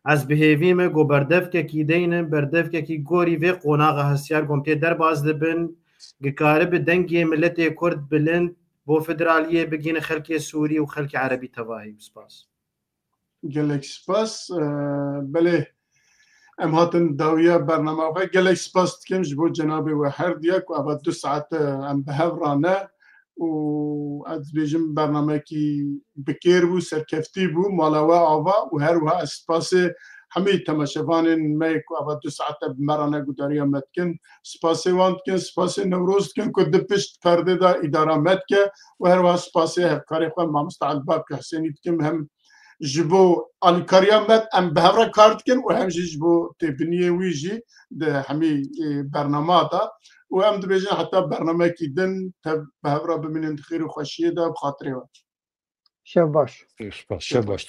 از بهیویم گو بردف کی دین بردف کی گوری و قوناغه هسیار گمته در باز دبن قارب دنگي ملتي كرد بلند بو فدراليه بقينا خلق سوري وخلق عربي تباهي سباس
قالك سباس بله ام هاتن داويه برنامه قالك سباس تكمش بو جنابي وحر ديك وابد 2 ساعات ام بهفرانا و بيجم برنامه كي بكير بو سركفتي بو مالاوا عوا وهروها سباس همه تماشاوان میک و بعد 2 ساعت مرانه گذاری متکن سپاسی وانت کن سپاسی نوروز کن کد پشت کرده دا اداره متکه و هر وقت سپاسی هفکاری خود مامستعد باب که حسینی کم هم جبو الکاریا مت ام بهره کارت کن و هم جبو تبنیه ویجی ده همه برنامه دا و هم دبیجن حتی برنامه کی دن تب بهره بمینند خیر و خوشیه دا بخاطره
شب باش
شب باش